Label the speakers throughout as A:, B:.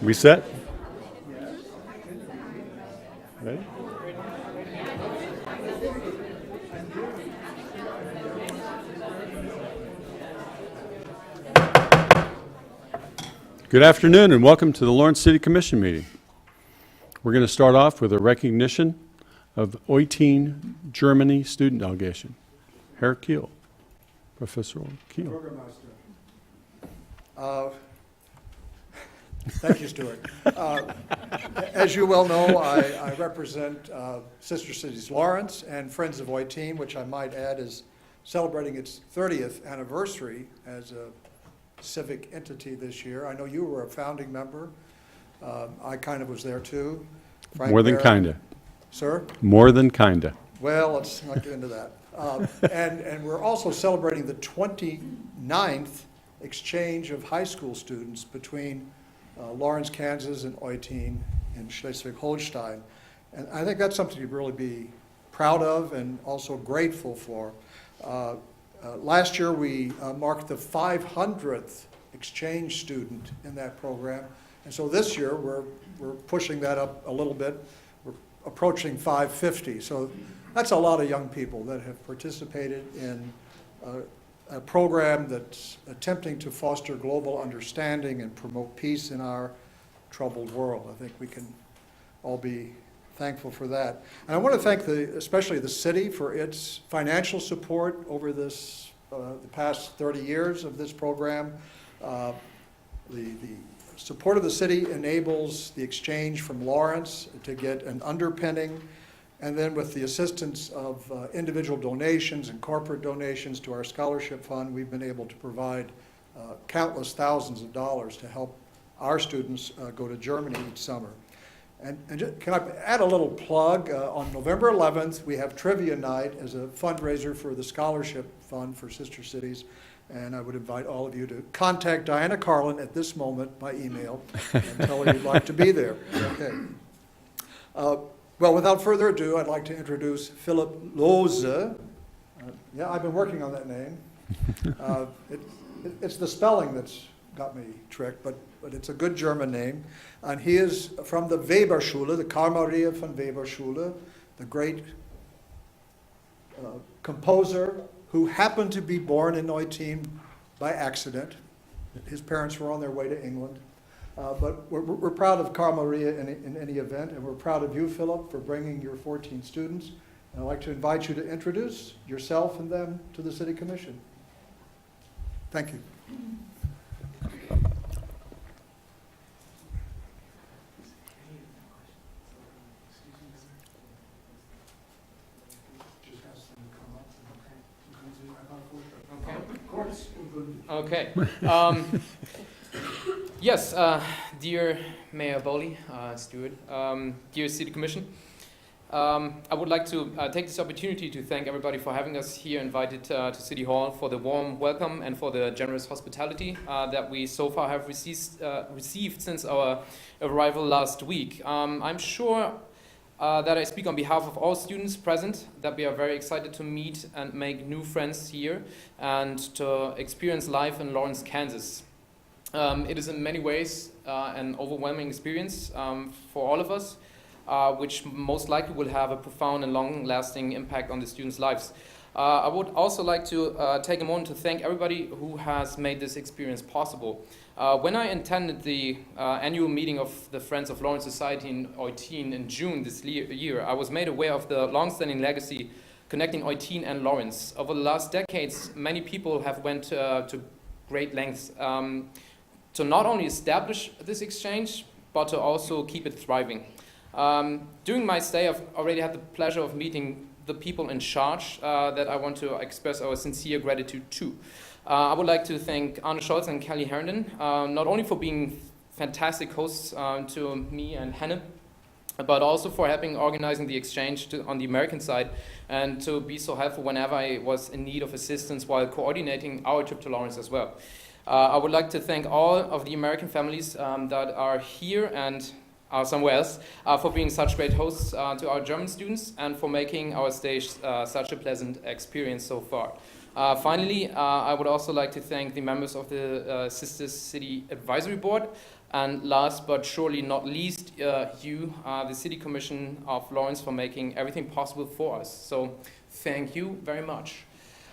A: We set? Ready? Good afternoon and welcome to the Lawrence City Commission meeting. We're going to start off with a recognition of Eutin Germany student delegation. Herr Kiel, Professor Kiel.
B: Thank you, Stuart. As you well know, I represent Sister Cities Lawrence and Friends of Eutin, which I might add is celebrating its 30th anniversary as a civic entity this year. I know you were a founding member. I kind of was there too. Frank
A: More than
B: Barrett.
A: kinda.
B: Sir?
A: More than kinda.
B: Well, let's not get into that. And we're also celebrating the 29th exchange of high school students between Lawrence, Kansas and Eutin in Schleswig-Holstein. And I think that's something to really be proud of and also grateful for. Last year we marked the 500th exchange student in that program. And so this year we're pushing that up a little bit. We're approaching 550. So that's a lot of young people that have participated in a program that's attempting to foster global understanding and promote peace in our troubled world. I think we can all be thankful for that. And I want to thank especially the city for its financial support over this, the past 30 years of this program. The support of the city enables the exchange from Lawrence to get an underpinning, and then with the assistance of individual donations and corporate donations to our scholarship fund, we've been able to provide countless thousands of dollars to help our students go to Germany each summer. And can I add a little plug? On November 11th, we have Trivia Night as a fundraiser for the Scholarship Fund for Sister Cities. And I would invite all of you to contact Diana Carlin at this moment by email and tell her you'd like to be there. Okay. Well, without further ado, I'd like to introduce Philip Lohse. Yeah, I've been working on that name. It's the spelling that's got me tricked, but it's a good German name. And he is from the Weberschule, the Karl Maria von Weberschule, the great composer who happened to be born in Eutin by accident. His parents were on their way to England. But we're proud of Karl Maria in any event, and we're proud of you, Philip, for bringing your 14 students. And I'd like to invite you to introduce yourself and them to the City Commission. Thank you.
C: Okay. Yes, dear Mayor Bowley, Stuart, dear City Commission, I would like to take this opportunity to thank everybody for having us here invited to City Hall, for the warm welcome and for the generous hospitality that we so far have received since our arrival last week. I'm sure that I speak on behalf of all students present, that we are very excited to meet and make new friends here and to experience life in Lawrence, Kansas. It is in many ways an overwhelming experience for all of us, which most likely will have a profound and long-lasting impact on the students' lives. I would also like to take a moment to thank everybody who has made this experience possible. When I attended the annual meeting of the Friends of Lawrence Society in Eutin in June this year, I was made aware of the long-standing legacy connecting Eutin and Lawrence. Over the last decades, many people have went to great lengths to not only establish this exchange, but to also keep it thriving. During my stay, I've already had the pleasure of meeting the people in charge that I want to express our sincere gratitude to. I would like to thank Arne Scholz and Kelly Herndon, not only for being fantastic hosts to me and Hannah, but also for helping organizing the exchange on the American side and to be so helpful whenever I was in need of assistance while coordinating our trip to Lawrence as well. I would like to thank all of the American families that are here and are somewhere else for being such great hosts to our German students and for making our stay such a pleasant experience so far. Finally, I would also like to thank the members of the Sisters City Advisory Board, and last but surely not least, you, the City Commission of Lawrence, for making everything possible for us. So thank you very much.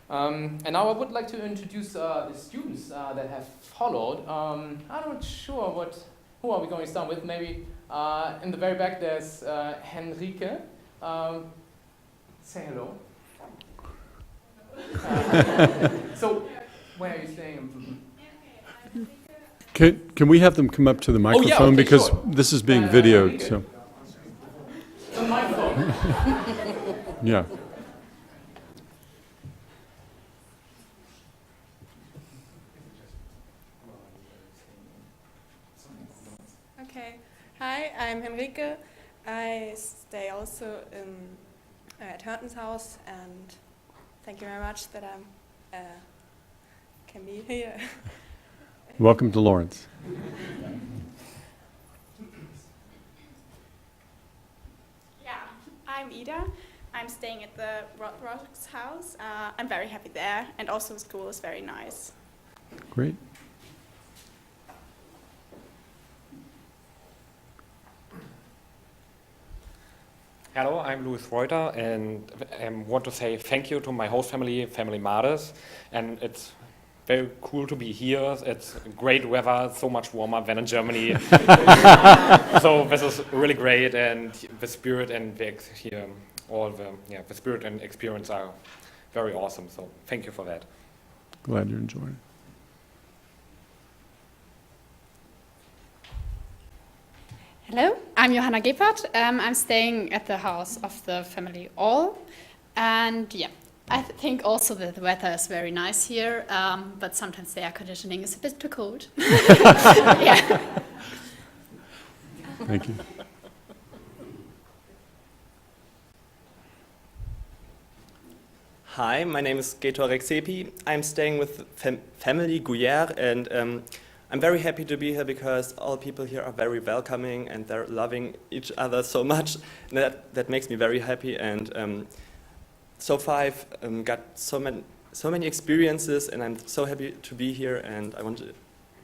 C: And now I would like to introduce the students that have followed. I'm not sure who are we going to start with. Maybe in the very back there's Henrike. Say hello. So, where are you staying?
A: Can we have them come up to the microphone,
C: okay,
A: because
C: sure.
A: this is being videoed, so,
C: The microphone.
A: yeah.
D: Okay. Hi, I'm Henrike. I stay also at Hörten's house, and thank you very much that I can be here.
A: Welcome to Lawrence.
E: Yeah, I'm Ida. I'm staying at the Rothrock's house. I'm very happy there, and also the school is very nice.
A: Great.
F: Hello, I'm Louis Reuter, and I want to say thank you to my host family, Family Mades, and it's very cool to be here. It's great weather, so much warmer than in Germany. So this is really great, and the spirit and the the spirit and experience are very awesome. So thank you for that.
A: Glad you're enjoying it.
G: Hello, I'm Johanna Gebhardt. I'm staying at the house of the family all. And yeah, I think also that the weather is very nice here, but sometimes the air conditioning is a bit too cold. Yeah.
A: Thank you.
H: Hi, my name is Getor Rexepi. I'm staying with family Guyère, and I'm very happy to be here because all people here are very welcoming and they're loving each other so much. And that makes me very happy. And so far I've got so many experiences, and I'm so happy to be here. And I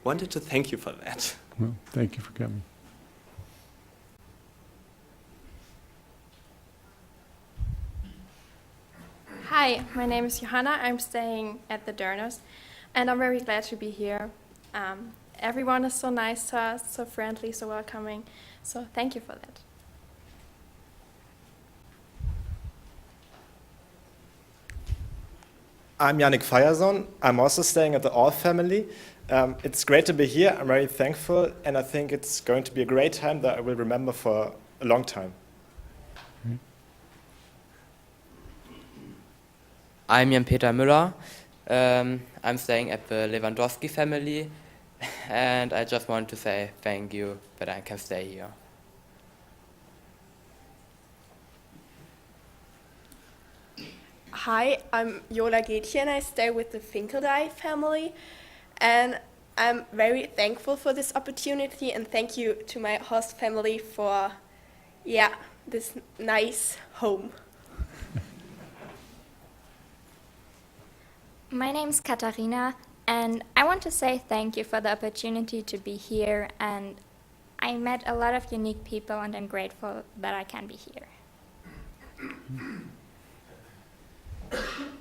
H: wanted to thank you for that.
A: Well, thank you for coming.
I: Hi, my name is Johanna. I'm staying at the Durners, and I'm very glad to be here. Everyone is so nice to us, so friendly, so welcoming. So thank you for that.
J: I'm Yannick Feierson. I'm also staying at the All family. It's great to be here. I'm very thankful, and I think it's going to be a great time that I will remember for a long time.
K: I'm Jan-Peter Müller. I'm staying at the Lewandowski family, and I just want to say thank you that I can stay here.
L: Hi, I'm Jola Gätchen. I stay with the Finkeldei family, and I'm very thankful for this opportunity, and thank you to my host family for, this nice home.
M: My name is Katharina, and I want to say thank you for the opportunity to be here, and I met a lot of unique people, and I'm grateful that I can be here.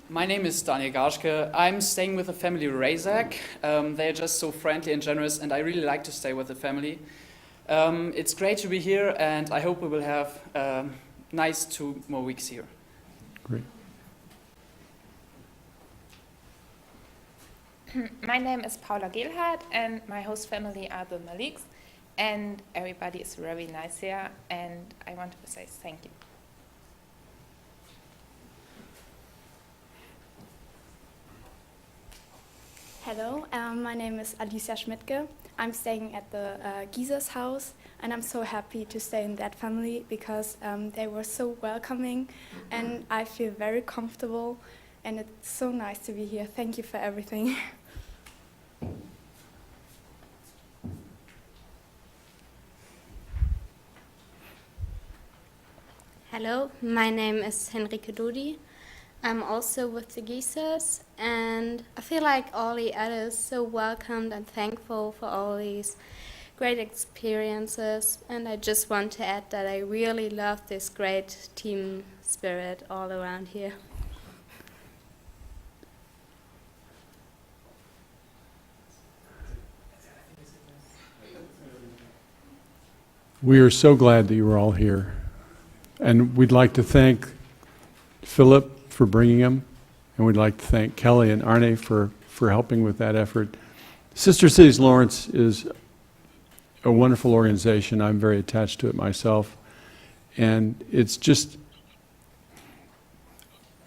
N: My name is Daniel Garschke. I'm staying with the family Razak. They're just so friendly and generous, and I really like to stay with the family. It's great to be here, and I hope we will have nice 2 more weeks here.
A: Great.
O: My name is Paula Gehlhardt, and my host family are the Maliks, and everybody is very nice here, and I want to say thank you.
P: Hello, my name is Alicia Schmidtke. I'm staying at the Giesers house, and I'm so happy to stay in that family because they were so welcoming, and I feel very comfortable, and it's so nice to be here. Thank you for everything.
Q: Hello, my name is Henrike Dodi. I'm also with the Geezers, and I feel like all the others so welcomed and thankful for all these great experiences. And I just want to add that I really love this great team spirit all around here.
A: We are so glad that you were all here. And we'd like to thank Philip for bringing them, and we'd like to thank Kelly and Arne for helping with that effort. Sister Cities Lawrence is a wonderful organization. I'm very attached to it myself. And it's just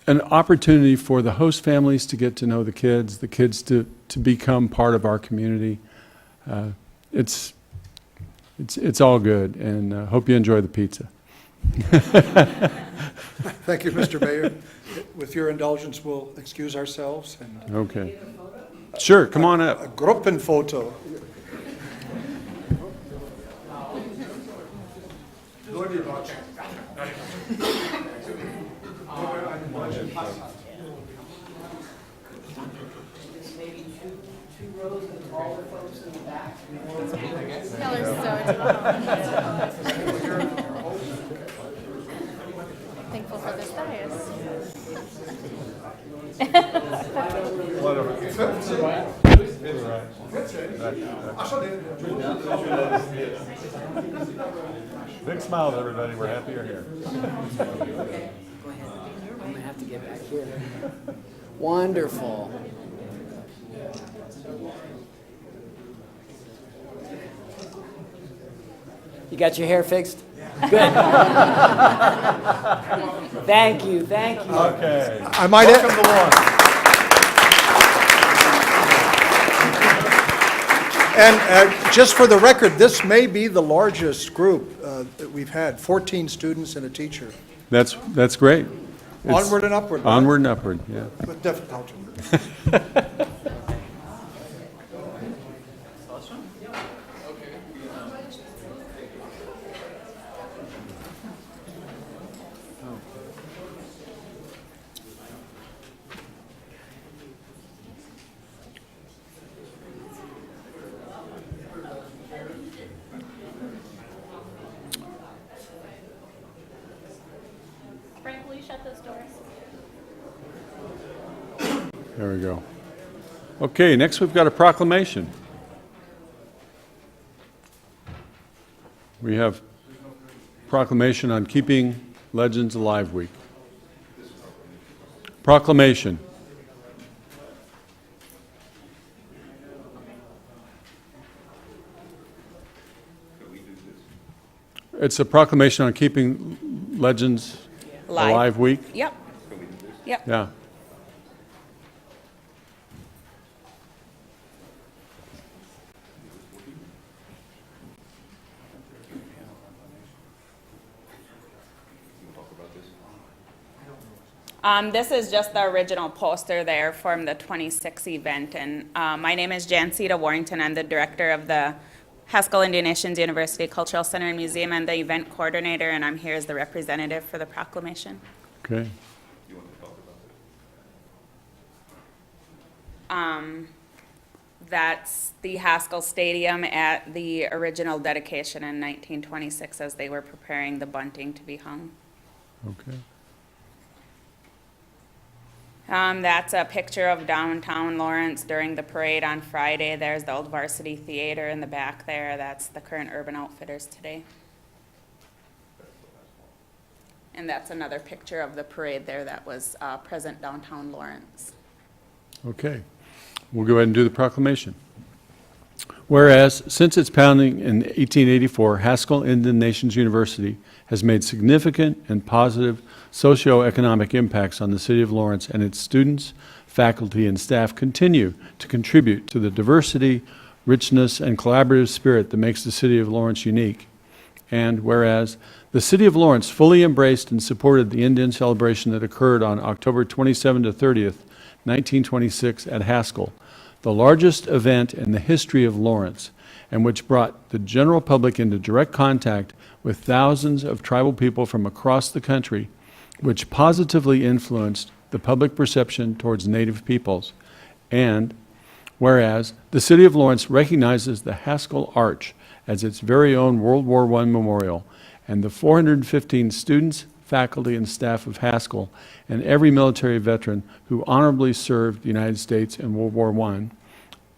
A: an opportunity for the host families to get to know the kids to become part of our community. It's all good, and hope you enjoy the pizza.
B: Thank you, Mr. Mayor. With your indulgence, we'll excuse ourselves. And
A: Okay. Sure, come on up.
B: a Gruppenfoto.
Q: Thankful for this dais.
A: Big smiles, everybody. We're happy you're here.
R: Go ahead. I'm going to have to get back here. Wonderful. You got your hair fixed? Good. Thank you, thank you.
A: Okay.
B: I might
A: Welcome to Lawrence.
B: And just for the record, this may be the largest group that we've had, 14 students and a teacher.
A: That's great. It's
B: Onward and upward.
A: Onward and upward, yeah.
B: With difficulty.
Q: Frank, will you shut those doors?
A: There we go. Okay, next we've got a proclamation. We have proclamation on Keeping Legends Alive Week. Proclamation. It's a proclamation on Keeping Legends Alive Week.
S: Yep. Yep.
A: Yeah.
S: This is just the original poster there from the 26 event, and my name is Jancita Warrington. I'm the director of the Haskell Indian Nations University Cultural Center and Museum and the event coordinator, and I'm here as the representative for the proclamation.
A: Okay.
S: That's the Haskell Stadium at the original dedication in 1926 as they were preparing the bunting to be hung.
A: Okay.
S: That's a picture of downtown Lawrence during the parade on Friday. There's the old Varsity Theater in the back there. That's the current Urban Outfitters today. And that's another picture of the parade there that was present downtown Lawrence.
A: Okay. We'll go ahead and do the proclamation. Whereas, since its founding in 1884, Haskell Indian Nations University has made significant and positive socioeconomic impacts on the city of Lawrence, and its students, faculty, and staff continue to contribute to the diversity, richness, and collaborative spirit that makes the city of Lawrence unique. And whereas, the city of Lawrence fully embraced and supported the Indian celebration that occurred on October 27 to 30th, 1926 at Haskell, the largest event in the history of Lawrence, and which brought the general public into direct contact with thousands of tribal people from across the country, which positively influenced the public perception towards Native peoples. And whereas the City of Lawrence recognizes the Haskell Arch as its very own World War I memorial, and the 415 students, faculty, and staff of Haskell, and every military veteran who honorably served the United States in World War I.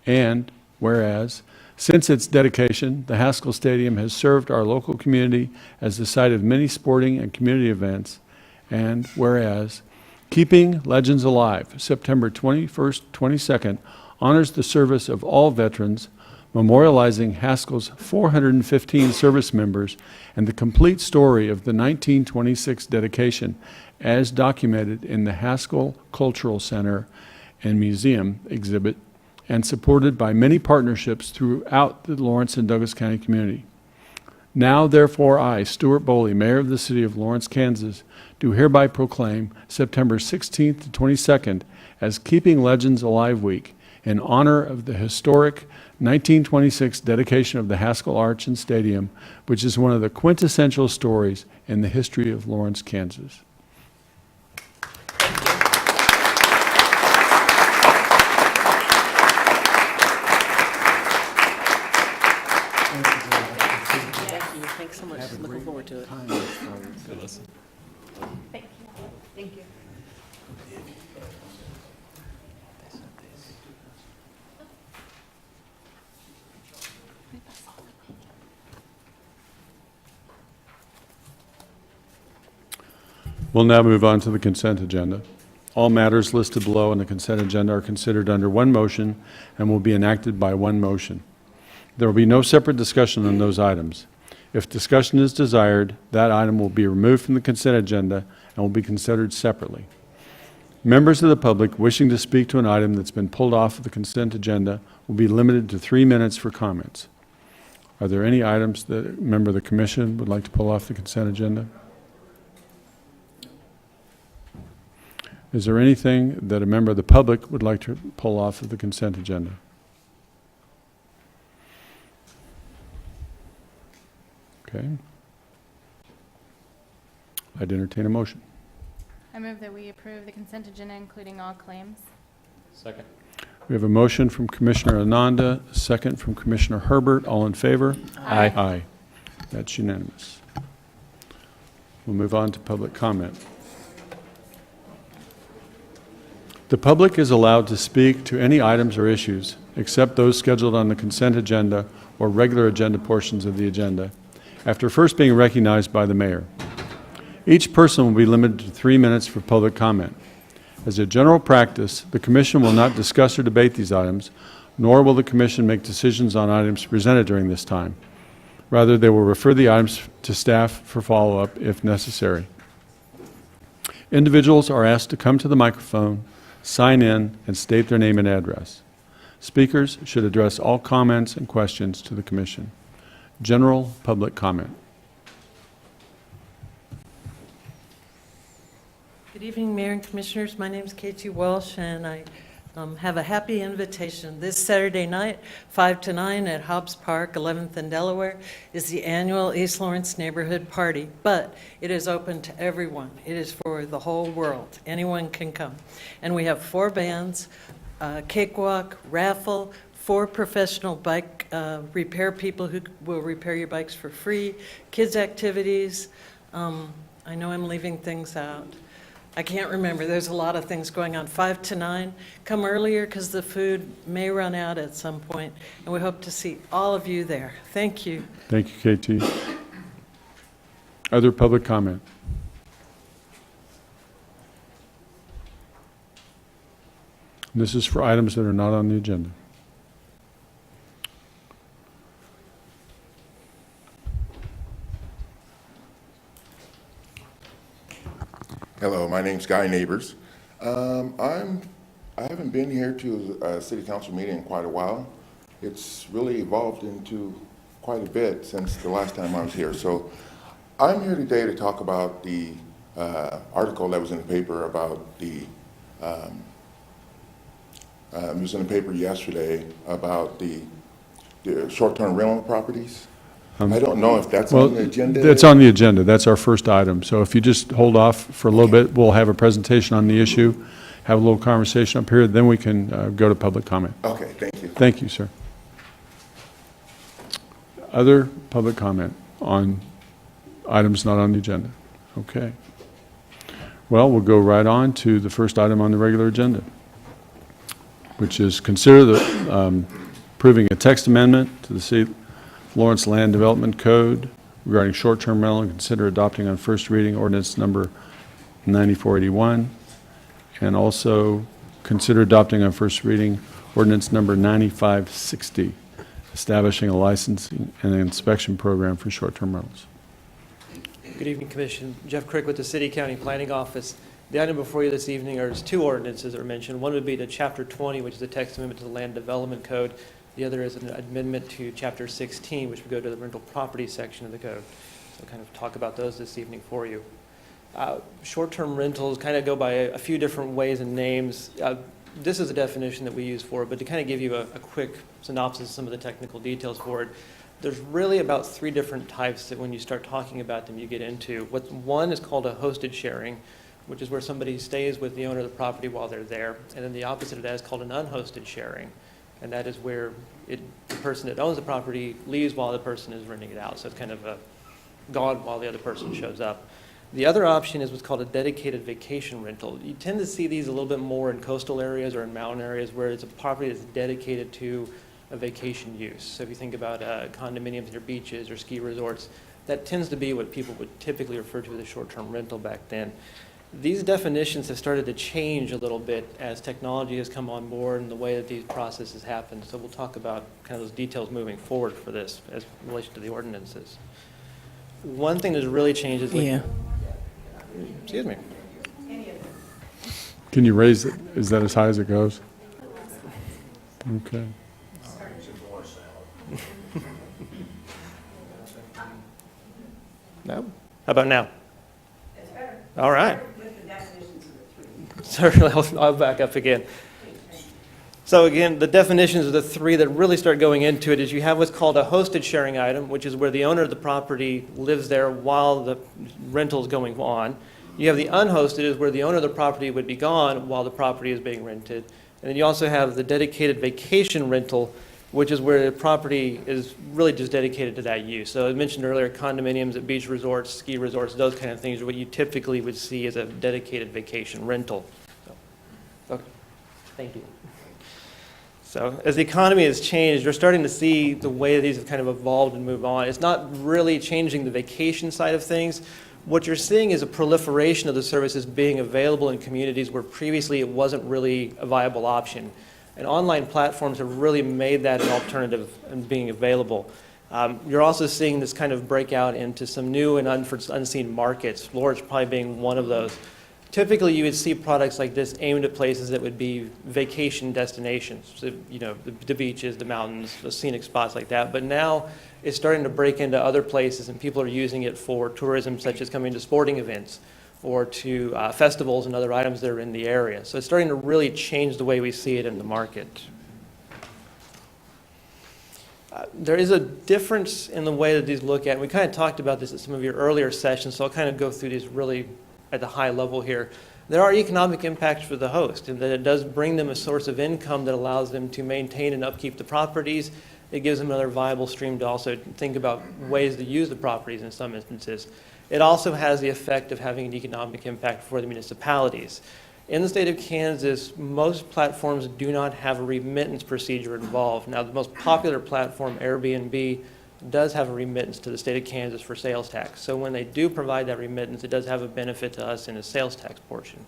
A: And whereas, since its dedication, the Haskell Stadium has served our local community as the site of many sporting and community events. And whereas, Keeping Legends Alive, September 21st, 22nd, honors the service of all veterans, memorializing Haskell's 415 service members and the complete story of the 1926 dedication as documented in the Haskell Cultural Center and Museum exhibit and supported by many partnerships throughout the Lawrence and Douglas County community. Now, therefore, I, Stuart Boley, Mayor of the City of Lawrence, Kansas, do hereby proclaim September 16th to 22nd as Keeping Legends Alive Week in honor of the historic 1926 dedication of the Haskell Arch and Stadium, which is one of the quintessential stories in the history of Lawrence, Kansas.
R: Thanks so much. Looking forward to it.
F: Good listen.
R: Thank you. Thank you.
A: We'll now move on to the consent agenda. All matters listed below in the consent agenda are considered under one motion and will be enacted by one motion. There will be no separate discussion on those items. If discussion is desired, that item will be removed from the consent agenda and will be considered separately. Members of the public wishing to speak to an item that's been pulled off of the consent agenda will be limited to 3 minutes for comments. Are there any items that a member of the commission would like to pull off the consent agenda? Is there anything that a member of the public would like to pull off of the consent agenda? Okay. I'd entertain a motion.
T: I move that we approve the consent agenda, including all claims.
F: Second.
A: We have a motion from Commissioner Ananda, a second from Commissioner Herbert. All in favor?
F: Aye.
A: Aye. That's unanimous. We'll move on to public comment. The public is allowed to speak to any items or issues, except those scheduled on the consent agenda or regular agenda portions of the agenda, after first being recognized by the mayor. Each person will be limited to 3 minutes for public comment. As a general practice, the Commission will not discuss or debate these items, nor will the Commission make decisions on items presented during this time. Rather, they will refer the items to staff for follow-up if necessary. Individuals are asked to come to the microphone, sign in, and state their name and address. Speakers should address all comments and questions to the Commission. General public comment.
U: Good evening, Mayor and Commissioners. My name is Katie Walsh, and I have a happy invitation. This Saturday night, 5 to 9 at Hobbs Park, 11th and Delaware, is the annual East Lawrence Neighborhood Party, but it is open to everyone. It is for the whole world. Anyone can come. And we have 4 bands, cakewalk, raffle, 4 professional bike repair people who will repair your bikes for free, kids' activities. I know I'm leaving things out. I can't remember. There's a lot of things going on. 5 to 9. Come earlier because the food may run out at some point, and we hope to see all of you there. Thank you.
A: Thank you, KT. Other public comment? This is for items that are not on the agenda.
V: Hello, my name's Guy Neighbors. I haven't been here to a city council meeting in quite a while. It's really evolved into quite a bit since the last time I was here. So I'm here today to talk about the article that was in the paper about the, it was in the paper yesterday about the short-term rental properties. I don't know if that's
A: Well,
V: on the agenda.
A: it's on the agenda. That's our first item. So if you just hold off for a little bit, we'll have a presentation on the issue, have a little conversation up here, then we can go to public comment.
V: Okay, thank you.
A: Thank you, sir. Other public comment on items not on the agenda? Okay. Well, we'll go right on to the first item on the regular agenda, which is consider the approving a text amendment to the City of Lawrence Land Development Code regarding short-term rental, and consider adopting on first reading ordinance number 9481, and also consider adopting on first reading ordinance number 9560, establishing a licensing and inspection program for short-term rentals.
C: Good evening, Commission. Jeff Crick with the City County Planning Office. The item before you this evening is two ordinances that are mentioned. One would be to Chapter 20, which is the text amendment to the Land Development Code. The other is an amendment to Chapter 16, which would go to the rental property section of the code. So I'll kind of talk about those this evening for you. Short-term rentals kind of go by a few different ways and names. This is a definition that we use for it, but to kind of give you a quick synopsis of some of the technical details for it, there's really about three different types that when you start talking about them, you get into. One is called a hosted sharing, which is where somebody stays with the owner of the property while they're there. And then the opposite of that is called an unhosted sharing. And that is where the person that owns the property leaves while the person is renting it out. So it's kind of gone while the other person shows up. The other option is what's called a dedicated vacation rental. You tend to see these a little bit more in coastal areas or in mountain areas where it's a property that's dedicated to a vacation use. So if you think about condominiums near beaches or ski resorts, that tends to be what people would typically refer to as a short-term rental back then. These definitions have started to change a little bit as technology has come on board and the way that these processes happen. So we'll talk about kind of those details moving forward for this as in relation to the ordinances. One thing that's really changed is... Excuse me.
A: Can you raise it? Is that as high as it goes? Okay.
C: No? How about now? It's better. All right. Certainly, I'll back up again. So again, the definitions of the three that really start going into it is you have what's called a hosted sharing item, which is where the owner of the property lives there while the rental is going on. You have the unhosted, is where the owner of the property would be gone while the property is being rented. And then you also have the dedicated vacation rental, which is where the property is really just dedicated to that use. So I mentioned earlier, condominiums at beach resorts, ski resorts, those kind of things are what you typically would see as a dedicated vacation rental. So, okay. Thank you. So as the economy has changed, you're starting to see the way these have kind of evolved and moved on. It's not really changing the vacation side of things. What you're seeing is a proliferation of the services being available in communities where previously it wasn't really a viable option. And online platforms have really made that an alternative and being available. You're also seeing this kind of breakout into some new and unseen markets, Lawrence probably being one of those. Typically, you would see products like this aimed at places that would be vacation destinations, so, you know, the beaches, the mountains, the scenic spots like that. But now it's starting to break into other places, and people are using it for tourism, such as coming to sporting events or to festivals and other items that are in the area. So it's starting to really change the way we see it in the market. There is a difference in the way that these look at, and we kind of talked about this at some of your earlier sessions, so I'll kind of go through these really at the high level here. There are economic impacts for the host, and that it does bring them a source of income that allows them to maintain and upkeep the properties. It gives them another viable stream to also think about ways to use the properties in some instances. It also has the effect of having an economic impact for the municipalities. In the state of Kansas, most platforms do not have a remittance procedure involved. Now, the most popular platform, Airbnb, does have a remittance to the state of Kansas for sales tax. So when they do provide that remittance, it does have a benefit to us in the sales tax portion.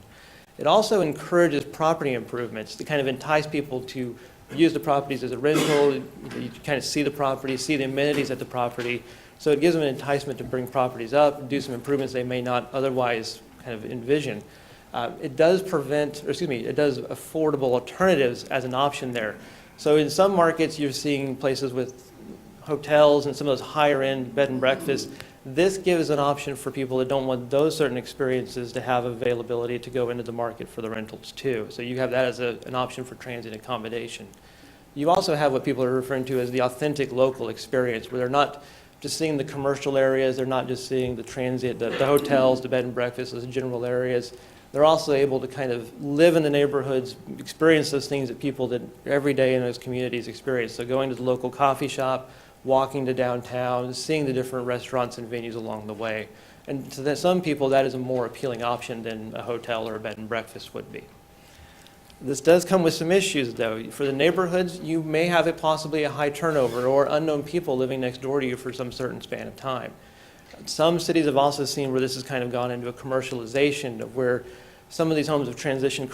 C: It also encourages property improvements to kind of entice people to use the properties as a rental. You kind of see the property, see the amenities at the property. So it gives them an enticement to bring properties up, do some improvements they may not otherwise kind of envision. It does affordable alternatives as an option there. So in some markets, you're seeing places with hotels and some of those higher end bed and breakfasts. This gives an option for people that don't want those certain experiences to have availability to go into the market for the rentals too. So you have that as an option for transit accommodation. You also have what people are referring to as the authentic local experience, where they're not just seeing the commercial areas. They're not just seeing the transient, the hotels, the bed and breakfasts, those general areas. They're also able to kind of live in the neighborhoods, experience those things that people that every day in those communities experience. So going to the local coffee shop, walking to downtown, seeing the different restaurants and venues along the way. And to some people, that is a more appealing option than a hotel or a bed and breakfast would be. This does come with some issues, though. For the neighborhoods, you may have possibly a high turnover or unknown people living next door to you for some certain span of time. Some cities have also seen where this has kind of gone into a commercialization of where some of these homes have transitioned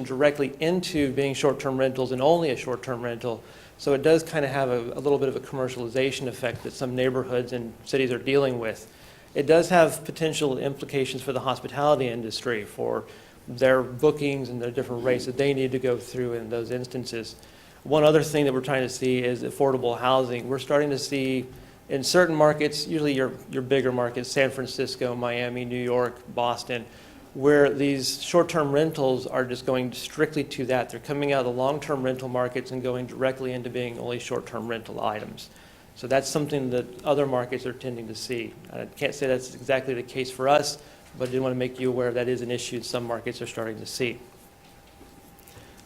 C: directly into being short-term rentals and only a short-term rental. So it does kind of have a little bit of a commercialization effect that some neighborhoods and cities are dealing with. It does have potential implications for the hospitality industry, for their bookings and the different rates that they need to go through in those instances. One other thing that we're trying to see is affordable housing. We're starting to see in certain markets, usually your bigger markets, San Francisco, Miami, New York, Boston, where these short-term rentals are just going strictly to that. They're coming out of the long-term rental markets and going directly into being only short-term rental items. So that's something that other markets are tending to see. I can't say that's exactly the case for us, but I did want to make you aware that is an issue some markets are starting to see.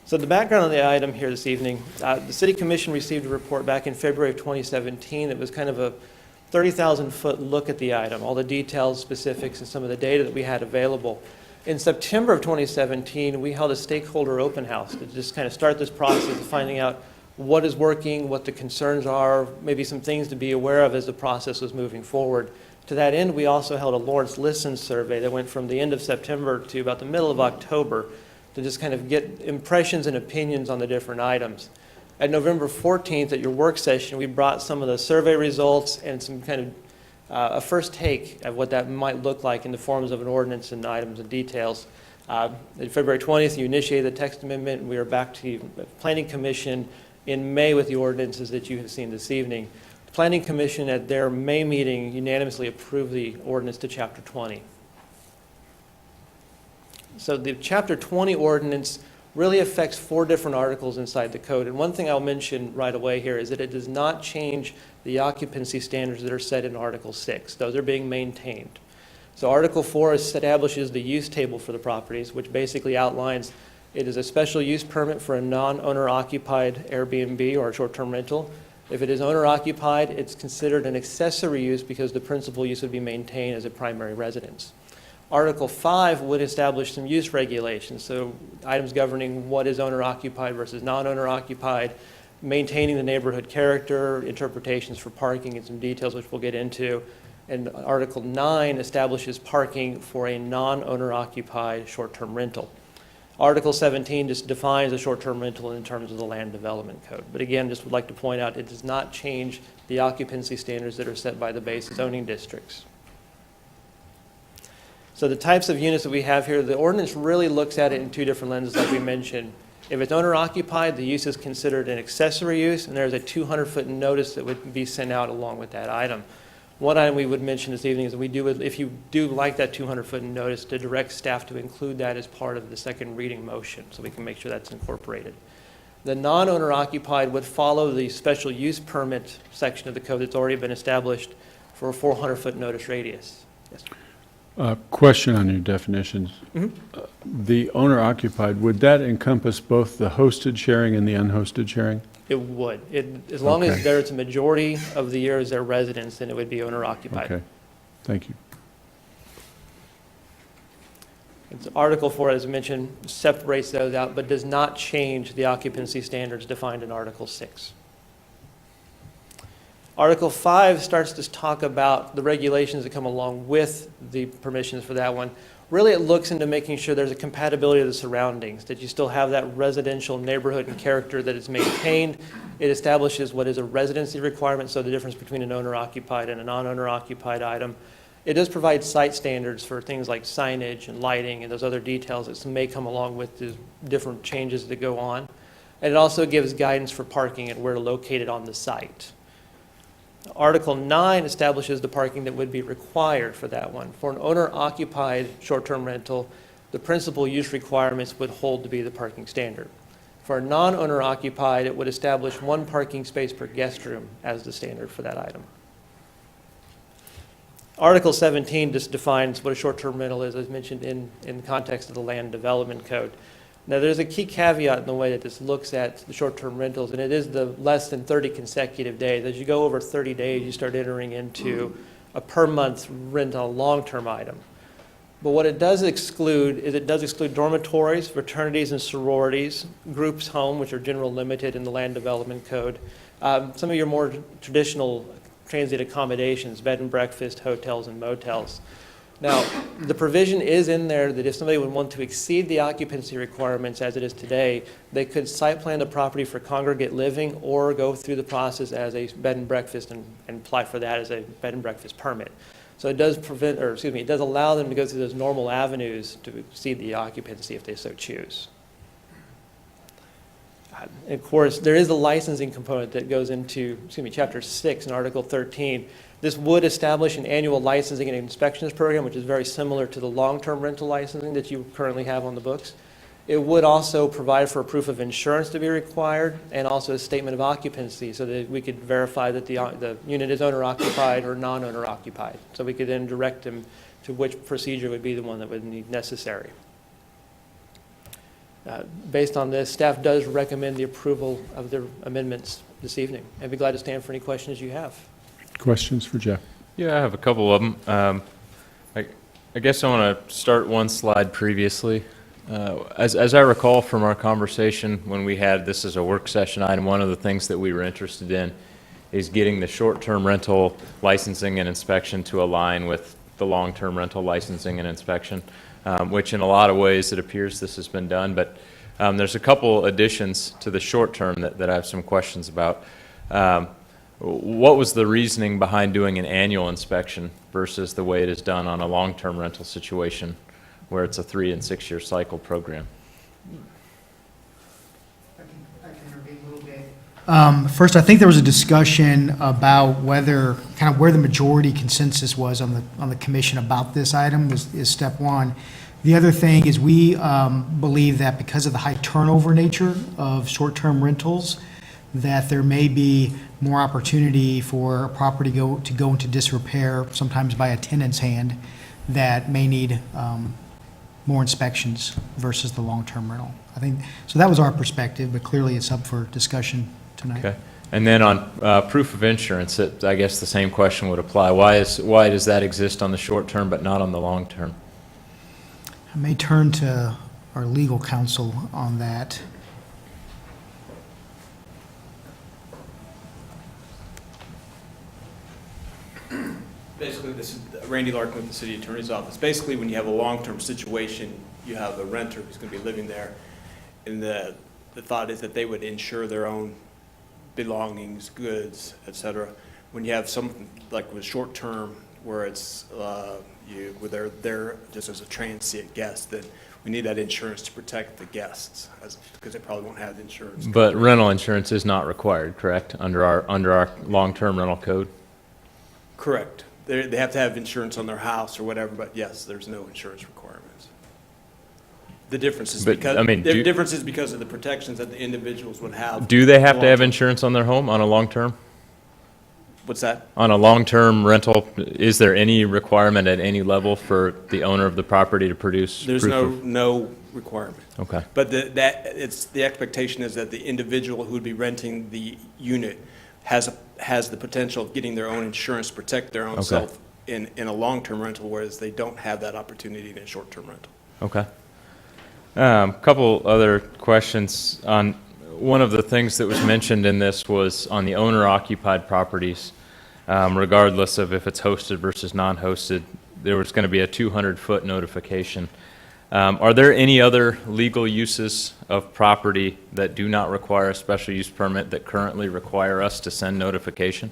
C: So the background on the item here this evening, the City Commission received a report back in February of 2017. It was kind of a 30,000-foot look at the item, all the details, specifics, and some of the data that we had available. In September of 2017, we held a stakeholder open house to just kind of start this process of finding out what is working, what the concerns are, maybe some things to be aware of as the process was moving forward. To that end, we also held a Lawrence Listens survey that went from the end of September to about the middle of October to just kind of get impressions and opinions on the different items. At November 14th, at your work session, we brought some of the survey results and some kind of a first take of what that might look like in the forms of an ordinance and items and details. On February 20th, you initiated the text amendment, and we are back to the Planning Commission in May with the ordinances that you have seen this evening. The Planning Commission at their May meeting unanimously approved the ordinance to Chapter 20. So the Chapter 20 ordinance really affects 4 different articles inside the code. And one thing I'll mention right away here is that it does not change the occupancy standards that are set in Article 6. Those are being maintained. So Article 4 establishes the use table for the properties, which basically outlines it is a special use permit for a non-owner occupied Airbnb or a short-term rental. If it is owner occupied, it's considered an accessory use because the principal use would be maintained as a primary residence. Article 5 would establish some use regulations, so items governing what is owner-occupied versus non-owner occupied, maintaining the neighborhood character, interpretations for parking, and some details which we'll get into. And Article 9 establishes parking for a non-owner occupied short-term rental. Article 17 just defines a short-term rental in terms of the Land Development Code. But again, just would like to point out it does not change the occupancy standards that are set by the base zoning districts. So the types of units that we have here, the ordinance really looks at it in 2 different lenses, like we mentioned. If it's owner-occupied, the use is considered an accessory use, and there's a 200-foot notice that would be sent out along with that item. One item we would mention this evening is that we do, if you do like that 200-foot notice, to direct staff to include that as part of the second reading motion, so we can make sure that's incorporated. The non-owner occupied would follow the special use permit section of the code that's already been established for a 400-foot notice radius. Yes.
A: Question on your definitions. The owner-occupied, would that encompass both the hosted sharing and the unhosted sharing?
C: It would. As long as there's a majority of the year as their residence, then it would be owner-occupied.
A: Okay, thank you.
C: It's Article 4, as I mentioned, separates those out, but does not change the occupancy standards defined in Article 6. Article 5 starts to talk about the regulations that come along with the permissions for that one. Really, it looks into making sure there's a compatibility of the surroundings, that you still have that residential neighborhood and character that is maintained. It establishes what is a residency requirement, so the difference between an owner-occupied and a non-owner-occupied item. It does provide site standards for things like signage and lighting and those other details that may come along with the different changes that go on. And it also gives guidance for parking and where to locate it on the site. Article 9 establishes the parking that would be required for that one. For an owner-occupied short-term rental, the principal use requirements would hold to be the parking standard. For a non-owner occupied, it would establish 1 parking space per guest room as the standard for that item. Article 17 just defines what a short-term rental is, as mentioned in the context of the Land Development Code. Now, there's a key caveat in the way that this looks at the short-term rentals, and it is the less than 30 consecutive days. As you go over 30 days, you start entering into a per-month rent on a long-term item. But what it does exclude is it does exclude dormitories, fraternities and sororities, groups home, which are general limited in the Land Development Code, some of your more traditional transient accommodations, bed and breakfast, hotels and motels. Now, the provision is in there that if somebody would want to exceed the occupancy requirements as it is today, they could site plan the property for congregate living or go through the process as a bed and breakfast and apply for that as a bed and breakfast permit. So it does it does allow them to go through those normal avenues to exceed the occupancy if they so choose. And of course, there is a licensing component that goes into, Chapter 6 and Article 13. This would establish an annual licensing and inspections program, which is very similar to the long-term rental licensing that you currently have on the books. It would also provide for a proof of insurance to be required and also a statement of occupancy so that we could verify that the unit is owner-occupied or non-owner occupied. So we could then direct them to which procedure would be the one that would be necessary. Based on this, staff does recommend the approval of the amendments this evening. I'd be glad to stand for any questions you have.
A: Questions for Jeff?
D: Yeah, I have a couple of them. I guess I want to start one slide previously. As I recall from our conversation when we had this as a work session item, one of the things that we were interested in is getting the short-term rental licensing and inspection to align with the long-term rental licensing and inspection, which in a lot of ways it appears this has been done, but there's a couple additions to the short-term that I have some questions about. What was the reasoning behind doing an annual inspection versus the way it is done on a long-term rental situation where it's a 3- and 6-year cycle program?
E: I can intervene a little bit. First, I think there was a discussion about whether, kind of where the majority consensus was on the commission about this item is step one. The other thing is we believe that because of the high turnover nature of short-term rentals, that there may be more opportunity for a property to go into disrepair, sometimes by a tenant's hand, that may need more inspections versus the long-term rental. I think, so that was our perspective, but clearly it's up for discussion tonight.
D: Okay. And then on proof of insurance, I guess the same question would apply. Why does that exist on the short term but not on the long term?
E: I may turn to our legal counsel on that.
W: Basically, this is Randy Larkin with the City Attorney's Office. Basically, when you have a long-term situation, you have a renter who's going to be living there, and the thought is that they would insure their own belongings, goods, et cetera. When you have something like with short-term, where it's where they're there just as a transient guest, then we need that insurance to protect the guests, because they probably won't have insurance.
D: But rental insurance is not required, correct, under our long-term rental code?
W: Correct. They have to have insurance on their house or whatever, but yes, there's no insurance requirements. The difference is because of the protections that the individuals would have.
D: Do they have to have insurance on their home on a long-term?
W: What's that?
D: On a long-term rental, is there any requirement at any level for the owner of the property to produce?
W: There's no requirement.
D: Okay.
W: But the expectation is that the individual who would be renting the unit has the potential of getting their own insurance to protect their own self in a long-term rental, whereas they don't have that opportunity in a short-term rental.
D: Okay. Couple other questions. On one of the things that was mentioned in this was on the owner-occupied properties, regardless of if it's hosted versus non-hosted, there was going to be a 200-foot notification. Are there any other legal uses of property that do not require a special use permit that currently require us to send notification?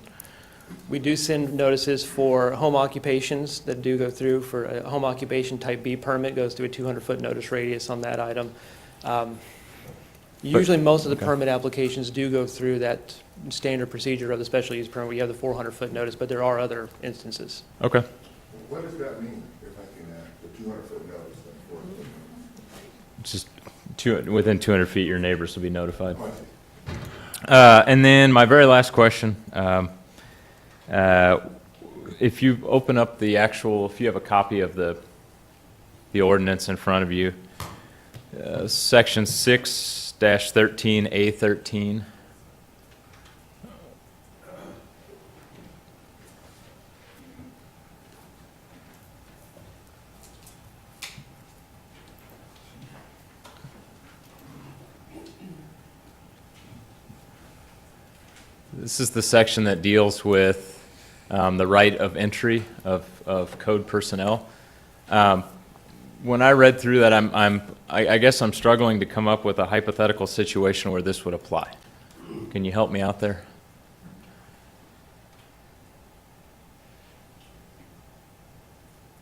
C: We do send notices for home occupations that do go through. For a home occupation type B permit goes through a 200-foot notice radius on that item. Usually most of the permit applications do go through that standard procedure of the special use permit. We have the 400-foot notice, but there are other instances.
D: Okay.
V: What does that mean, if I can add, the 200-foot notice?
D: Just Within 200 feet, your neighbors will be notified. And then my very last question, if you open up the actual, if you have a copy of the ordinance in front of you, section 6-13A13. This is the section that deals with the right of entry of code personnel. When I read through that, I guess I'm struggling to come up with a hypothetical situation where this would apply. Can you help me out there?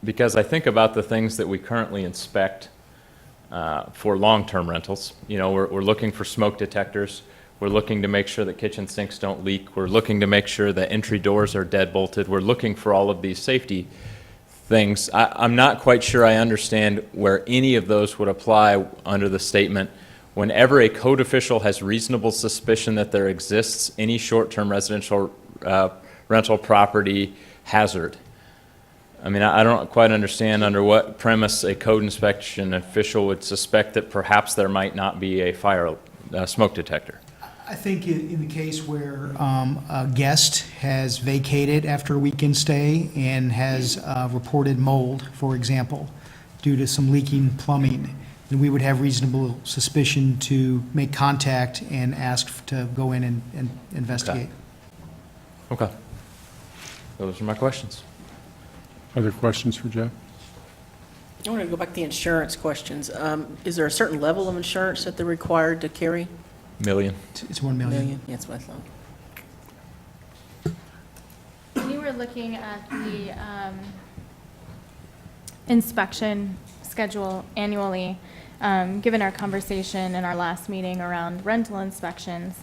D: Because I think about the things that we currently inspect for long-term rentals. You know, we're looking for smoke detectors. We're looking to make sure that kitchen sinks don't leak. We're looking to make sure that entry doors are deadbolted. We're looking for all of these safety things. I'm not quite sure I understand where any of those would apply under the statement. Whenever a code official has reasonable suspicion that there exists any short-term residential rental property hazard. I mean, I don't quite understand under what premise a code inspection official would suspect that perhaps there might not be a smoke detector.
E: I think in the case where a guest has vacated after a weekend stay and has reported mold, for example, due to some leaking plumbing, then we would have reasonable suspicion to make contact and ask to go in and investigate.
D: Okay. Those are my questions.
A: Other questions for Jeff?
R: I want to go back to the insurance questions. Is there a certain level of insurance that they're required to carry?
D: Million.
E: It's 1 million.
R: Yeah, that's what I thought.
T: We were looking at the inspection schedule annually, given our conversation in our last meeting around rental inspections.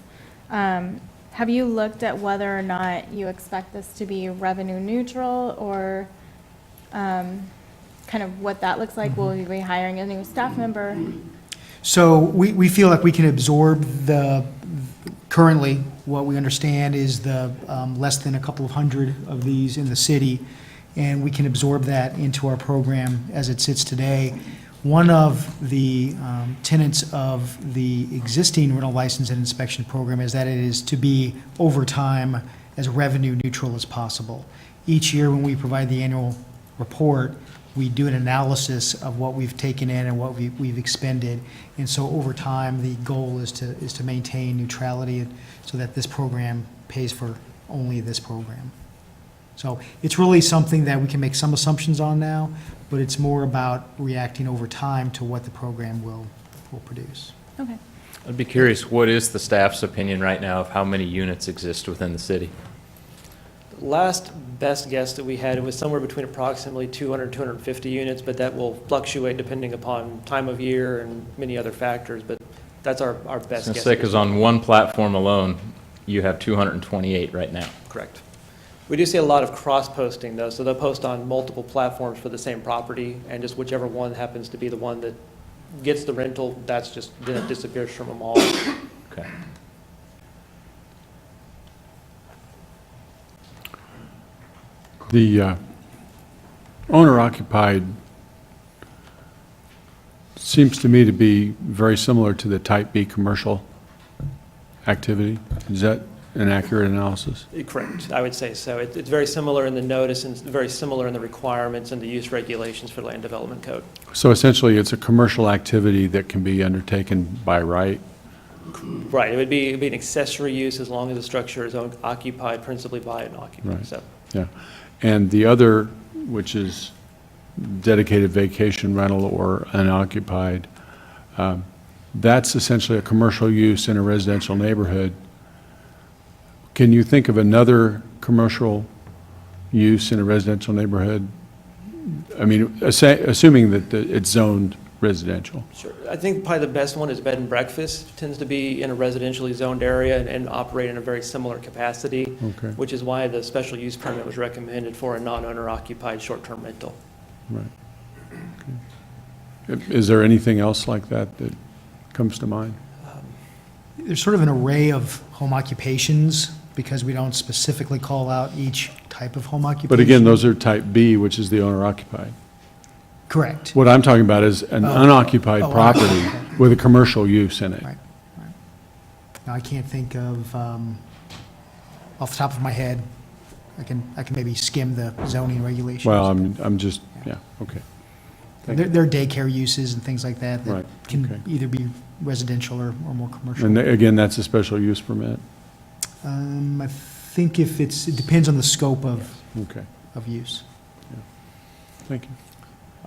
T: Have you looked at whether or not you expect this to be revenue neutral, or kind of what that looks like? Will we be hiring a new staff member?
E: So we feel like we can absorb currently, what we understand is the less than a couple of hundred of these in the city, and we can absorb that into our program as it sits today. One of the tenets of the existing rental license and inspection program is that it is to be, over time, as revenue neutral as possible. Each year when we provide the annual report, we do an analysis of what we've taken in and what we've expended. And so over time, the goal is to maintain neutrality so that this program pays for only this program. So it's really something that we can make some assumptions on now, but it's more about reacting over time to what the program will produce.
T: Okay.
D: I'd be curious, what is the staff's opinion right now of how many units exist within the city?
C: Last best guess that we had, it was somewhere between approximately 200, 250 units, but that will fluctuate depending upon time of year and many other factors, but that's our best guess.
D: Because on one platform alone, you have 228 right now.
C: Correct. We do see a lot of cross-posting, though, so they'll post on multiple platforms for the same property, and just whichever one happens to be the one that gets the rental, that's just, then it disappears from them all.
D: Okay.
A: The owner-occupied seems to me to be very similar to the Type B commercial activity. Is that an accurate analysis?
C: Correct, I would say so. It's very similar in the notice and very similar in the requirements and the use regulations for land development code.
A: So essentially, it's a commercial activity that can be undertaken by right?
C: Right, it would be an accessory use as long as the structure is occupied principally by an occupant.
A: Right.
C: So,
A: Yeah. And the other, which is dedicated vacation rental or unoccupied, that's essentially a commercial use in a residential neighborhood. Can you think of another commercial use in a residential neighborhood? I mean, assuming that it's zoned residential.
C: sure. I think probably the best one is bed and breakfast. Tends to be in a residentially zoned area and operate in a very similar capacity,
A: Okay.
C: which is why the special use permit was recommended for a non-owner occupied short-term rental.
A: Right. Okay. Is there anything else like that that comes to mind?
E: There's sort of an array of home occupations because we don't specifically call out each type of home occupation.
A: But again, those are type B, which is the owner-occupied.
E: Correct.
A: What I'm talking about is an unoccupied
E: Oh,
A: property
E: okay.
A: with a commercial use in it.
E: Right. Now, I can't think of, off the top of my head, I can maybe skim the zoning regulations.
A: Well, I'm just, yeah, okay. Thank you.
E: There are daycare uses and things like that that
A: Right,
E: can
A: okay.
E: either be residential or more commercial.
A: And again, that's a special use permit?
E: I think it depends on the scope of
A: Okay,
E: use.
A: thank you.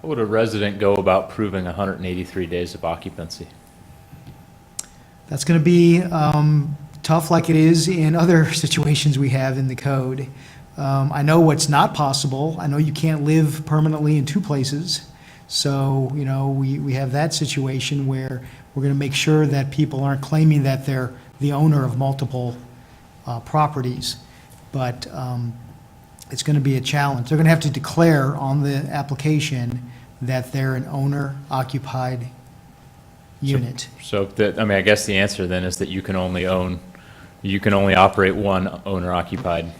D: How would a resident go about proving 183 days of occupancy?
E: That's going to be tough like it is in other situations we have in the code. I know what's not possible. I know you can't live permanently in two places. So, you know, we have that situation where we're going to make sure that people aren't claiming that they're the owner of multiple properties. But it's going to be a challenge. They're going to have to declare on the application that they're an owner-occupied unit.
D: So that, I mean, I guess the answer then is that you can only operate one owner-occupied.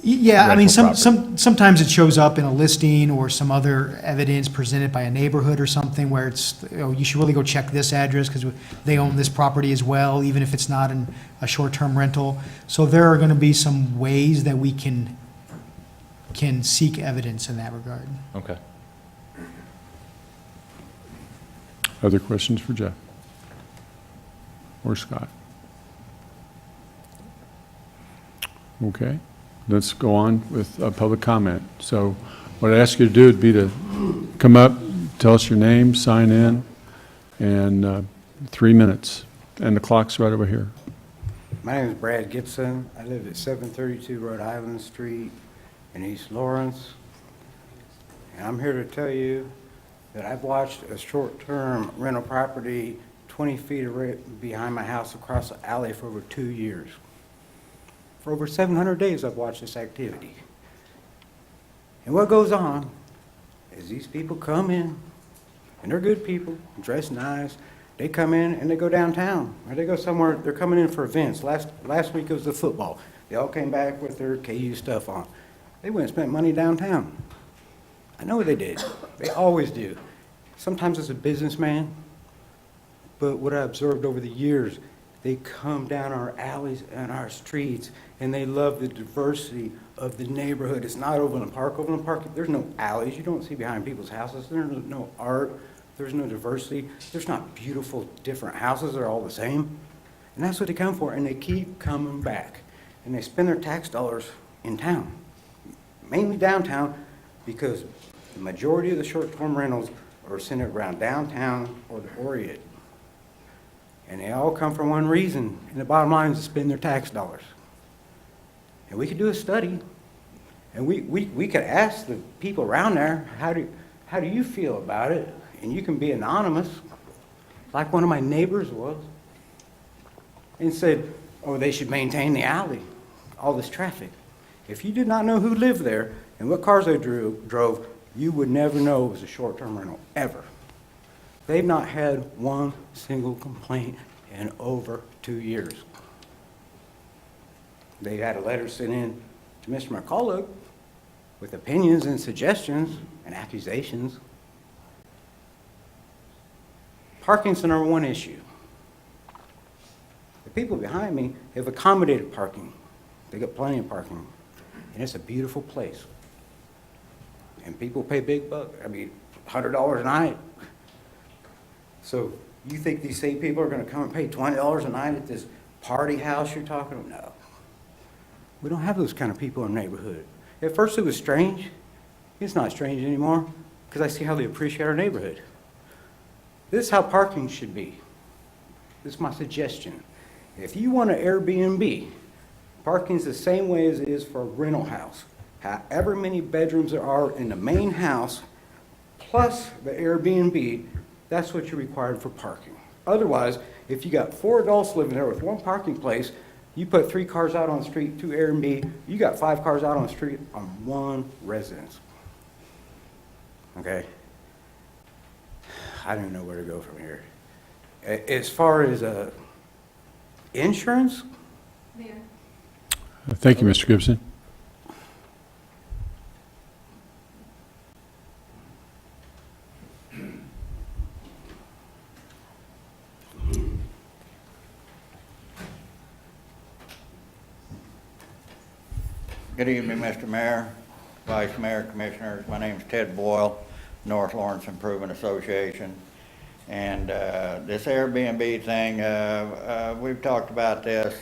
E: Yeah, I mean,
D: rental
E: sometimes it shows up in a listing or some other evidence presented by a neighborhood or something where it's, you know, you should really go check this address because they own this property as well, even if it's not a short-term rental. So there are going to be some ways that we can seek evidence in that regard.
D: Okay.
A: Other questions for Jeff? Or Scott? Okay, let's go on with public comment. So what I ask you to do would be to come up, tell us your name, sign in, and 3 minutes. And the clock's right over here.
G: My name is Brad Gibson. I live at 732 Rhode Island Street in East Lawrence. And I'm here to tell you that I've watched a short-term rental property 20 feet behind my house across the alley for over 2 years. For over 700 days, I've watched this activity. And what goes on is these people come in, and they're good people, dressed nice. They come in and they go downtown, or they go somewhere. They're coming in for events. Last week it was the football. They all came back with their KU stuff on. They went and spent money downtown. I know they did. They always do. Sometimes it's a businessman, but what I observed over the years, they come down our alleys and our streets, and they love the diversity of the neighborhood. It's not Overland Park. Overland Park, there's no alleys. You don't see behind people's houses. There's no art. There's no diversity. There's not beautiful, different houses. They're all the same. And that's what they come for, and they keep coming back. And they spend their tax dollars in town, mainly downtown, because the majority of the short-term rentals are centered around downtown or the Orient. And they all come for one reason, and the bottom line is to spend their tax dollars. And we could do a study, and we could ask the people around there, how do you feel about it? And you can be anonymous, like one of my neighbors was, and said, oh, they should maintain the alley, all this traffic. If you did not know who lived there and what cars they drove, you would never know it was a short-term rental, ever. They've not had one single complaint in over 2 years. They had a letter sent in to Mr. McCullough with opinions and suggestions and accusations. Parking's the number one issue. The people behind me have accommodated parking. They got plenty of parking, and it's a beautiful place. And people pay big bucks, $100 a night. So you think these same people are going to come and pay $20 a night at this party house you're talking about? No. We don't have those kind of people in the neighborhood. At first it was strange. It's not strange anymore because I see how they appreciate our neighborhood. This is how parking should be. This is my suggestion. If you want an Airbnb, parking's the same way as it is for a rental house. However many bedrooms there are in the main house, plus the Airbnb, that's what you're required for parking. Otherwise, if you got 4 adults living there with one parking place, you put 3 cars out on the street, 2 Airbnb, you got 5 cars out on the street on one residence. Okay? I don't know where to go from here. As far as insurance,
A: Thank you, Mr. Gibson.
H: Good evening, Mr. Mayor, Vice Mayor, Commissioners. My name is Ted Boyle, North Lawrence Improvement Association. And this Airbnb thing, we've talked about this,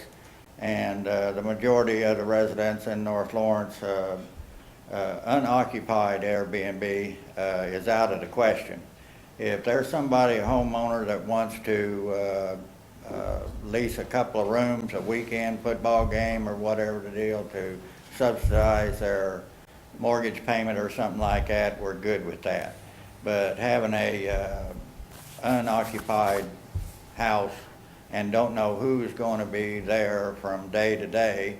H: and the majority of the residents in North Lawrence, unoccupied Airbnb is out of the question. If there's somebody, a homeowner that wants to lease a couple of rooms, a weekend football game or whatever the deal, to subsidize their mortgage payment or something like that, we're good with that. But having a unoccupied house and don't know who's going to be there from day to day,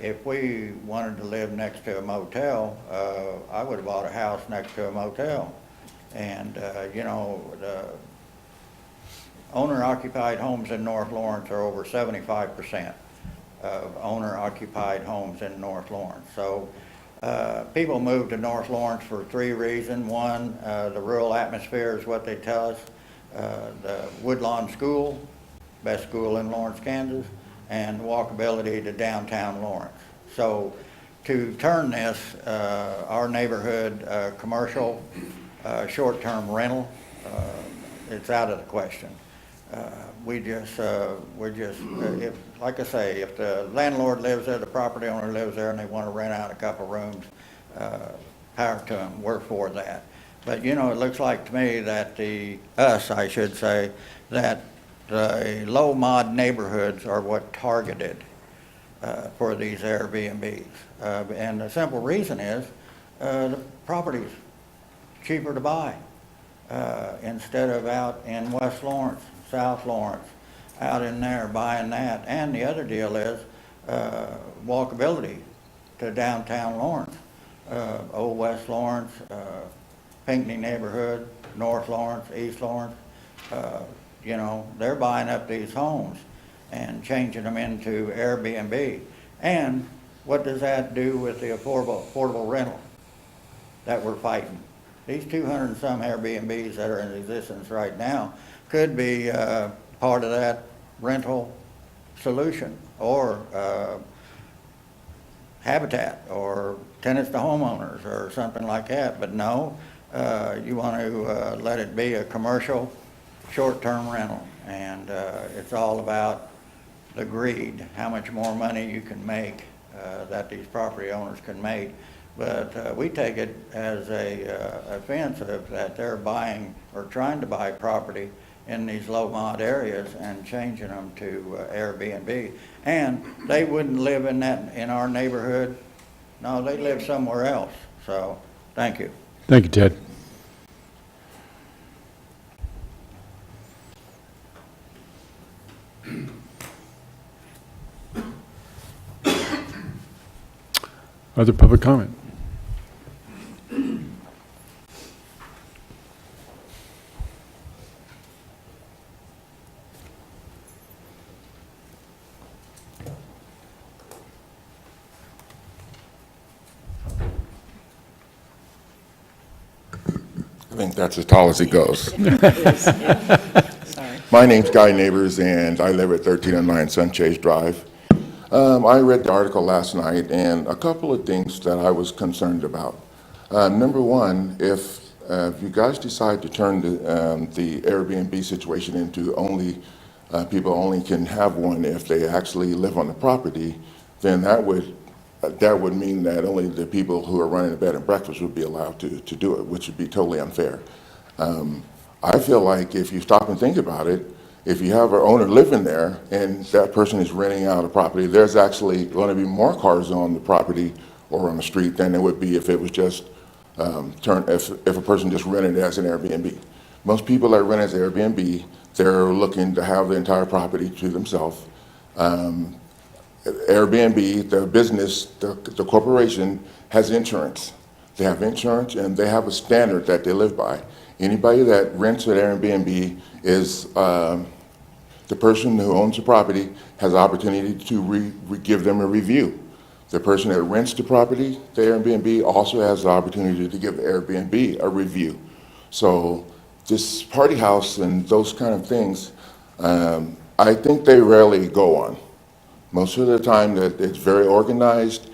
H: if we wanted to live next to a motel, I would have bought a house next to a motel. And, you know, the owner-occupied homes in North Lawrence are over 75% of owner-occupied homes in North Lawrence. So people move to North Lawrence for three reasons. One, the rural atmosphere is what they tell us. The Woodlawn School, best school in Lawrence, Kansas, and walkability to downtown Lawrence. So to turn this, our neighborhood, commercial, short-term rental, it's out of the question. If, like I say, if the landlord lives there, the property owner lives there, and they want to rent out a couple rooms, power to them, we're for that. But, you know, it looks like to me that I should say, that the low mod neighborhoods are what targeted for these Airbnbs. And the simple reason is the property's cheaper to buy instead of out in West Lawrence, South Lawrence, out in there buying that. And the other deal is walkability to downtown Lawrence, Old West Lawrence, Pinckney neighborhood, North Lawrence, East Lawrence. You know, they're buying up these homes and changing them into Airbnb. And what does that do with the affordable rental that we're fighting? These 200 and some Airbnbs that are in existence right now could be part of that rental solution, or habitat, or tenants to homeowners, or something like that. But no, you want to let it be a commercial short-term rental, and it's all about the greed, how much more money you can make, that these property owners can make. But we take it as a offensive that they're buying or trying to buy property in these low mod areas and changing them to Airbnb. And they wouldn't live in our neighborhood. No, they live somewhere else. So, thank you.
A: Thank you, Ted. Other public comment?
V: I think that's as tall as it goes.
R: Sorry.
V: My name's Guy Neighbors, and I live at 1309 Sunchase Drive. I read the article last night, and a couple of things that I was concerned about. Number one, if you guys decide to turn the Airbnb situation into only people only can have one if they actually live on the property, then that would mean that only the people who are running a bed and breakfast would be allowed to do it, which would be totally unfair. I feel like if you stop and think about it, if you have an owner living there and that person is renting out a property, there's actually going to be more cars on the property or on the street than there would be if it was just if a person just rented it as an Airbnb. Most people that rent as Airbnb, they're looking to have the entire property to themselves. Airbnb, the business, the corporation has insurance. They have insurance and they have a standard that they live by. Anybody that rents at Airbnb is, the person who owns the property has the opportunity to give them a review. The person that rents the property, the Airbnb, also has the opportunity to give Airbnb a review. So this party house and those kind of things, I think they rarely go on. Most of the time that it's very organized.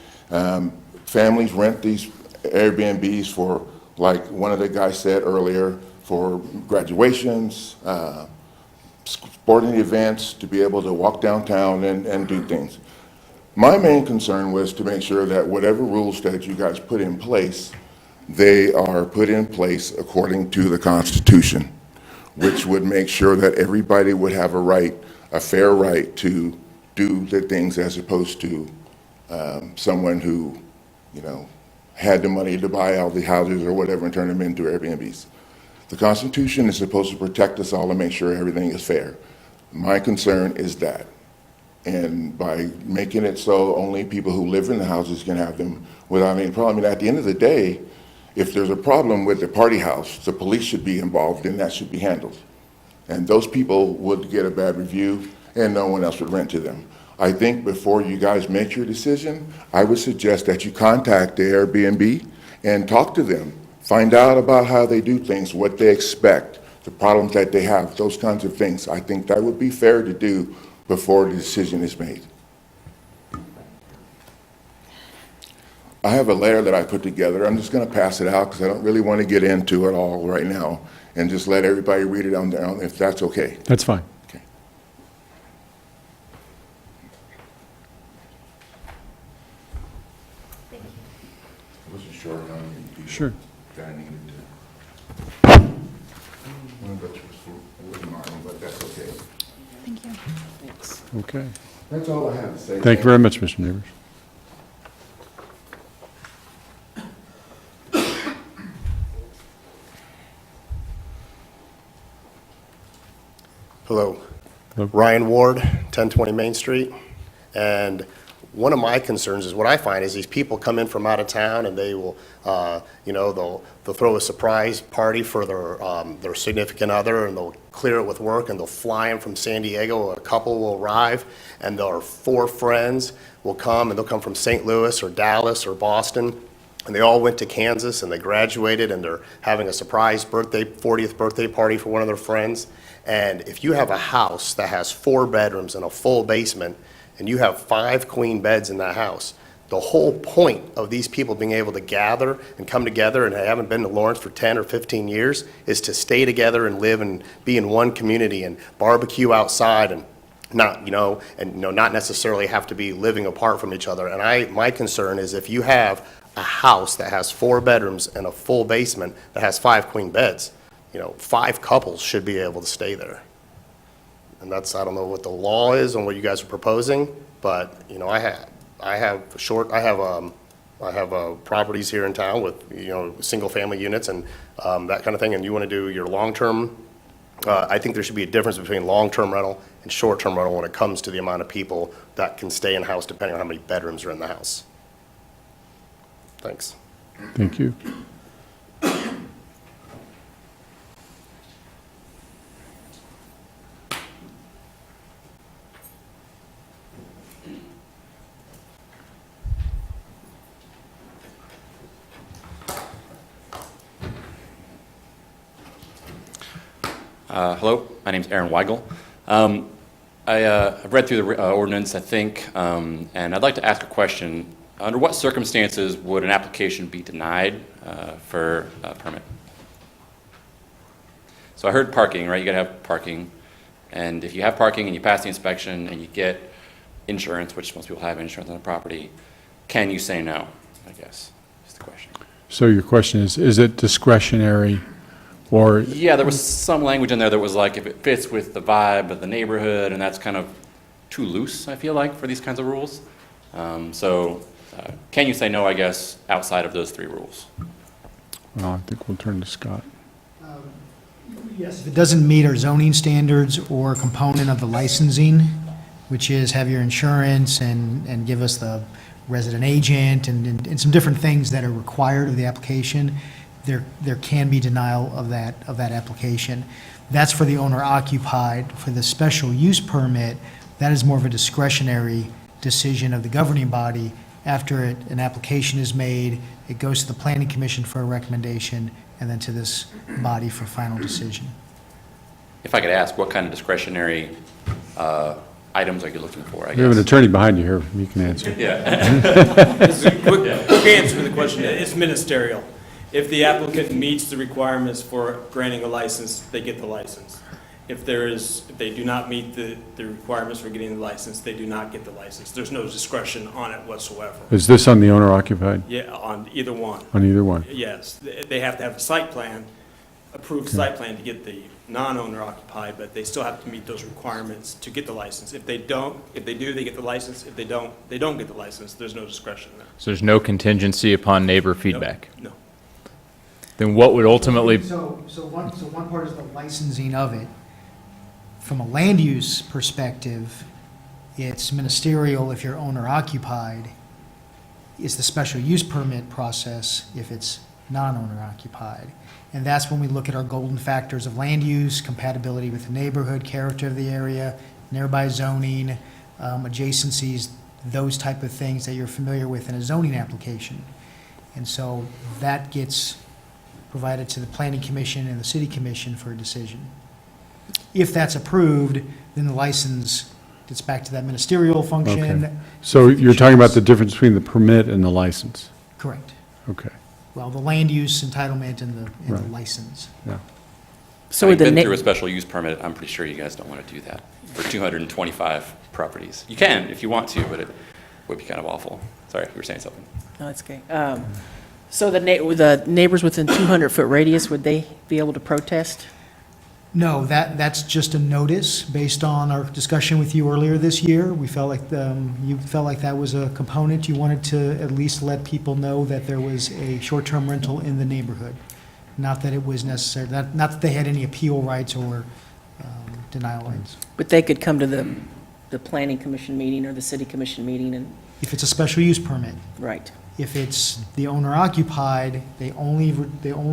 V: Families rent these Airbnbs for, like one of the guys said earlier, for graduations, sporting events, to be able to walk downtown and do things. My main concern was to make sure that whatever rules that you guys put in place, they are put in place according to the Constitution, which would make sure that everybody would have a fair right to do the things as opposed to someone who, had the money to buy all the houses or whatever and turn them into Airbnbs. The Constitution is supposed to protect us all and make sure everything is fair. My concern is that. And by making it so only people who live in the houses can have them without any problem. I mean, at the end of the day, if there's a problem with the party house, the police should be involved and that should be handled. And those people would get a bad review and no one else would rent to them. I think before you guys make your decision, I would suggest that you contact the Airbnb and talk to them. Find out about how they do things, what they expect, the problems that they have, those kinds of things. I think that would be fair to do before the decision is made. I have a letter that I put together. I'm just going to pass it out because I don't really want to get into it all right now and just let everybody read it on their own, if that's okay.
A: That's fine.
V: Okay. It was a short one.
A: Sure.
V: That I needed to. One of which was mine, but that's okay.
T: Thank you.
A: Okay.
V: That's all I have to say.
A: Thank you very much, Mr. Neighbors.
I: Hello.
A: Hello.
I: Ryan Ward, 1020 Main Street. And one of my concerns is what I find is these people come in from out of town and they will, they'll throw a surprise party for their significant other and they'll clear it with work and they'll fly in from San Diego. A couple will arrive and their 4 friends will come and they'll come from St. Louis or Dallas or Boston. And they all went to Kansas and they graduated and they're having a surprise 40th birthday party for one of their friends. And if you have a house that has 4 bedrooms and a full basement, and you have 5 queen beds in that house, the whole point of these people being able to gather and come together, and they haven't been to Lawrence for 10 or 15 years, is to stay together and live and be in one community and barbecue outside and not necessarily have to be living apart from each other. And my concern is if you have a house that has 4 bedrooms and a full basement that has 5 queen beds, 5 couples should be able to stay there. And I don't know what the law is on what you guys are proposing, but, I have properties here in town with, single family units and that kind of thing, and you want to do your long-term, I think there should be a difference between long-term rental and short-term rental when it comes to the amount of people that can stay in a house depending on how many bedrooms are in the house. Thanks.
A: Thank you.
J: Hello, my name's Aaron Weigel. I've read through the ordinance, I think, and I'd like to ask a question. Under what circumstances would an application be denied for a permit? So I heard parking, right? You gotta have parking. And if you have parking and you pass the inspection and you get insurance, which most people have insurance on the property, can you say no, I guess, is the question.
A: So your question is it discretionary or?
J: Yeah, there was some language in there that was like if it fits with the vibe of the neighborhood, and that's kind of too loose, I feel like, for these kinds of rules. Can you say no, I guess, outside of those 3 rules?
A: Well, I think we'll turn to Scott.
E: Yes, if it doesn't meet our zoning standards or component of the licensing, which is have your insurance and give us the resident agent and some different things that are required of the application, there can be denial of that application. That's for the owner occupied. For the special use permit, that is more of a discretionary decision of the governing body. After an application is made, it goes to the planning commission for a recommendation, and then to this body for final decision.
J: If I could ask, what kind of discretionary items are you looking for, I
A: We have an
J: guess?
A: attorney behind you here, you can answer.
J: Yeah.
W: This is a quick answer to the question. It's ministerial. If the applicant meets the requirements for granting a license, they get the license. If they do not meet the requirements for getting the license, they do not get the license. There's no discretion on it whatsoever.
A: Is this on the owner occupied?
W: Yeah, on either one.
A: On either one?
W: Yes, they have to have a site plan, approved site plan to get the non-owner occupied, but they still have to meet those requirements to get the license. If they do, they get the license. If they don't get the license. There's no discretion there.
D: So there's no contingency upon neighbor feedback?
W: No.
D: Then what would ultimately,
E: So one part is the licensing of it. From a land use perspective, it's ministerial if you're owner occupied. It's the special use permit process if it's non-owner occupied. And that's when we look at our golden factors of land use, compatibility with the neighborhood, character of the area, nearby zoning, adjacencies, those type of things that you're familiar with in a zoning application. And so that gets provided to the planning commission and the city commission for a decision. If that's approved, then the license gets back to that ministerial function.
A: Okay. So you're talking about the difference between the permit and the license?
E: Correct.
A: Okay,
E: Well, the land use entitlement and the
A: Right.
E: license.
A: yeah.
R: So
J: I've
R: with the
J: been
R: na-
J: through a special use permit. I'm pretty sure you guys don't want to do that for 225 properties. You can if you want to, but it would be kind of awful. Sorry, you were saying something.
R: No, that's okay. So the neighbors within 200-foot radius, would they be able to protest?
E: No, that's just a notice based on our discussion with you earlier this year. We felt like, you felt like that was a component. You wanted to at least let people know that there was a short-term rental in the neighborhood. Not that it was necessary, not that they had any appeal rights or denial rights.
R: But they could come to the planning commission meeting or the city commission meeting and,
E: If it's a special use permit.
R: right.
E: If it's the owner occupied, they only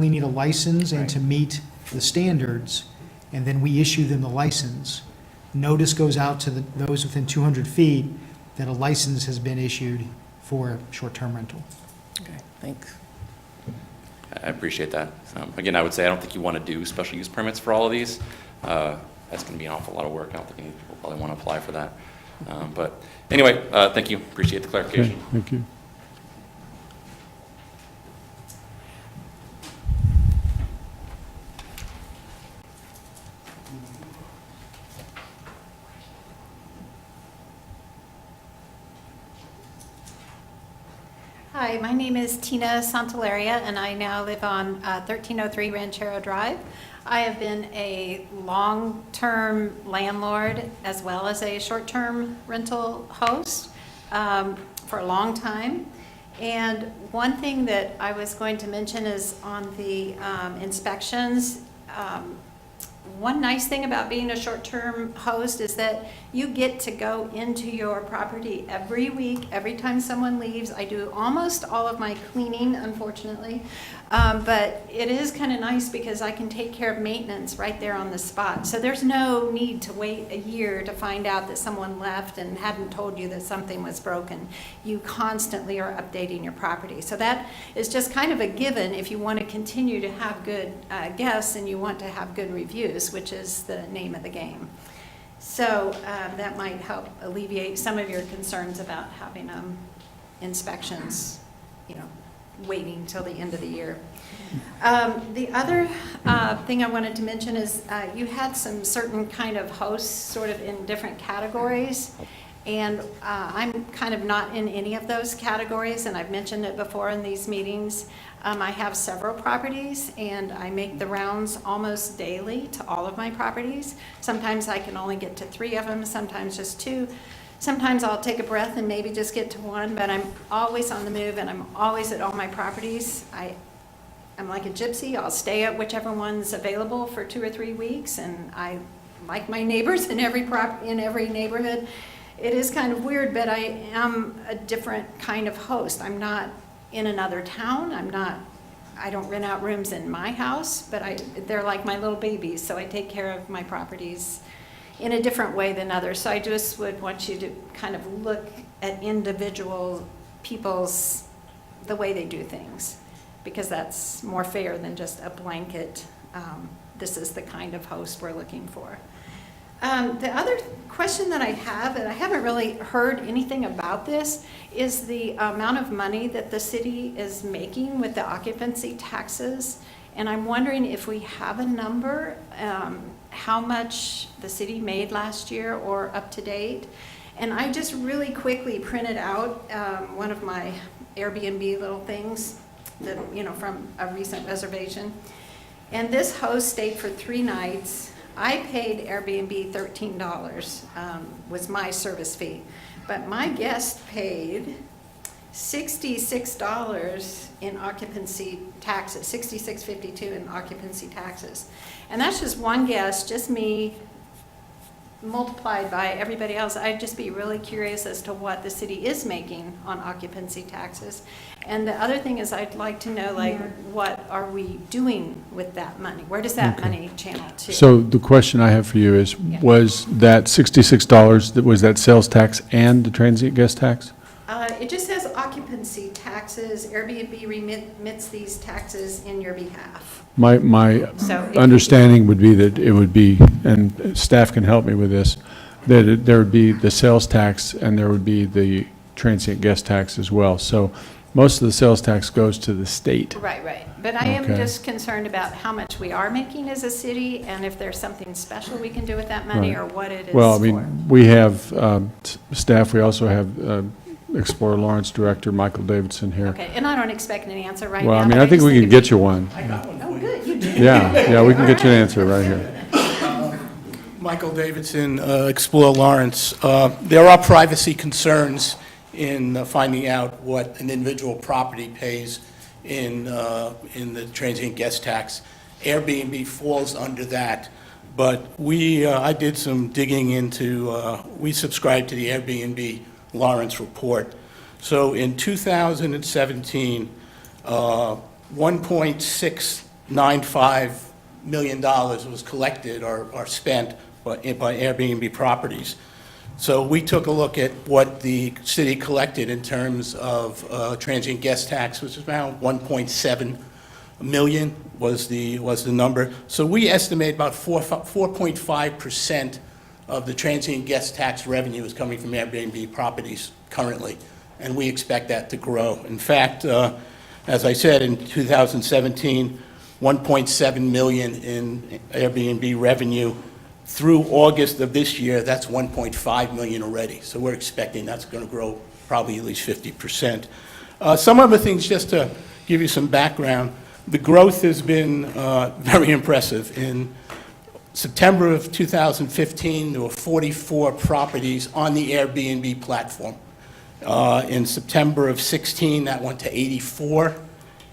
E: need a license and to meet the standards, and then we issue them the license. Notice goes out to those within 200 feet that a license has been issued for a short-term rental.
R: Okay, thanks.
J: I appreciate that. Again, I would say I don't think you want to do special use permits for all of these. That's going to be an awful lot of work. I don't think any people probably want to apply for that. But anyway, thank you. Appreciate the
A: Okay,
J: clarification.
A: thank you.
K: Hi, my name is Tina Santalaria, and I now live on 1303 Ranchero Drive. I have been a long-term landlord as well as a short-term rental host for a long time. And one thing that I was going to mention is on the inspections. One nice thing about being a short-term host is that you get to go into your property every week, every time someone leaves. I do almost all of my cleaning, unfortunately, but it is kind of nice because I can take care of maintenance right there on the spot. So there's no need to wait a year to find out that someone left and hadn't told you that something was broken. You constantly are updating your property. So that is just kind of a given if you want to continue to have good guests and you want to have good reviews, which is the name of the game. So that might help alleviate some of your concerns about having inspections, waiting till the end of the year. The other thing I wanted to mention is you had some certain kind of hosts sort of in different categories, and I'm kind of not in any of those categories, and I've mentioned it before in these meetings. I have several properties, and I make the rounds almost daily to all of my properties. Sometimes I can only get to 3 of them, sometimes just 2. Sometimes I'll take a breath and maybe just get to 1, but I'm always on the move, and I'm always at all my properties. I'm like a gypsy. I'll stay at whichever one's available for 2 or 3 weeks, and I like my neighbors in every neighborhood. It is kind of weird, but I am a different kind of host. I'm not in another town. I'm not I don't rent out rooms in my house, but they're like my little babies, so I take care of my properties in a different way than others. So I just would want you to kind of look at individual people's, the way they do things, because that's more fair than just a blanket, this is the kind of host we're looking for. The other question that I have, and I haven't really heard anything about this, is the amount of money that the city is making with the occupancy taxes. And I'm wondering if we have a number, how much the city made last year or up to date. And I just really quickly printed out one of my Airbnb little things that, from a recent reservation. And this host stayed for 3 nights. I paid Airbnb $13, was my service fee. But my guest paid $66 in occupancy taxes, $66.52 in occupancy taxes. And that's just one guest, just me, multiplied by everybody else. I'd just be really curious as to what the city is making on occupancy taxes. And the other thing is I'd like to know, like, what are we doing with that money? Where does that money channel to?
A: So the question I have for you is, was that $66, was that sales tax and the transient guest tax?
K: It just says occupancy taxes. Airbnb remits these taxes in your behalf.
A: My
K: So if-
A: understanding would be that it would be, and staff can help me with this, that there would be the sales tax and there would be the transient guest tax as well. So most of the sales tax goes to the state.
K: Right. But I am
A: Okay.
K: just concerned about how much we are making as a city and if there's something special we can do with that money
A: Right.
K: or what it is
A: Well, I
K: for.
A: mean, we have staff, we also have Explorer Lawrence Director Michael Davidson here.
K: Okay, and I don't expect an answer right now.
A: Well, I
K: but
A: mean, I think
K: just
A: we can
K: if
A: get you one.
K: Oh, good, you do.
A: Yeah, we can get you an answer right here.
L: Michael Davidson, Explore Lawrence. There are privacy concerns in finding out what an individual property pays in the transient guest tax. Airbnb falls under that, but I did some digging into, we subscribe to the Airbnb Lawrence report. So in 2017, $1.695 million was collected or spent by Airbnb properties. So we took a look at what the city collected in terms of transient guest tax, which is about 1.7 million was the number. So we estimate about 4.5% of the transient guest tax revenue is coming from Airbnb properties currently, and we expect that to grow. In fact, as I said, in 2017, 1.7 million in Airbnb revenue. Through August of this year, that's 1.5 million already. So we're expecting that's going to grow probably at least 50%. Some other things, just to give you some background, the growth has been very impressive. In September of 2015, there were 44 properties on the Airbnb platform. In September of 16, that went to 84.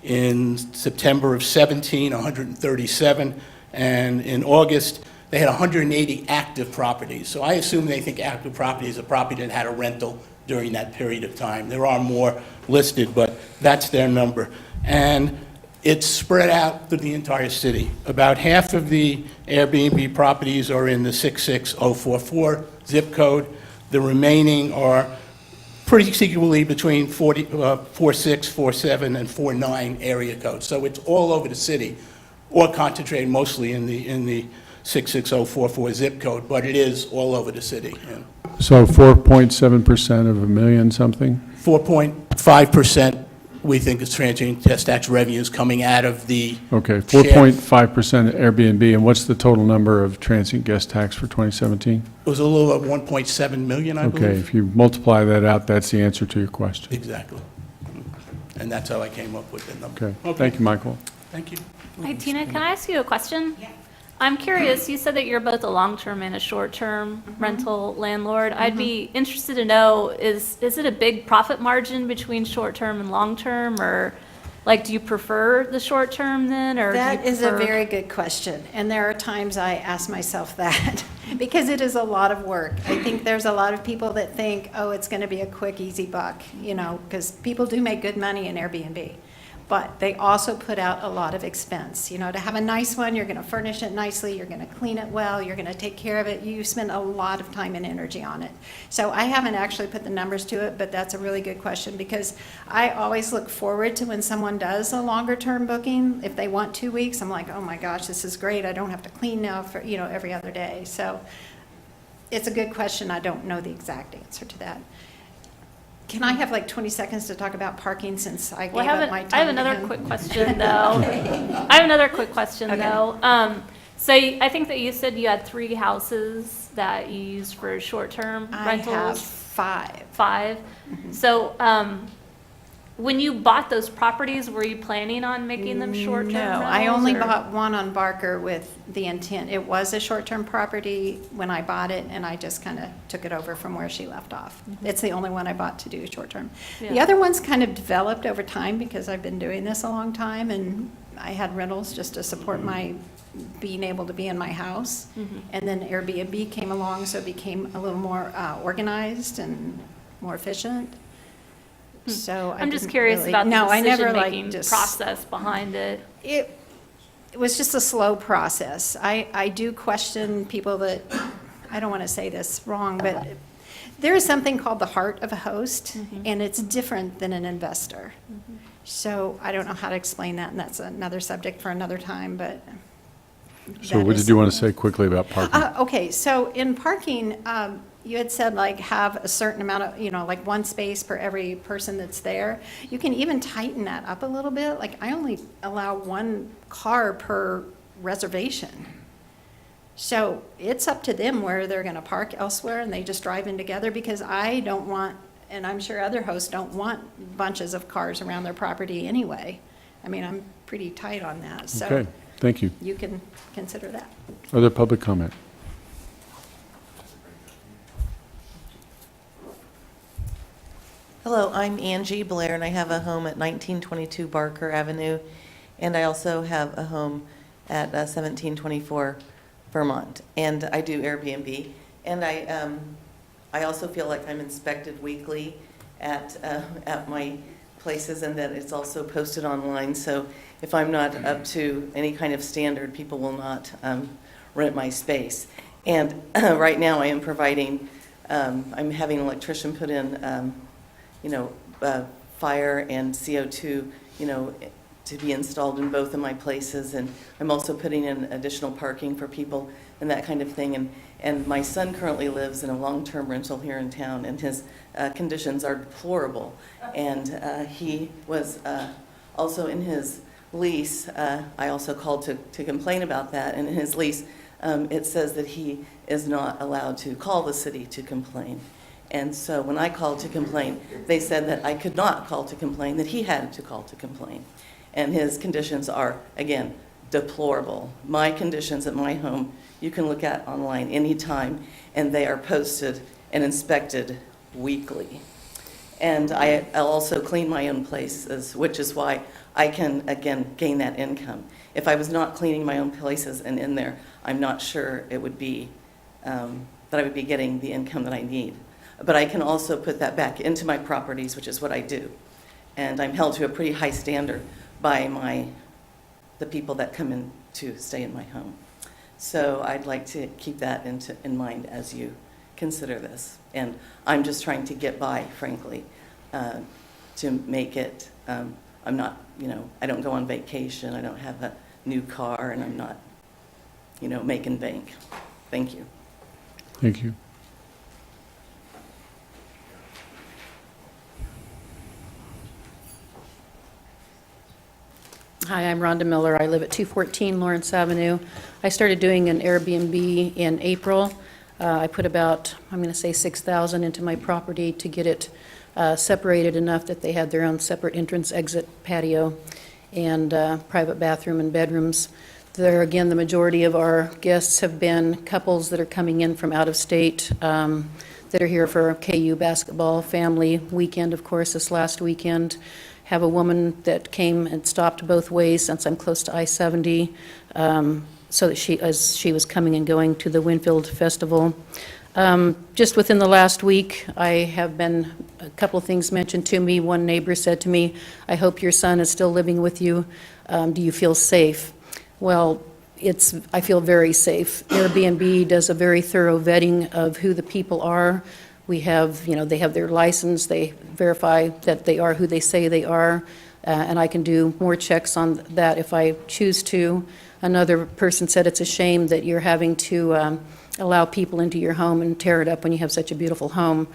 L: In September of 17, 137. And in August, they had 180 active properties. So I assume they think active property is a property that had a rental during that period of time. There are more listed, but that's their number. And it's spread out through the entire city. About half of the Airbnb properties are in the 66044 zip code. The remaining are pretty equally between 46, 47, and 49 area codes. So it's all over the city, or concentrated mostly in the 66044 zip code, but it is all over the city. Yeah.
A: So 4.7% of a million something?
L: 4.5% we think is transient guest tax revenues coming out of the
A: Okay,
L: shared-
A: 4.5% Airbnb, and what's the total number of transient guest tax for 2017?
L: It was a little over 1.7 million, I
A: Okay,
L: believe.
A: if you multiply that out, that's the answer to your question.
L: Exactly. And that's how I came up with the number.
A: Okay, thank you, Michael.
L: Thank you.
M: Hi, Tina, can I ask you a question? Yeah. I'm curious, you said that you're both a long-term and a short-term rental landlord. I'd be interested to know, is it a big profit margin between short-term and long-term, or like, do you prefer the short-term then, or do you
K: That is a
M: prefer-
K: very good question, and there are times I ask myself that, because it is a lot of work. I think there's a lot of people that think, oh, it's going to be a quick, easy buck, because people do make good money in Airbnb. But they also put out a lot of expense. You know, to have a nice one, you're going to furnish it nicely, you're going to clean it well, you're going to take care of it. You spend a lot of time and energy on it. So I haven't actually put the numbers to it, but that's a really good question because I always look forward to when someone does a longer term booking. If they want 2 weeks, I'm like, oh my gosh, this is great. I don't have to clean now for, you know, every other day. So it's a good question. I don't know the exact answer to that. Can I have like 20 seconds to talk about parking since I gave up my time?
M: I have another quick question, though. I have another quick question, though. So I think that you said you had 3 houses that you used for short-term rentals?
K: I have 5.
M: 5? So when you bought those properties, were you planning on making them short-term
K: No,
M: rentals?
K: I only
M: or-
K: bought one on Barker with the intent. It was a short-term property when I bought it, and I just kind of took it over from where she left off. It's the only one I bought to do short-term. The
M: Yeah.
K: other ones kind of developed over time because I've been doing this a long time, and I had rentals just to support my being able to be in my house. And then Airbnb came along, so it became a little more organized and more efficient. So I
M: I'm just
K: didn't
M: curious
K: really-
M: about
K: No,
M: the
K: I never, like,
M: decision-making
K: just-
M: process behind it.
K: It was just a slow process. I do question people that, I don't want to say this wrong, but there is something called the heart of a host, and it's different than an investor. So I don't know how to explain that, and that's another subject for another time, but.
A: So
K: that
A: what
K: is
A: did you want to
K: something.
A: say quickly about parking?
K: Okay, so in parking, you had said like have a certain amount of, you know, like 1 space per every person that's there. You can even tighten that up a little bit. Like I only allow 1 car per reservation. So it's up to them where they're going to park elsewhere and they just drive in together because I don't want, and I'm sure other hosts don't want bunches of cars around their property anyway. I mean, I'm pretty tight on that, so.
A: Okay, thank you.
K: You can consider that.
A: Other public comment?
N: Hello, I'm Angie Blair, and I have a home at 1922 Barker Avenue, and I also have a home at 1724 Vermont, and I do Airbnb. And I also feel like I'm inspected weekly at my places, and that it's also posted online. So if I'm not up to any kind of standard, people will not rent my space. And right now, I am providing. I'm having an electrician put in. Fire and CO2, to be installed in both of my places. And I'm also putting in additional parking for people and that kind of thing. And my son currently lives in a long-term rental here in town, and his conditions are deplorable. And he was also in his lease, I also called to complain about that. And in his lease, it says that he is not allowed to call the city to complain. And so when I called to complain, they said that I could not call to complain, that he had to call to complain. And his conditions are, again, deplorable. My conditions at my home, you can look at online anytime, and they are posted and inspected weekly. And I'll also clean my own places, which is why I can, again, gain that income. If I was not cleaning my own places and in there, I'm not sure it would be, that I would be getting the income that I need. But I can also put that back into my properties, which is what I do. And I'm held to a pretty high standard by the people that come in to stay in my home. So I'd like to keep that in mind as you consider this. And I'm just trying to get by, frankly, to make it, I'm not, I don't go on vacation, I don't have a new car, and I'm not, making bank. Thank you.
A: Thank you.
O: Hi, I'm Rhonda Miller. I live at 214 Lawrence Avenue. I started doing an Airbnb in April. I put about, I'm going to say 6,000 into my property to get it separated enough that they had their own separate entrance, exit, patio, and private bathroom and bedrooms. There, again, the majority of our guests have been couples that are coming in from out of state that are here for KU basketball family weekend, of course, this last weekend. Have a woman that came and stopped both ways since I'm close to I-70, so that as she was coming and going to the Winfield Festival. Just within the last week, I have been, a couple of things mentioned to me. One neighbor said to me, "I hope your son is still living with you. Do you feel safe?" Well, I feel very safe. Airbnb does a very thorough vetting of who the people are. We have, they have their license, they verify that they are who they say they are, and I can do more checks on that if I choose to. Another person said it's a shame that you're having to allow people into your home and tear it up when you have such a beautiful home.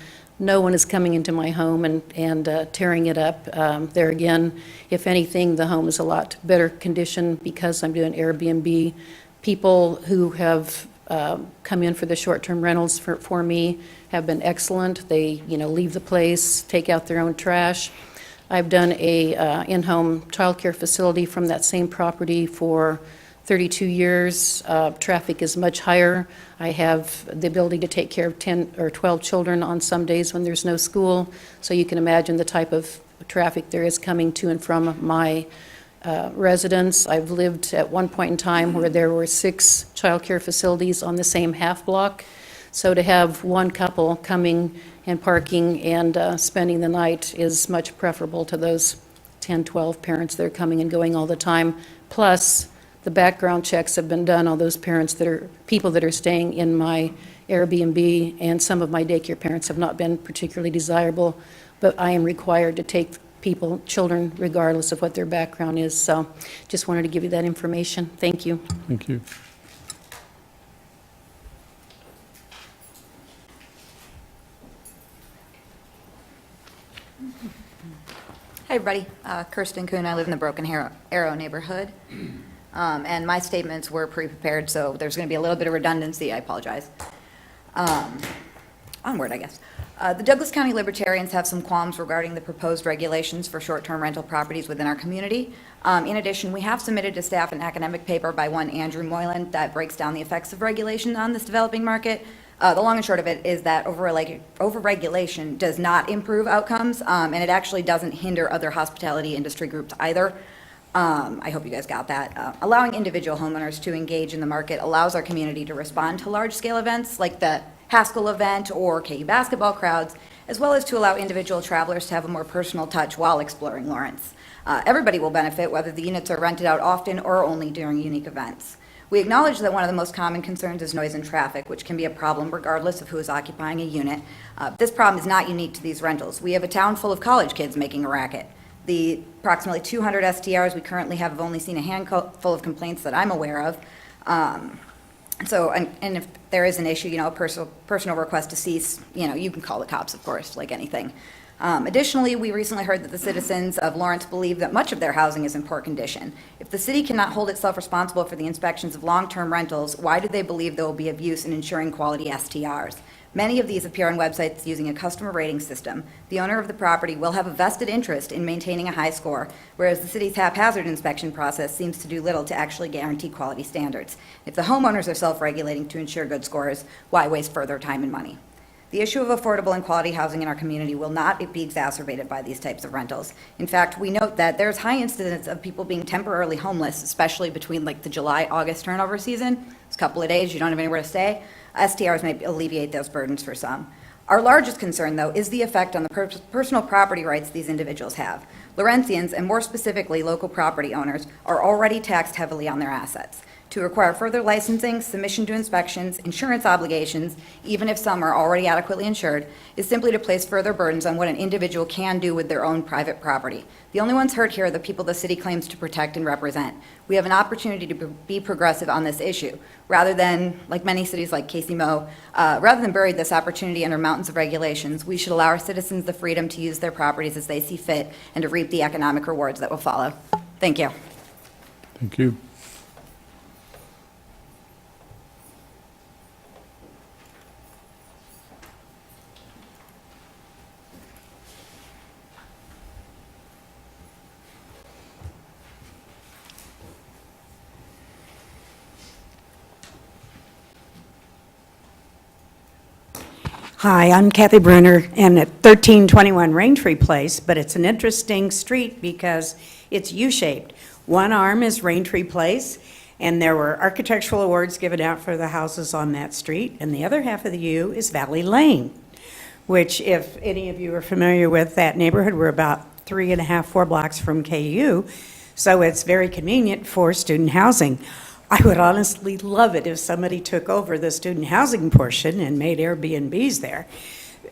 O: No one is coming into my home and tearing it up. There again, if anything, the home is a lot better condition because I'm doing Airbnb. People who have come in for the short-term rentals for me have been excellent. They, leave the place, take out their own trash. I've done a in-home childcare facility from that same property for 32 years. Traffic is much higher. I have the ability to take care of 10 or 12 children on some days when there's no school. So you can imagine the type of traffic there is coming to and from my residence. I've lived at one point in time where there were 6 childcare facilities on the same half block. So to have one couple coming and parking and spending the night is much preferable to those 10, 12 parents that are coming and going all the time. Plus, the background checks have been done on those people that are staying in my Airbnb, and some of my daycare parents have not been particularly desirable, but I am required to take children, regardless of what their background is. So just wanted to give you that information. Thank you.
A: Thank you.
B: Hi, everybody. Kirsten Kuhn. I live in the Broken Arrow neighborhood. And my statements were pre-prepared, so there's going to be a little bit of redundancy. I apologize. Onward, I guess. The Douglas County Libertarians have some qualms regarding the proposed regulations for short-term rental properties within our community. In addition, we have submitted to staff an academic paper by one Andrew Moylan that breaks down the effects of regulation on this developing market. The long and short of it is that over-regulation does not improve outcomes, and it actually doesn't hinder other hospitality industry groups either. I hope you guys got that. Allowing individual homeowners to engage in the market allows our community to respond to large-scale events like the Haskell event or KU basketball crowds, as well as to allow individual travelers to have a more personal touch while exploring Lawrence. Everybody will benefit, whether the units are rented out often or only during unique events. We acknowledge that one of the most common concerns is noise and traffic, which can be a problem regardless of who is occupying a unit. This problem is not unique to these rentals. We have a town full of college kids making a racket. The approximately 200 STRs we currently have only seen a handful of complaints that I'm aware of. And if there is an issue, a personal request to cease, you can call the cops, of course, like anything. Additionally, we recently heard that the citizens of Lawrence believe that much of their housing is in poor condition. If the city cannot hold itself responsible for the inspections of long-term rentals, why do they believe there will be abuse in ensuring quality STRs? Many of these appear on websites using a customer rating system. The owner of the property will have a vested interest in maintaining a high score, whereas the city's haphazard inspection process seems to do little to actually guarantee quality standards. If the homeowners are self-regulating to ensure good scores, why waste further time and money? The issue of affordable and quality housing in our community will not be exacerbated by these types of rentals. In fact, we note that there's high incidence of people being temporarily homeless, especially between the July-August turnover season. It's a couple of days, you don't have anywhere to stay. STRs may alleviate those burdens for some. Our largest concern, though, is the effect on the personal property rights these individuals have. Lawrenceans, and more specifically local property owners, are already taxed heavily on their assets. To require further licensing, submission to inspections, insurance obligations, even if some are already adequately insured, is simply to place further burdens on what an individual can do with their own private property. The only ones hurt here are the people the city claims to protect and represent. We have an opportunity to be progressive on this issue. Rather than, like many cities like Casey Mo, rather than bury this opportunity under mountains of regulations, we should allow our citizens the freedom to use their properties as they see fit and to reap the economic rewards that will follow. Thank you.
A: Thank you.
P: Hi, I'm Kathy Bruner, and at 1321 Raintree Place, but it's an interesting street because it's U-shaped. One arm is Raintree Place, And there were architectural awards given out for the houses on that street, and the other half of the U is Valley Lane, which, if any of you are familiar with that neighborhood, we're about 3.5, 4 blocks from KU, so it's very convenient for student housing. I would honestly love it if somebody took over the student housing portion and made Airbnbs there.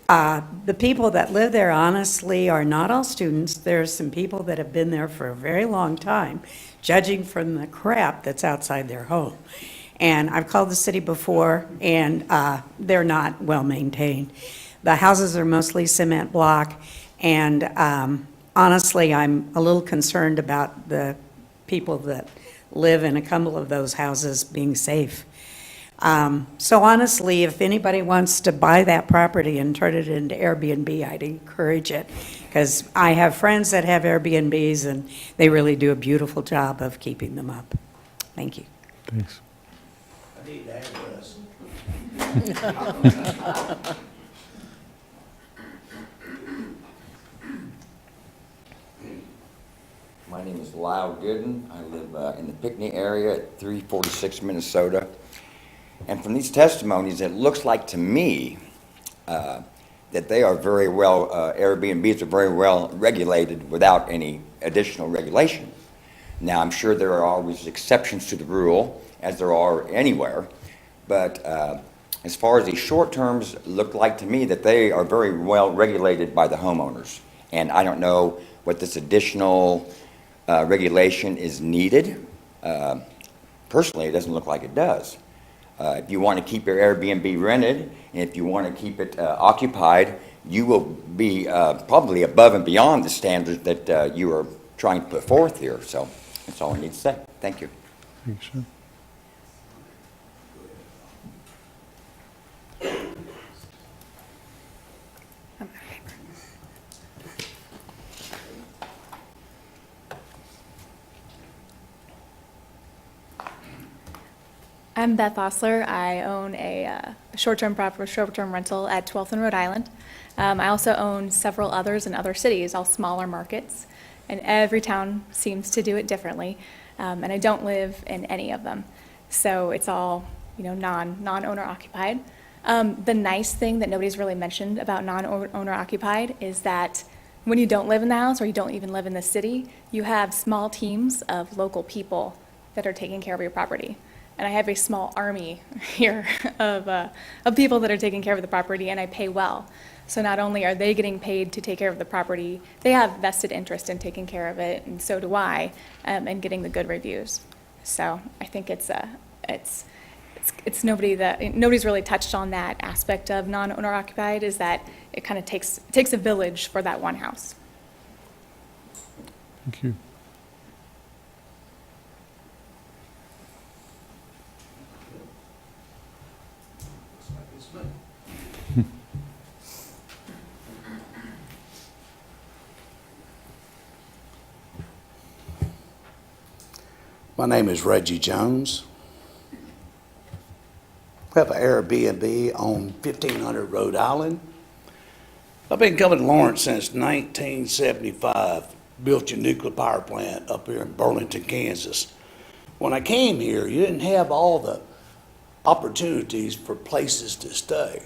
P: The people that live there honestly are not all students. There's some people that have been there for a very long time, judging from the crap that's outside their home. And I've called the city before, and they're not well maintained. The houses are mostly cement block, and honestly, I'm a little concerned about the people that live in a couple of those houses being safe. So honestly, if anybody wants to buy that property and turn it into Airbnb, I'd encourage it, because I have friends that have Airbnbs, and they really do a beautiful job of keeping them up. Thank you.
A: Thanks.
L: I need the address.
F: My name is Lyle Gooden. I live in the Pinckney area at 346 Minnesota. And from these testimonies, it looks like to me that they are very well, Airbnbs are very well regulated without any additional regulation. Now, I'm sure there are always exceptions to the rule, as there are anywhere, but as far as the short terms, look like to me that they are very well regulated by the homeowners. And I don't know what this additional regulation is needed. Personally, it doesn't look like it does. If you want to keep your Airbnb rented, and if you want to keep it occupied, you will be probably above and beyond the standards that you are trying to put forth here. So that's all I need to say. Thank you.
A: Thanks, Sean.
T: I'm Beth Osler. I own a short-term rental at 12th and Rhode Island. I also own several others in other cities, all smaller markets, and every town seems to do it differently. And I don't live in any of them, so it's all non-owner occupied. The nice thing that nobody's really mentioned about non-owner occupied is that when you don't live in the house or you don't even live in the city, you have small teams of local people that are taking care of your property. And I have a small army here of people that are taking care of the property, and I pay well. So not only are they getting paid to take care of the property, they have vested interest in taking care of it, and so do I, and getting the good reviews. So I think it's nobody's really touched on that aspect of non-owner occupied, is that it kind of takes a village for that one house.
A: Thank you.
Q: My name is Reggie Jones. I have an Airbnb on 1500 Rhode Island. I've been coming to Lawrence since 1975, built your nuclear power plant up here in Burlington, Kansas. When I came here, you didn't have all the opportunities for places to stay.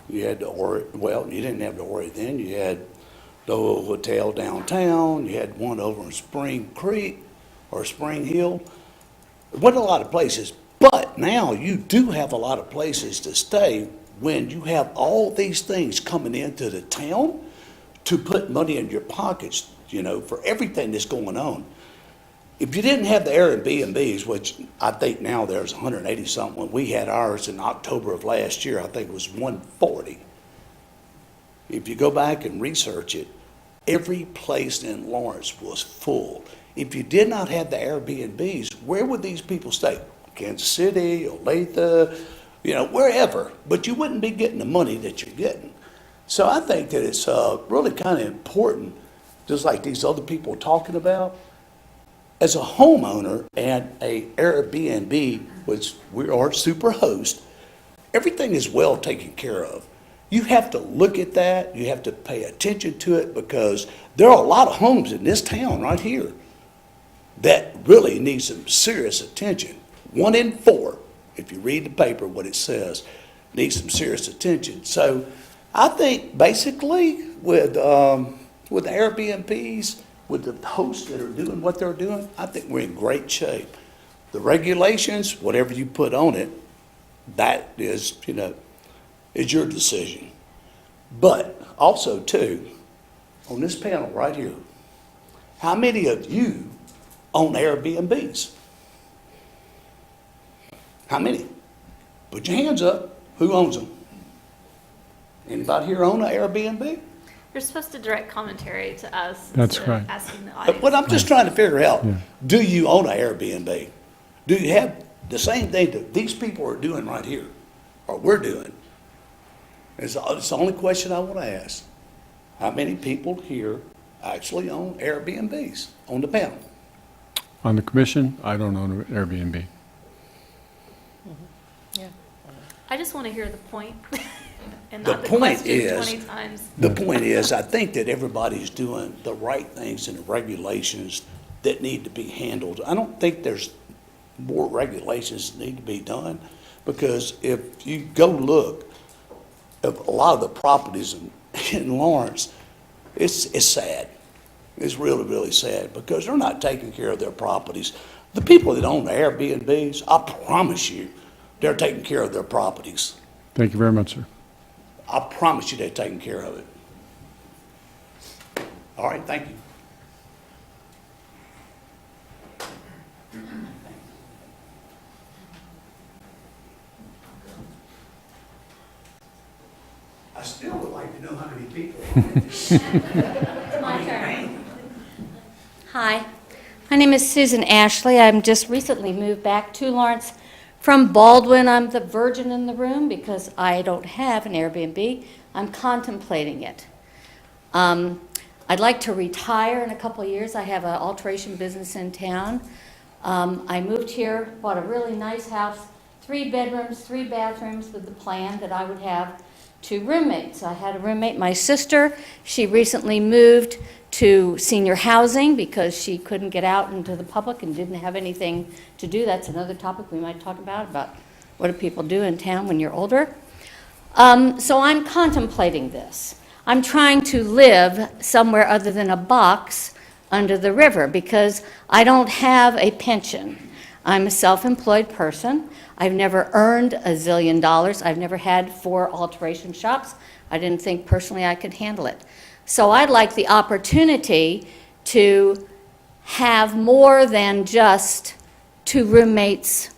Q: You had to worry, well, you didn't have to worry then. You had the little hotel downtown. You had one over in Spring Creek or Spring Hill. There wasn't a lot of places, but now you do have a lot of places to stay when you have all these things coming into the town to put money in your pockets, for everything that's going on. If you didn't have the Airbnbs, which I think now there's 180 something, when we had ours in October of last year, I think it was 140. If you go back and research it, every place in Lawrence was full. If you did not have the Airbnbs, where would these people stay? Kansas City, Olathe, wherever. But you wouldn't be getting the money that you're getting. So I think that it's really kind of important, just like these other people are talking about. As a homeowner and a Airbnb, which we are super host, everything is well taken care of. You have to look at that. You have to pay attention to it, because there are a lot of homes in this town right here that really need some serious attention. 1 in 4, if you read the paper, what it says, needs some serious attention. So I think basically with the Airbnbs, with the hosts that are doing what they're doing, I think we're in great shape. The regulations, whatever you put on it, that is, is your decision. But also too, on this panel right here, how many of you own Airbnbs? How many? Put your hands up. Who owns them? Anybody here own an Airbnb?
M: You're supposed to direct commentary to us.
A: That's
M: instead of
A: right.
M: asking the audience.
Q: But I'm just trying to figure out, do you own an Airbnb? Do you have the same thing that these people are doing right here, or we're doing? It's the only question I want to ask. How many people here actually own Airbnbs on the panel?
A: On the commission, I don't own an Airbnb.
M: I just want to hear the point and
Q: The
M: not the
Q: point
M: question
Q: is,
M: 20 times.
Q: the point is, I think that everybody's doing the right things and the regulations that need to be handled. I don't think there's more regulations that need to be done, because if you go look at a lot of the properties in Lawrence, it's sad. It's really, really sad, because they're not taking care of their properties. The people that own the Airbnbs, I promise you, they're taking care of their properties.
A: Thank you very much, sir.
Q: I promise you they're taking care of it. All right, thank you. I still would like to know how many people.
C: My turn. Hi, my name is Susan Ashley. I'm just recently moved back to Lawrence from Baldwin. I'm the virgin in the room because I don't have an Airbnb. I'm contemplating it. I'd like to retire in a couple of years. I have an alteration business in town. I moved here, bought a really nice house, 3 bedrooms, 3 bathrooms, with the plan that I would have 2 roommates. I had a roommate, my sister. She recently moved to senior housing because she couldn't get out into the public and didn't have anything to do. That's another topic we might talk about what do people do in town when you're older. So I'm contemplating this. I'm trying to live somewhere other than a box under the river because I don't have a pension. I'm a self-employed person. I've never earned $1 zillion. I've never had 4 alteration shops. I didn't think personally I could handle it. So I'd like the opportunity to have more than just 2 roommates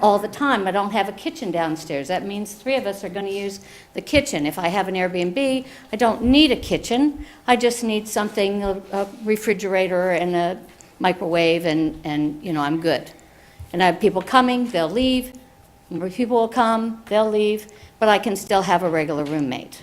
C: all the time. I don't have a kitchen downstairs. That means 3 of us are going to use the kitchen. If I have an Airbnb, I don't need a kitchen. I just need something, a refrigerator and a microwave, and I'm good. And I have people coming, they'll leave. More people will come, they'll leave, but I can still have a regular roommate.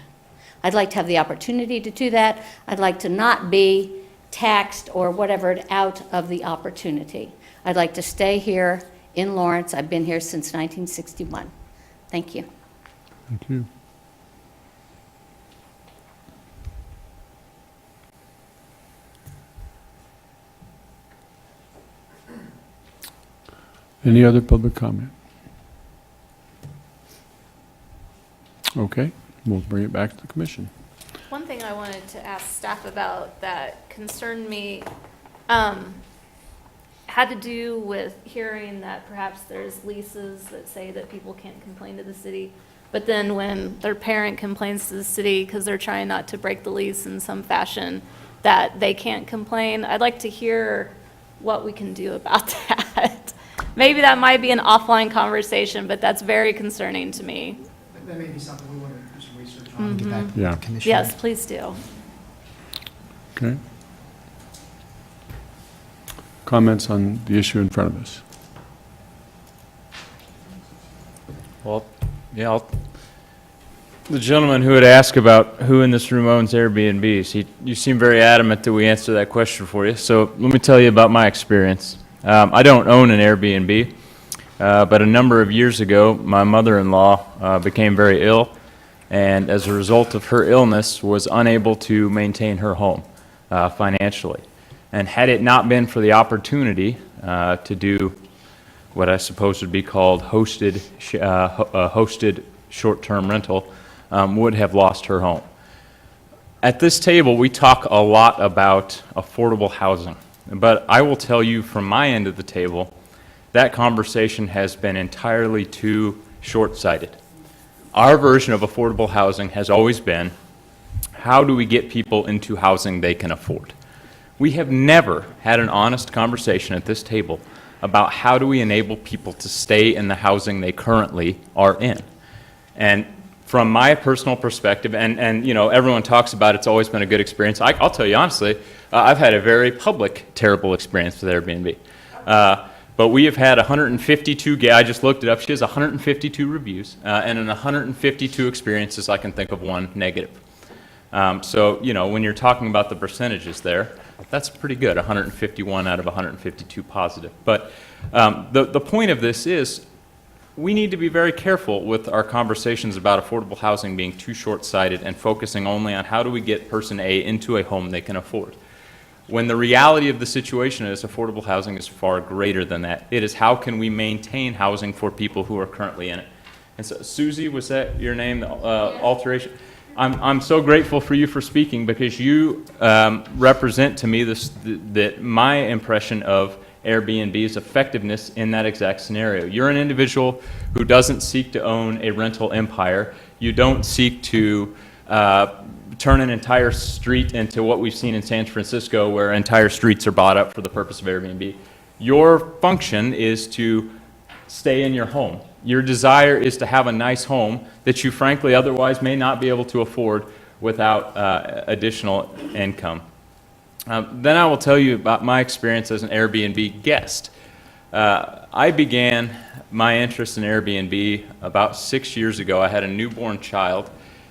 C: I'd like to have the opportunity to do that. I'd like to not be taxed or whatever out of the opportunity. I'd like to stay here in Lawrence. I've been here since 1961. Thank you.
A: Thank you. Any other public comment? Okay, we'll bring it back to the commission.
M: One thing I wanted to ask staff about that concerned me had to do with hearing that perhaps there's leases that say that people can't complain to the city, but then when their parent complains to the city because they're trying not to break the lease in some fashion, that they can't complain. I'd like to hear what we can do about that. Maybe that might be an offline conversation, but that's very concerning to me.
E: That may be something we want to do some research on and get back to
A: Yeah.
E: the commission.
M: Yes, please do.
A: Okay. Comments on the issue in front of us?
D: Well, yeah, the gentleman who had asked about who in this room owns Airbnbs, you seem very adamant that we answer that question for you. So let me tell you about my experience. I don't own an Airbnb, but a number of years ago, my mother-in-law became very ill, and as a result of her illness, was unable to maintain her home financially. And had it not been for the opportunity to do what I suppose would be called hosted short-term rental, would have lost her home. At this table, we talk a lot about affordable housing, but I will tell you from my end of the table, that conversation has been entirely too short-sighted. Our version of affordable housing has always been, how do we get people into housing they can afford? We have never had an honest conversation at this table about how do we enable people to stay in the housing they currently are in. And from my personal perspective, and you know, everyone talks about it's always been a good experience. I'll tell you honestly, I've had a very public, terrible experience with Airbnb. But we have had 152, I just looked it up, she has 152 reviews, and in 152 experiences, I can think of one negative. So, you know, when you're talking about the percentages there, that's pretty good, 151 out of 152 positive. But the point of this is, we need to be very careful with our conversations about affordable housing being too short-sighted and focusing only on how do we get person A into a home they can afford. When the reality of the situation is affordable housing is far greater than that. It is how can we maintain housing for people who are currently in it. And so, Susie, was that your name, the alteration? I'm so grateful for you for speaking because you represent to me that my impression of Airbnb's effectiveness in that exact scenario. You're an individual who doesn't seek to own a rental empire. You don't seek to turn an entire street into what we've seen in San Francisco, where entire streets are bought up for the purpose of Airbnb. Your function is to stay in your home. Your desire is to have a nice home that you frankly otherwise may not be able to afford without additional income. Then I will tell you about my experience as an Airbnb guest. I began my interest in Airbnb about 6 years ago. I had a newborn child,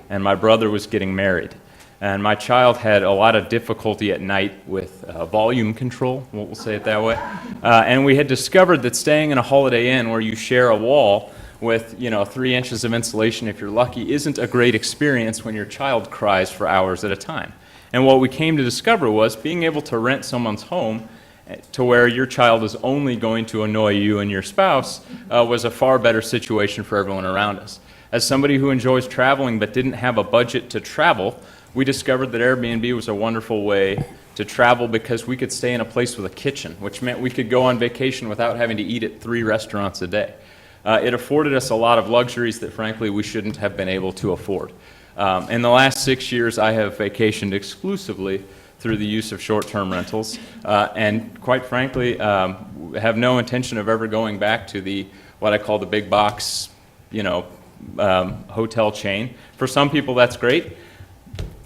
D: and my brother was getting married. And my child had a lot of difficulty at night with volume control, we'll say it that way. And we had discovered that staying in a Holiday Inn where you share a wall with 3 inches of insulation, if you're lucky, isn't a great experience when your child cries for hours at a time. And what we came to discover was being able to rent someone's home to where your child is only going to annoy you and your spouse was a far better situation for everyone around us. As somebody who enjoys traveling but didn't have a budget to travel, we discovered that Airbnb was a wonderful way to travel because we could stay in a place with a kitchen, which meant we could go on vacation without having to eat at 3 restaurants a day. It afforded us a lot of luxuries that frankly we shouldn't have been able to afford. In the last 6 years, I have vacationed exclusively through the use of short-term rentals, and quite frankly, have no intention of ever going back to what I call the big box, hotel chain. For some people, that's great.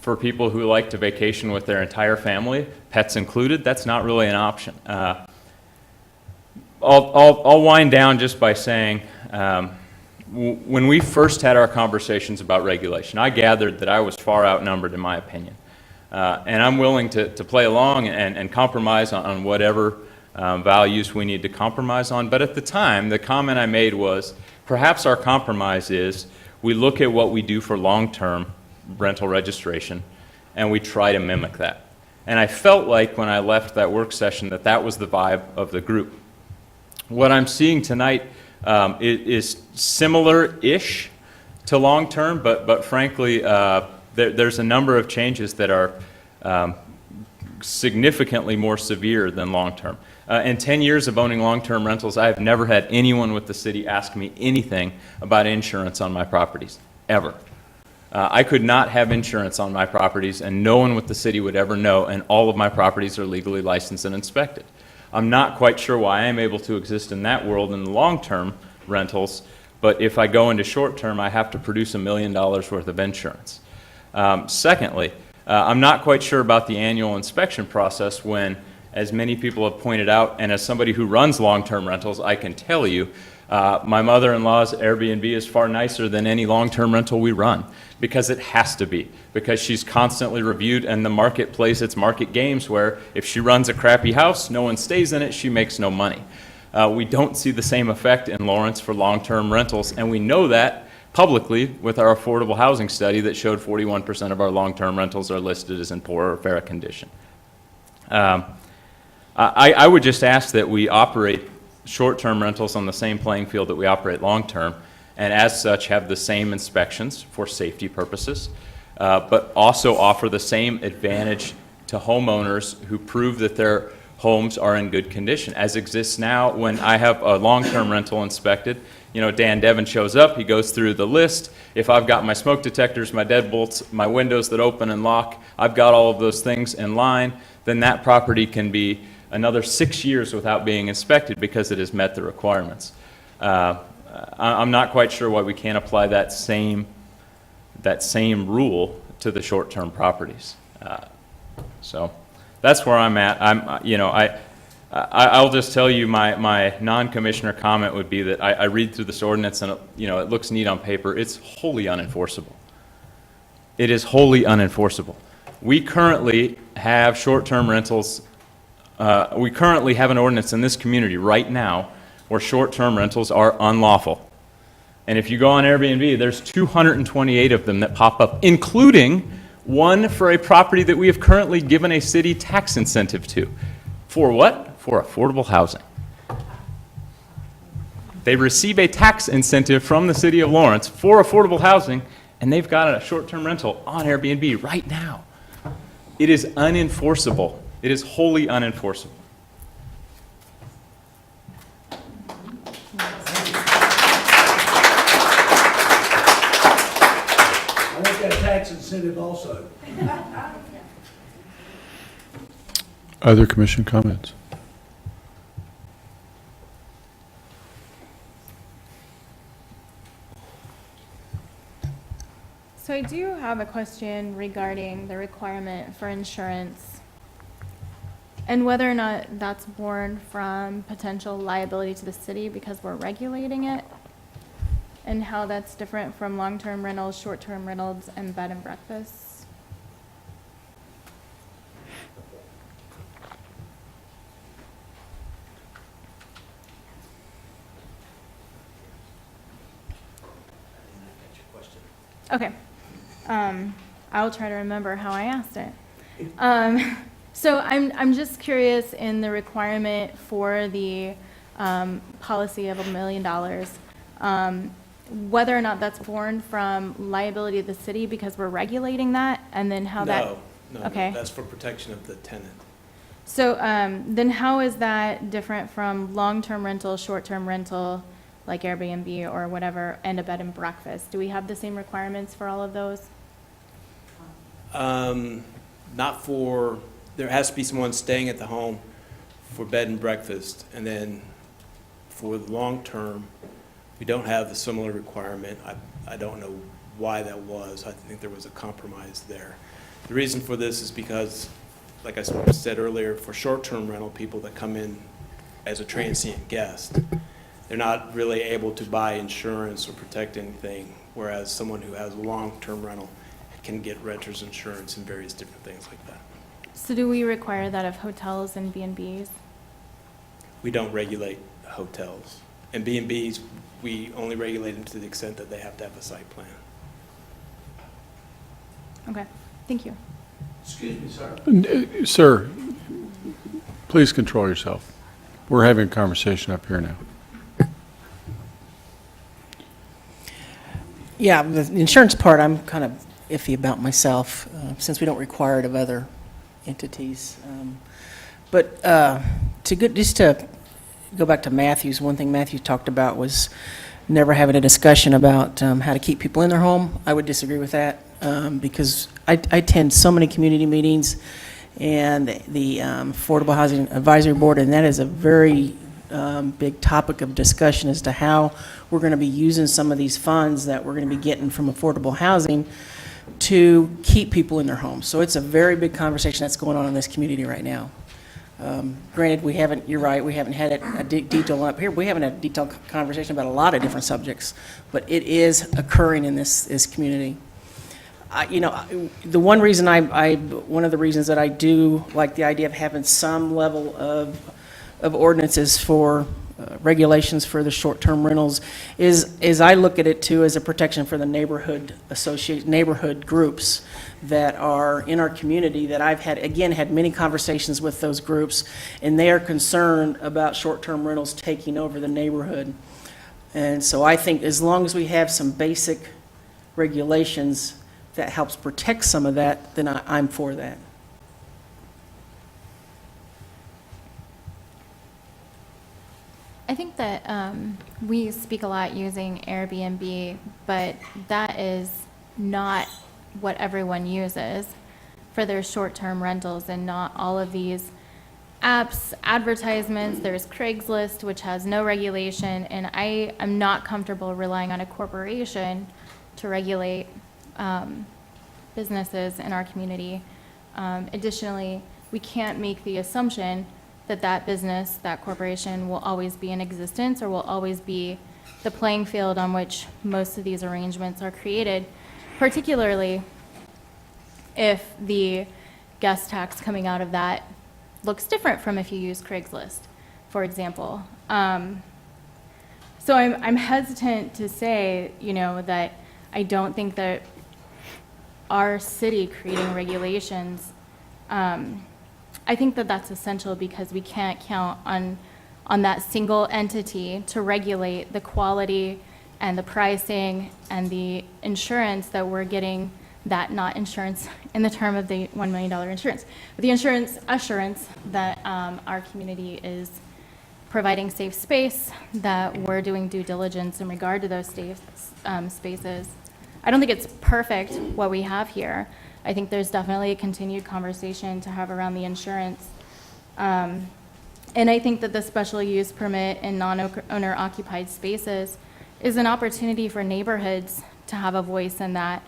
D: For people who like to vacation with their entire family, pets included, that's not really an option. I'll wind down just by saying, when we first had our conversations about regulation, I gathered that I was far outnumbered in my opinion. And I'm willing to play along and compromise on whatever values we need to compromise on. But at the time, the comment I made was, perhaps our compromise is we look at what we do for long-term rental registration and we try to mimic that. And I felt like when I left that work session that was the vibe of the group. What I'm seeing tonight is similar-ish to long-term, but frankly, there's a number of changes that are significantly more severe than long-term. In 10 years of owning long-term rentals, I have never had anyone with the city ask me anything about insurance on my properties, ever. I could not have insurance on my properties, and no one with the city would ever know, and all of my properties are legally licensed and inspected. I'm not quite sure why I'm able to exist in that world in the long-term rentals, but if I go into short-term, I have to produce $1 million worth of insurance. Secondly, I'm not quite sure about the annual inspection process when, as many people have pointed out, and as somebody who runs long-term rentals, I can tell you, my mother-in-law's Airbnb is far nicer than any long-term rental we run, because it has to be, because she's constantly reviewed, and the market plays its market games where if she runs a crappy house, no one stays in it, she makes no money. We don't see the same effect in Lawrence for long-term rentals, and we know that publicly with our affordable housing study that showed 41% of our long-term rentals are listed as in poor or fair condition. I would just ask that we operate short-term rentals on the same playing field that we operate long-term, and as such have the same inspections for safety purposes, but also offer the same advantage to homeowners who prove that their homes are in good condition, as exists now when I have a long-term rental inspected. You know, Dan Devon shows up, he goes through the list. If I've got my smoke detectors, my deadbolts, my windows that open and lock, I've got all of those things in line, then that property can be another 6 years without being inspected because it has met the requirements. I'm not quite sure why we can't apply that same rule to the short-term properties. So that's where I'm at. I'll just tell you my non-commissioner comment would be that I read through this ordinance and it looks neat on paper. It's wholly unenforceable. It is wholly unenforceable. We currently have short-term rentals. We currently have an ordinance in this community right now where short-term rentals are unlawful. And if you go on Airbnb, there's 228 of them that pop up, including one for a property that we have currently given a city tax incentive to. For what? For affordable housing. They receive a tax incentive from the city of Lawrence for affordable housing, and they've got a short-term rental on Airbnb right now. It is unenforceable. It is wholly unenforceable.
Q: I want that tax incentive also.
A: Other commission comments?
T: So I do have a question regarding the requirement for insurance and whether or not that's born from potential liability to the city because we're regulating it, and how that's different from long-term rentals, short-term rentals, and bed and breakfasts. Okay. I'll try to remember how I asked it. So I'm just curious in the requirement for the policy of $1 million, whether or not that's born from liability of the city because we're regulating that, and then how that...
W: No,
T: Okay.
W: that's for protection of the tenant.
T: So then how is that different from long-term rental, short-term rental, like Airbnb or whatever, and a bed and breakfast? Do we have the same requirements for all of those?
W: Not for, there has to be someone staying at the home for bed and breakfast, and then for the long term, we don't have the similar requirement. I don't know why that was. I think there was a compromise there. The reason for this is because, like I said earlier, for short-term rental people that come in as a transient guest, they're not really able to buy insurance or protect anything, whereas someone who has a long-term rental can get renter's insurance and various different things like that.
T: So do we require that of hotels and B&Bs?
W: We don't regulate hotels. And B&Bs, we only regulate them to the extent that they have to have a site plan.
T: Okay, thank you.
Q: Excuse me, sir.
A: Sir, please control yourself. We're having a conversation up here now.
R: Yeah, the insurance part, I'm kind of iffy about myself, since we don't require it of other entities. But just to go back to Matthew's, one thing Matthew talked about was never having a discussion about how to keep people in their home. I would disagree with that, because I attend so many community meetings and the Affordable Housing Advisory Board, and that is a very big topic of discussion as to how we're going to be using some of these funds that we're going to be getting from affordable housing to keep people in their homes. So it's a very big conversation that's going on in this community right now. Granted, we haven't, you're right, we haven't had a detail up here. We haven't had a detailed conversation about a lot of different subjects, but it is occurring in this community. The one reason one of the reasons that I do like the idea of having some level of ordinances for regulations for the short-term rentals is I look at it too as a protection for the neighborhood groups that are in our community that I've had many conversations with those groups, and they are concerned about short-term rentals taking over the neighborhood. And so I think as long as we have some basic regulations that helps protect some of that, then I'm for that.
T: I think that we speak a lot using Airbnb, but that is not what everyone uses for their short-term rentals, and not all of these apps, advertisements. There's Craigslist, which has no regulation, and I am not comfortable relying on a corporation to regulate businesses in our community. Additionally, we can't make the assumption that that business, that corporation will always be in existence or will always be the playing field on which most of these arrangements are created, particularly if the guest tax coming out of that looks different from if you use Craigslist, for example. So I'm hesitant to say, that I don't think that our city creating regulations, I think that that's essential because we can't count on that single entity to regulate the quality and the pricing and the insurance that we're getting, that not insurance in the term of the $1 million insurance, but the insurance assurance that our community is providing safe space, that we're doing due diligence in regard to those safe spaces. I don't think it's perfect what we have here. I think there's definitely a continued conversation to have around the insurance. And I think that the special use permit in non-owner occupied spaces is an opportunity for neighborhoods to have a voice in that,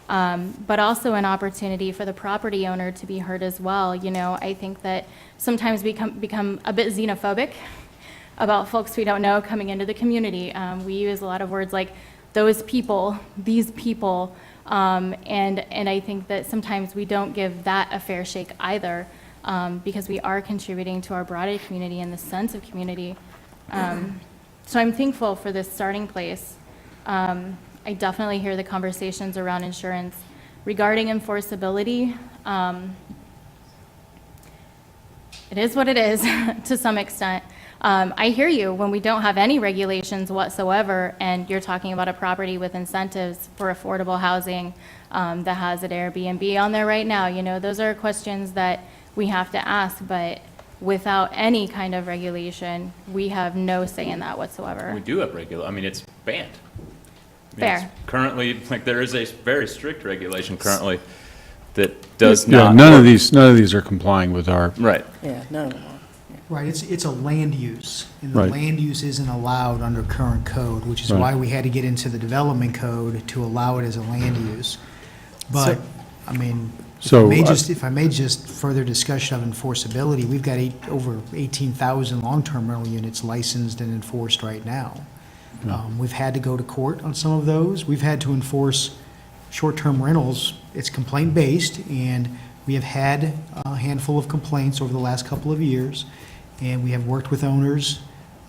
T: but also an opportunity for the property owner to be heard as well. I think that sometimes we become a bit xenophobic about folks we don't know coming into the community. We use a lot of words like those people, these people, and I think that sometimes we don't give that a fair shake either, because we are contributing to our broader community and the sense of community. So I'm thankful for this starting place. I definitely hear the conversations around insurance. Regarding enforceability, it is what it is to some extent. I hear you when we don't have any regulations whatsoever, and you're talking about a property with incentives for affordable housing that has an Airbnb on there right now. Those are questions that we have to ask, but without any kind of regulation, we have no say in that whatsoever.
D: We do have it's banned.
T: Fair.
D: Currently, there is a very strict regulation currently that does
A: Yeah,
D: not.
A: none of
D: work.
A: these are complying with our.
D: Right.
R: Yeah, none of them are.
E: Right, it's a land use, and the
A: Right.
E: land use isn't allowed under current code, which is
A: Right.
E: why we had to get into the development code to allow it as a land use. But,
A: So,
E: if I may just further discussion of enforceability, we've got over 18,000 long-term rental units licensed and enforced right now. We've had to go to court on some of those. We've had to enforce short-term rentals. It's complaint-based, and we have had a handful of complaints over the last couple of years, and we have worked with owners.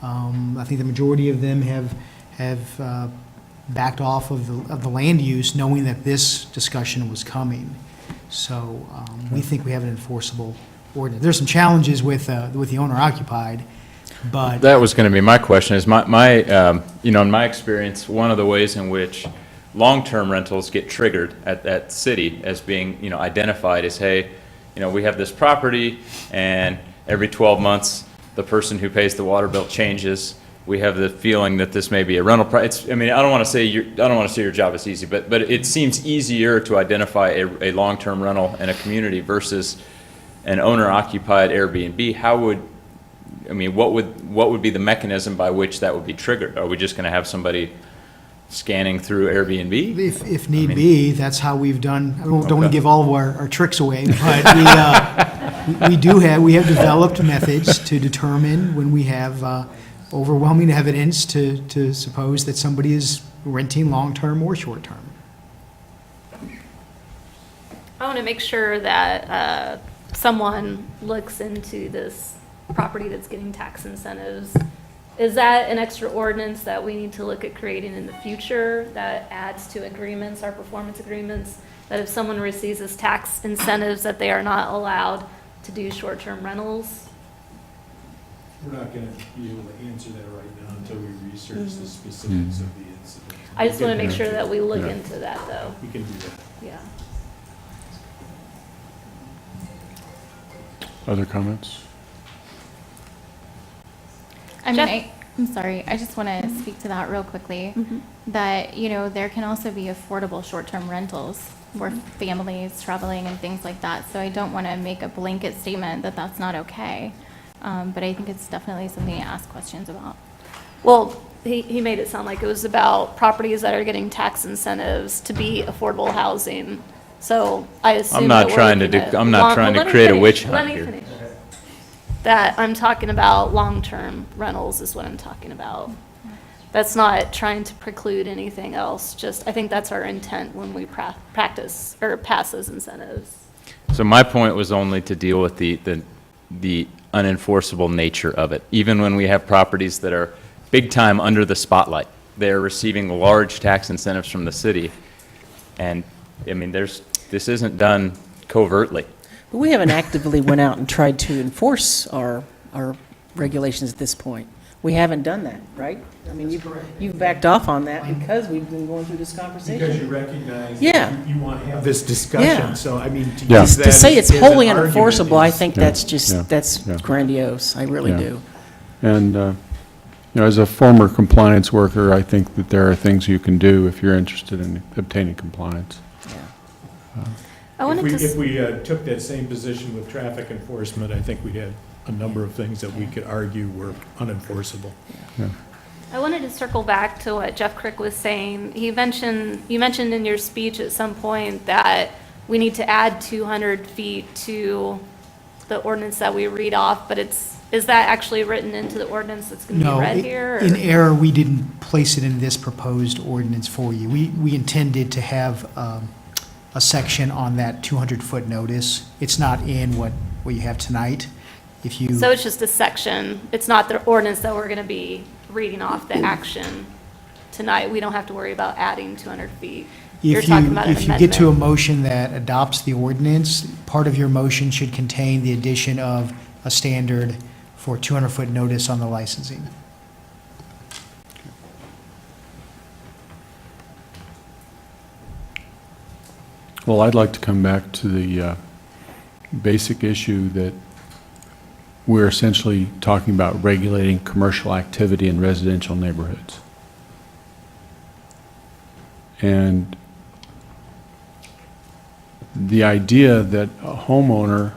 E: I think the majority of them have backed off of the land use, knowing that this discussion was coming. So we think we have an enforceable ordinance. There's some challenges with the owner-occupied, but
D: That was going to be my question, is in my experience, one of the ways in which long-term rentals get triggered at that city as being, identified as, hey, we have this property, and every 12 months, the person who pays the water bill changes. We have the feeling that this may be a rental price. I don't want to say your job is easy, but it seems easier to identify a long-term rental in a community versus an owner-occupied Airbnb. What would be the mechanism by which that would be triggered? Are we just going to have somebody scanning through Airbnb?
E: if need be, that's how we've done. I don't want to give all of our tricks away, but we have developed methods to determine when we have overwhelming evidence to suppose that somebody is renting long-term or short-term.
M: I want to make sure that someone looks into this property that's getting tax incentives Is that an extra ordinance that we need to look at creating in the future that adds to agreements, our performance agreements? That if someone receives this tax incentives, that they are not allowed to do short-term rentals?
G: We're not going to be able to answer that right now until we research the specifics of the incident.
M: I just want to make sure that we look
A: Yeah.
M: into that, though.
G: We can do that.
M: Yeah.
A: Other comments?
T: I mean,
M: Jeff?
T: I'm sorry, I just want to speak to that real quickly. That, you know, there can also be affordable short-term rentals for families traveling and things like that. So I don't want to make a blanket statement that that's not okay. But I think it's definitely something to ask questions about.
M: Well, he made it sound like it was about properties that are getting tax incentives to be affordable housing. So I assume
D: I'm not
M: that we're
D: trying to
M: looking
D: do-
M: at
D: I'm not
M: long-
D: trying
M: well,
D: to
M: let me
D: create a
M: finish.
D: witch
M: Let
D: hunt
M: me
D: here.
M: finish. That I'm talking about long-term rentals is what I'm talking about. That's not trying to preclude anything else, just, I think that's our intent when we practice, or pass those incentives.
D: So my point was only to deal with the unenforceable nature of it. Even when we have properties that are big time under the spotlight, they're receiving large tax incentives from the city. And, I mean, this isn't done covertly.
R: But we haven't actively went out and tried to enforce our regulations at this point. We haven't done that, right? I mean, you've backed off on that because we've been going through this conversation.
G: Because you recognize
R: Yeah.
G: that you want to have this discussion.
R: Yeah.
G: So, I mean, to
A: Yeah.
G: use
R: To
G: that
R: say
G: as
R: it's wholly
G: an argument
R: unenforceable, I
G: is-
R: think
A: Yeah.
R: that's just,
A: Yeah.
R: that's
A: Yeah.
R: grandiose. I really
A: Yeah.
R: do.
A: And, you know, as a former compliance worker, I think that there are things you can do if you're interested in obtaining compliance.
M: I wanted to,
G: If we took that same position with traffic enforcement, I think we'd have a number of things that we could argue were unenforceable.
M: I wanted to circle back to what Jeff Crick was saying. You mentioned in your speech at some point that we need to add 200 feet to the ordinance that we read off, but is that actually written into the ordinance that's going to be
E: No,
M: read here? or-
E: in error, we didn't place it in this proposed ordinance for you. We intended to have a section on that 200-foot notice. It's not in what you have tonight. If you.
M: So it's just a section, it's not the ordinance that we're going to be reading off the action tonight. We don't have to worry about adding 200 feet. You're talking about an
E: If you get to a
M: amendment.
E: motion that adopts the ordinance, part of your motion should contain the addition of a standard for 200-foot notice on the licensing.
A: Well, I'd like to come back to the basic issue that we're essentially talking about regulating commercial activity in residential neighborhoods. And the idea that a homeowner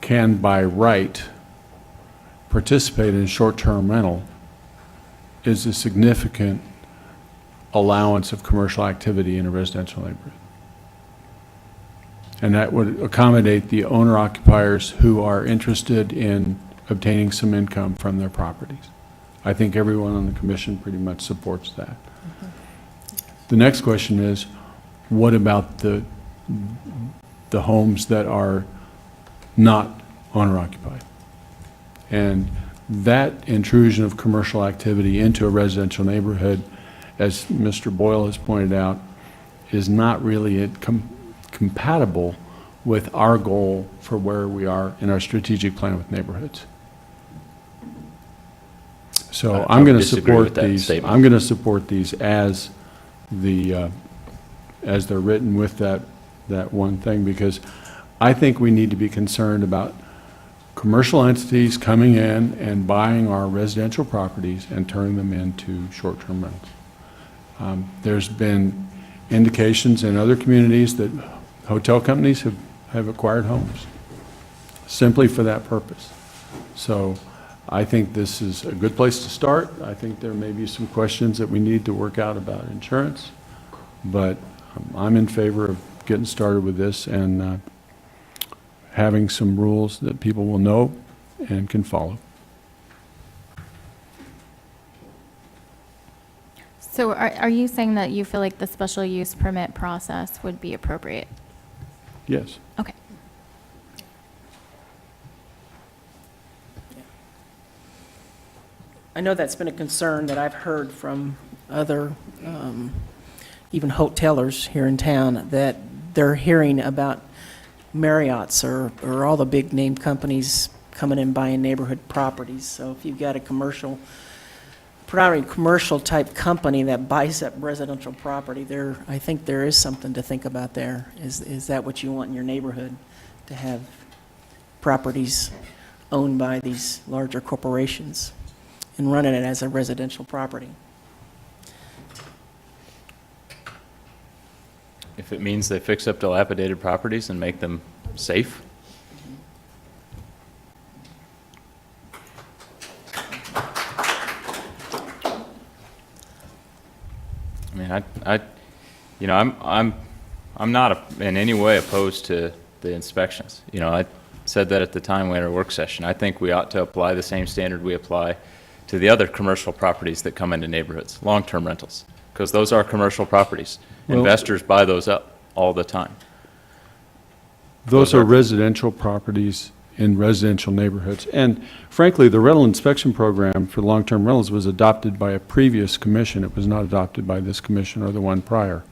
A: can, by right, participate in short-term rental is a significant allowance of commercial activity in a residential neighborhood. And that would accommodate the owner-occupiers who are interested in obtaining some income from their properties. I think everyone on the commission pretty much supports that. The next question is, what about the homes that are not owner-occupied? And that intrusion of commercial activity into a residential neighborhood, as Mr. Boyle has pointed out, is not really compatible with our goal for where we are in our strategic plan with neighborhoods. So
D: I
A: I'm going to
D: disagree
A: support
D: with that
A: these.
D: statement.
A: I'm going to support these as they're written with that one thing, because I think we need to be concerned about commercial entities coming in and buying our residential properties and turning them into short-term rentals. There's been indications in other communities that hotel companies have acquired homes simply for that purpose. So I think this is a good place to start. I think there may be some questions that we need to work out about insurance, but I'm in favor of getting started with this and having some rules that people will know and can follow.
T: So are you saying that you feel like the special use permit process would be appropriate?
A: Yes.
T: Okay.
R: I know that's been a concern that I've heard from other, even hotelers here in town, that they're hearing about Marriott's or all the big name companies coming and buying neighborhood properties. So if you've got a commercial, predominantly commercial type company that buys up residential property, I think there is something to think about there. Is that what you want in your neighborhood? To have properties owned by these larger corporations and running it as a residential property?
D: If it means they fix up dilapidated properties and make them safe. I mean, I'm not in any way opposed to the inspections. You know, I said that at the time we had our work session. I think we ought to apply the same standard we apply to the other commercial properties that come into neighborhoods, long-term rentals, because those are commercial properties.
A: Well,
D: Investors buy those up all the time.
A: Those are residential properties in residential neighborhoods. And frankly, the rental inspection program for long-term rentals was adopted by a previous commission. It was not adopted by this commission or the one prior.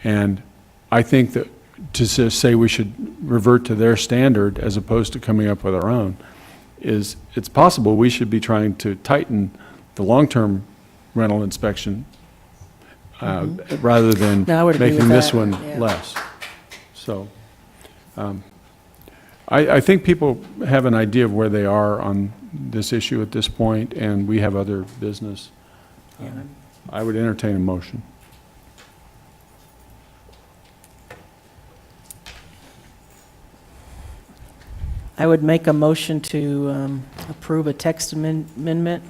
A: And I think that to say we should revert to their standard as opposed to coming up with our own it's possible we should be trying to tighten the long-term rental inspection rather than
R: No, I would agree
A: making
R: with
A: this
R: that,
A: one
R: yeah.
A: less. So I think people have an idea of where they are on this issue at this point, and we have other business. I would entertain a motion.
R: I would make a motion to approve a text amendment,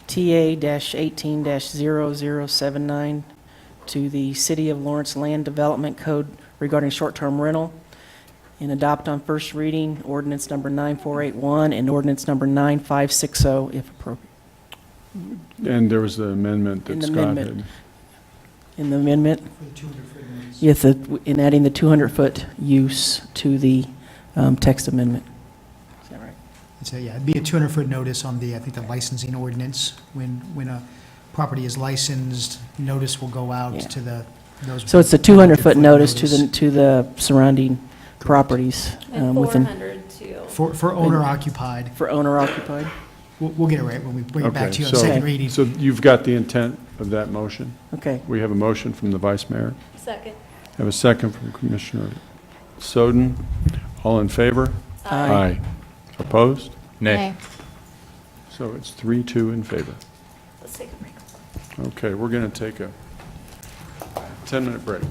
R: TA-18-0079, to the City of Lawrence Land Development Code regarding short-term rental, and adopt on first reading ordinance number 9481 and ordinance number 9560, if appropriate.
A: And there was the amendment
R: In
A: that
R: the
A: Scott
R: amendment.
A: had.
R: In the amendment?
E: For the 200-foot notice.
R: Yes, in adding the 200-foot use to the text amendment. Is that right?
E: Yeah, it'd be a 200-foot notice on the, I think, the licensing ordinance. When a property is licensed, notice will go out
R: Yeah.
E: to those.
R: So it's a 200-foot notice to the surrounding properties
M: And
R: within.
M: 400 to.
E: For owner occupied.
R: For owner occupied?
E: We'll get it right when we bring it back
A: Okay,
E: to you on
A: so-
E: second reading.
A: So you've got the intent of that motion?
R: Okay.
A: We have a motion from the Vice Mayor.
M: Second.
A: Have a second from Commissioner Soden. All in favor?
R: Aye.
A: Opposed?
D: Nay.
A: So it's 3-2 in favor.
M: Let's take a break.
A: Okay, we're going to take a 10-minute break.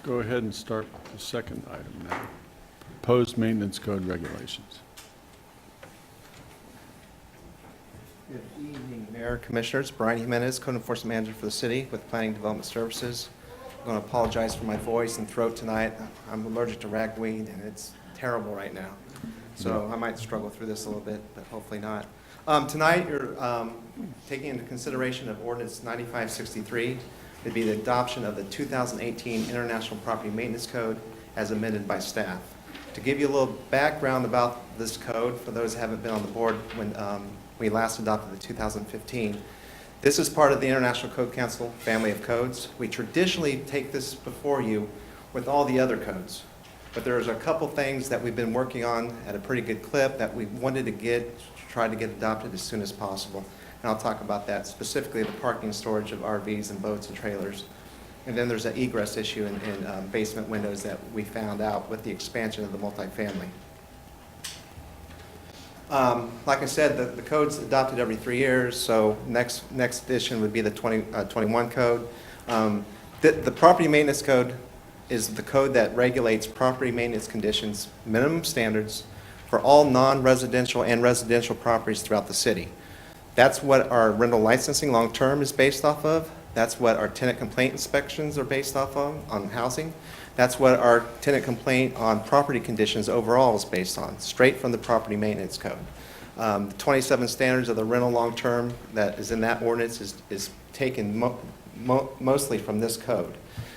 A: go ahead and start with the second item now. Proposed maintenance code regulations.
H: Good evening, Mayor, Commissioners. Brian Jimenez, Code Enforcement Manager for the city with Planning Development Services. I'm going to apologize for my voice and throat tonight. I'm allergic to ragweed, and it's terrible right now. So I might struggle through this a little bit, but hopefully not. Tonight, you're taking into consideration of Ordinance 9563. It'd be the adoption of the 2018 International Property Maintenance Code as amended by staff. To give you a little background about this code, for those who haven't been on the board when we last adopted the 2015, this is part of the International Code Council family of codes. We traditionally take this before you with all the other codes. But there's a couple things that we've been working on at a pretty good clip that we wanted to try to get adopted as soon as possible. And I'll talk about that, specifically the parking and storage of RVs and boats and trailers. And then there's an egress issue in basement windows that we found out with the expansion of the multifamily. Like I said, the code's adopted every 3 years, so next edition would be the 21 code. The property maintenance code is the code that regulates property maintenance conditions, minimum standards for all non-residential and residential properties throughout the city. That's what our rental licensing long-term is based off of. That's what our tenant complaint inspections are based off of on housing. That's what our tenant complaint on property conditions overall is based on, straight from the property maintenance code. The 27 standards of the rental long-term that is in that ordinance is taken mostly from this code.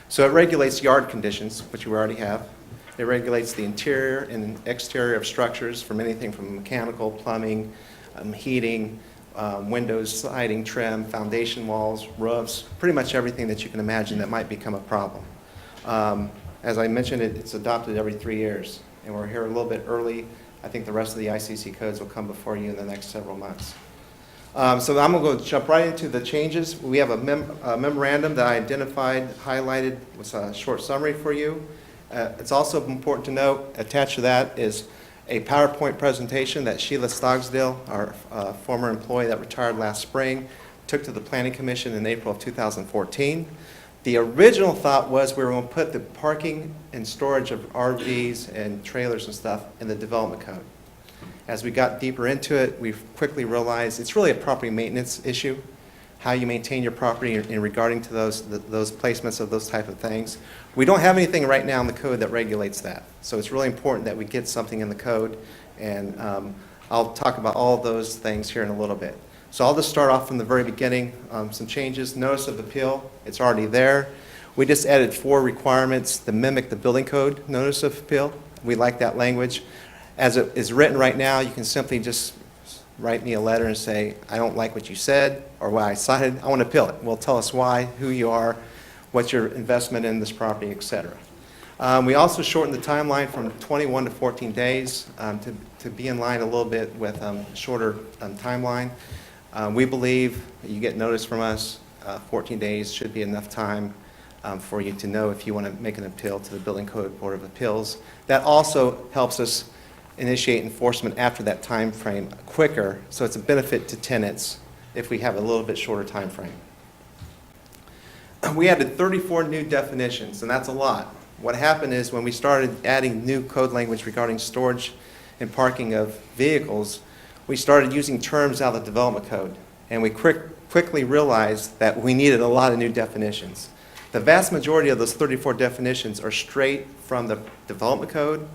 H: So it regulates yard conditions, which we already have. It regulates the interior and exterior of structures from anything from mechanical, plumbing, heating, windows, siding, trim, foundation walls, roofs, pretty much everything that you can imagine that might become a problem. As I mentioned, it's adopted every 3 years, and we're here a little bit early. I think the rest of the ICC codes will come before you in the next several months. So I'm going to jump right into the changes. We have a memorandum that I identified, highlighted, with a short summary for you. It's also important to note, attached to that is a PowerPoint presentation that Sheila Stogsdale, our former employee that retired last spring, took to the Planning Commission in April of 2014. The original thought was we were going to put the parking and storage of RVs and trailers and stuff in the development code. As we got deeper into it, we quickly realized it's really a property maintenance issue, how you maintain your property in regarding to those placements of those type of things. We don't have anything right now in the code that regulates that. So it's really important that we get something in the code, and I'll talk about all of those things here in a little bit. So I'll just start off from the very beginning. Some changes. Notice of appeal, it's already there. We just added 4 requirements to mimic the building code notice of appeal. We like that language. As it is written right now, you can simply just write me a letter and say, I don't like what you said or what I cited. I want to appeal it. Well, tell us why, who you are, what's your investment in this property, et cetera. We also shortened the timeline from 21 to 14 days to be in line a little bit with a shorter timeline. We believe you get notice from us, 14 days should be enough time for you to know if you want to make an appeal to the Building Code Board of Appeals. That also helps us initiate enforcement after that time frame quicker, so it's a benefit to tenants if we have a little bit shorter time frame. We added 34 new definitions, and that's a lot. What happened is when we started adding new code language regarding storage and parking of vehicles, we started using terms out of the development code, and we quickly realized that we needed a lot of new definitions. The vast majority of those 34 definitions are straight from the development code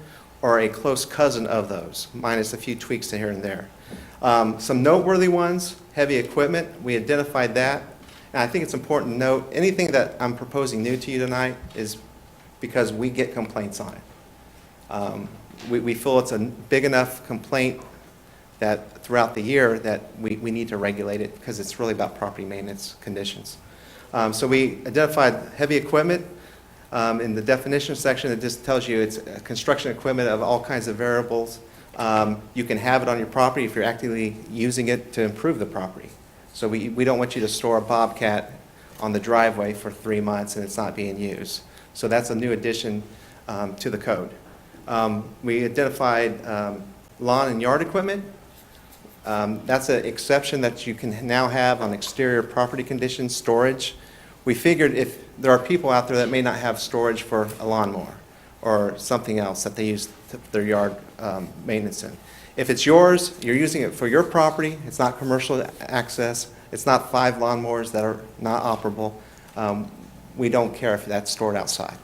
H: or a close cousin of those, minus a few tweaks here and there. Some noteworthy ones, heavy equipment, we identified that. And I think it's important to note, anything that I'm proposing new to you tonight is because we get complaints on it. We feel it's a big enough complaint that throughout the year that we need to regulate it because it's really about property maintenance conditions. So we identified heavy equipment. In the definition section, it just tells you it's construction equipment of all kinds of variables. You can have it on your property if you're actively using it to improve the property. So we don't want you to store a Bobcat on the driveway for 3 months and it's not being used. So that's a new addition to the code. We identified lawn and yard equipment. That's an exception that you can now have on exterior property conditions storage. we figured if there are people out there that may not have storage for a lawnmower or something else that they use their yard maintenance in. If it's yours, you're using it for your property, it's not commercial access, it's not 5 lawnmowers that are not operable, we don't care if that's stored outside.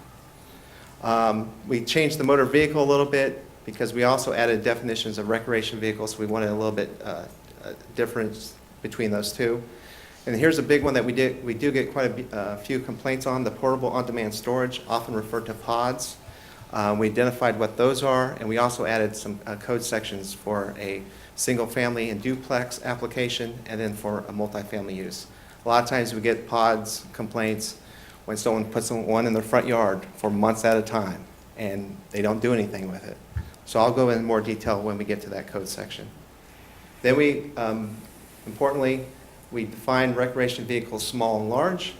H: We changed the motor vehicle a little bit because we also added definitions of recreation vehicles. We wanted a little bit difference between those two. And here's a big one that we do get quite a few complaints on, the portable on-demand storage, often referred to pods. We identified what those are, and we also added some code sections for a single-family and duplex application, and then for a multifamily use. A lot of times we get pods complaints when someone puts one in their front yard for months at a time, and they don't do anything with it. So I'll go in more detail when we get to that code section. Then we, importantly, we define recreation vehicles small and large.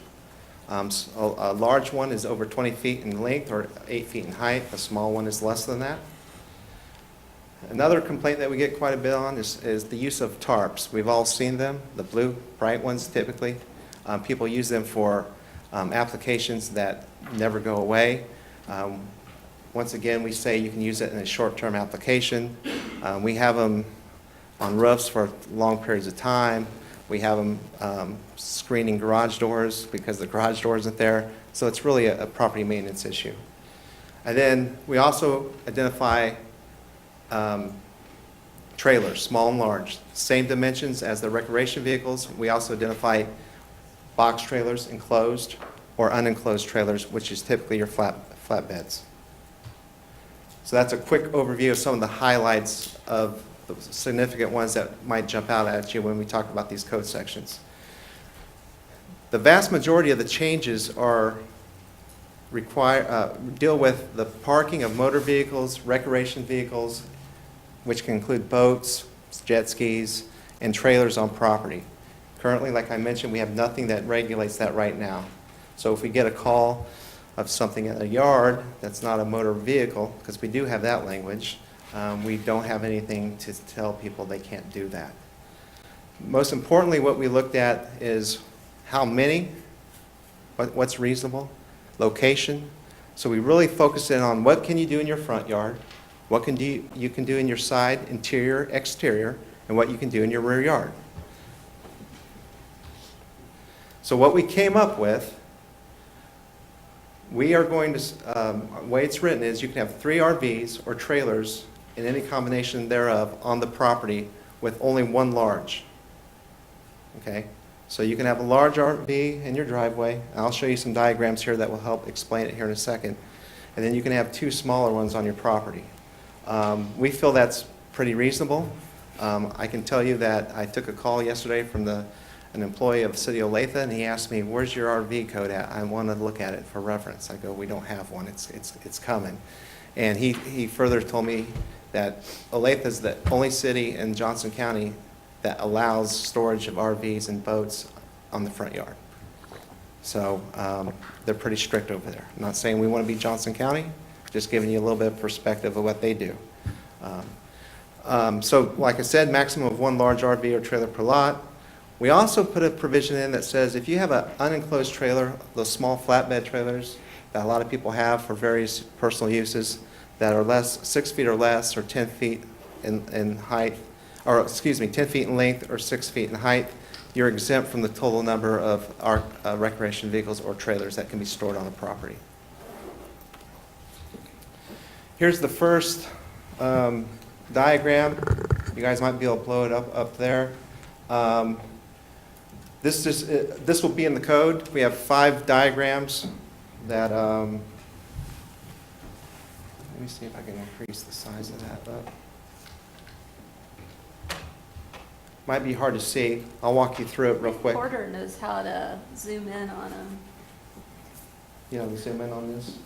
H: A large one is over 20 feet in length or 8 feet in height. A small one is less than that. Another complaint that we get quite a bit on is the use of tarps. We've all seen them, the blue, bright ones typically. People use them for applications that never go away. Once again, we say you can use it in a short-term application. We have them on roofs for long periods of time. We have them screening garage doors because the garage door isn't there. So it's really a property maintenance issue. And then we also identify trailers, small and large, same dimensions as the recreation vehicles. We also identify box trailers, enclosed or unenclosed trailers, which is typically your flatbeds. So that's a quick overview of some of the highlights of the significant ones that might jump out at you when we talk about these code sections. The vast majority of the changes are deal with the parking of motor vehicles, recreation vehicles, which can include boats, jet skis, and trailers on property. Currently, like I mentioned, we have nothing that regulates that right now. So if we get a call of something in a yard that's not a motor vehicle, because we do have that language, we don't have anything to tell people they can't do that. Most importantly, what we looked at is how many, what's reasonable, location. So we really focused in on what can you do in your front yard, what you can do in your side, interior, exterior, and what you can do in your rear yard. So what we came up with, we are going to, the way it's written is you can have 3 RVs or trailers in any combination thereof on the property with only 1 large. Okay? So you can have a large RV in your driveway. I'll show you some diagrams here that will help explain it here in a second. And then you can have 2 smaller ones on your property. We feel that's pretty reasonable. I can tell you that I took a call yesterday from an employee of the City of Olathe, and he asked me, "Where's your RV code at? I want to look at it for reference." I go, "We don't have one. It's coming." And he further told me that Olathe is the only city in Johnson County that allows storage of RVs and boats on the front yard. So they're pretty strict over there. I'm not saying we want to be Johnson County, just giving you a little bit of perspective of what they do. So like I said, maximum of 1 large RV or trailer per lot. We also put a provision in that says if you have an unenclosed trailer, those small flatbed trailers that a lot of people have for various personal uses that are 6 feet or less, or 10 feet in height, or excuse me, 10 feet in length or 6 feet in height, you're exempt from the total number of our recreation vehicles or trailers that can be stored on the property. Here's the first diagram. You guys might be able to blow it up there. This will be in the code. We have 5 diagrams that, let me see if I can increase the size of that up. Might be hard to see. I'll walk you through it real quick.
M: Porter knows how to zoom in on them.
H: You know, zoom in on this.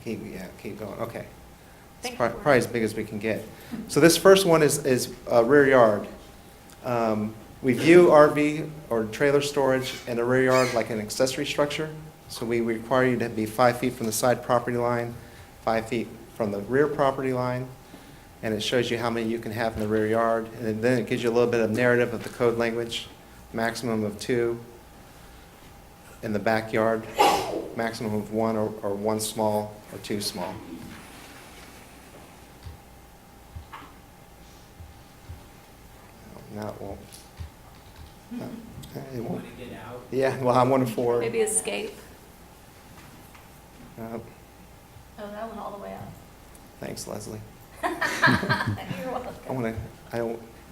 H: Keep going. Okay. It's probably as big as we can get. So this first one is a rear yard. We view RV or trailer storage in a rear yard like an accessory structure. So we require you to be 5 feet from the side property line, 5 feet from the rear property line. and it shows you how many you can have in the rear yard, and then it gives you a little bit of narrative of the code language, maximum of 2 in the backyard, maximum of 1 or 1 small or 2 small. No, it won't. No, it won't. Yeah, well, I want to forward.
M: Maybe escape.
H: Uh,
M: Oh, that went all the way up.
H: Thanks, Leslie.
M: You're welcome.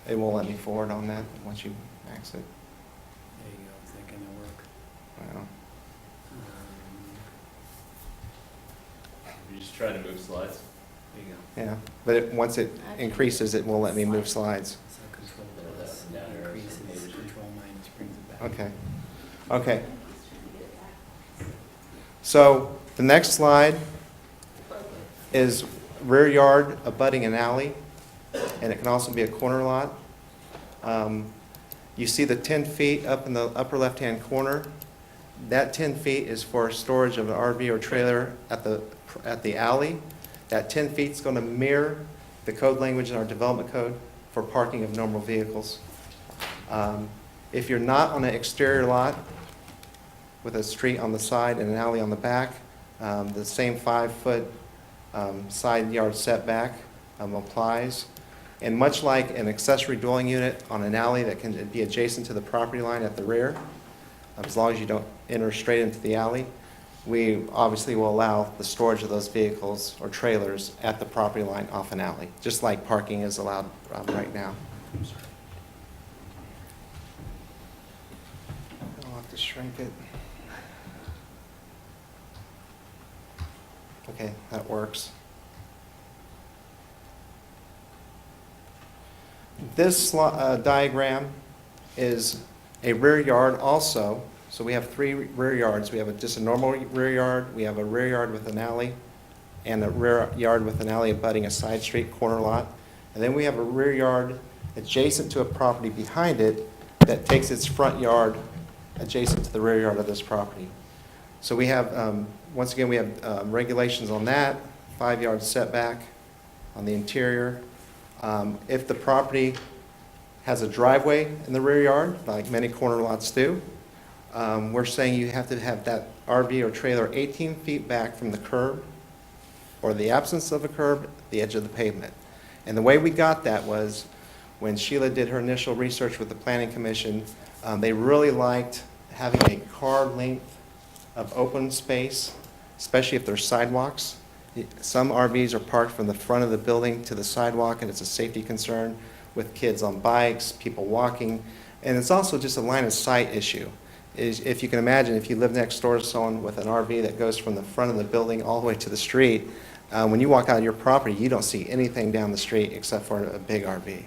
H: It won't let me forward on that once you max it.
S: There you go, is that gonna work?
H: Well,
D: You just try to move slides.
S: There you go.
H: yeah, but once it increases, it won't let me move slides.
S: So control plus increases, control minus brings it back.
H: Okay. Okay. So the next slide is rear yard abutting an alley, and it can also be a corner lot. You see the 10 feet up in the upper left-hand corner. That 10 feet is for storage of an RV or trailer at the alley. That 10 feet is going to mirror the code language in our development code for parking of normal vehicles. If you're not on an exterior lot with a street on the side and an alley on the back, the same 5-foot side yard setback applies. And much like an accessory dwelling unit on an alley that can be adjacent to the property line at the rear, as long as you don't enter straight into the alley, we obviously will allow the storage of those vehicles or trailers at the property line off an alley, just like parking is allowed right now. I'll have to shrink it. Okay, that works. This diagram is a rear yard also. So we have 3 rear yards. We have just a normal rear yard, we have a rear yard with an alley, and a rear yard with an alley abutting a side street corner lot. And then we have a rear yard adjacent to a property behind it that takes its front yard adjacent to the rear yard of this property. So we have, once again, we have regulations on that, 5-yard setback on the interior. If the property has a driveway in the rear yard, like many corner lots do, we're saying you have to have that RV or trailer 18 feet back from the curb, or the absence of a curb, the edge of the pavement. And the way we got that was when Sheila did her initial research with the Planning Commission, they really liked having a car length of open space, especially if there's sidewalks. Some RVs are parked from the front of the building to the sidewalk, and it's a safety concern with kids on bikes, people walking, and it's also just a line of sight issue. If you can imagine, if you live next door to someone with an RV that goes from the front of the building all the way to the street, when you walk out of your property, you don't see anything down the street except for a big RV.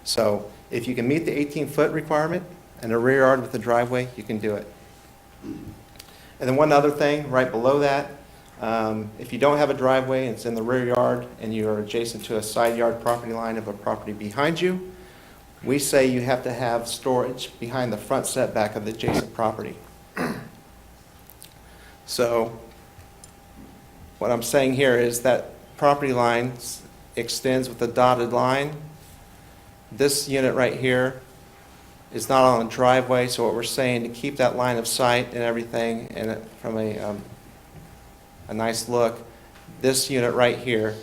H: So if you can meet the 18-foot requirement and a rear yard with a driveway, you can do it. And then one other thing, right below that, if you don't have a driveway and it's in the rear yard and you are adjacent to a side yard property line of a property behind you, we say you have to have storage behind the front setback of the adjacent property. So what I'm saying here is that property line extends with a dotted line. This unit right here is not on a driveway, so what we're saying, to keep that line of sight and everything, and from a nice look, this unit right here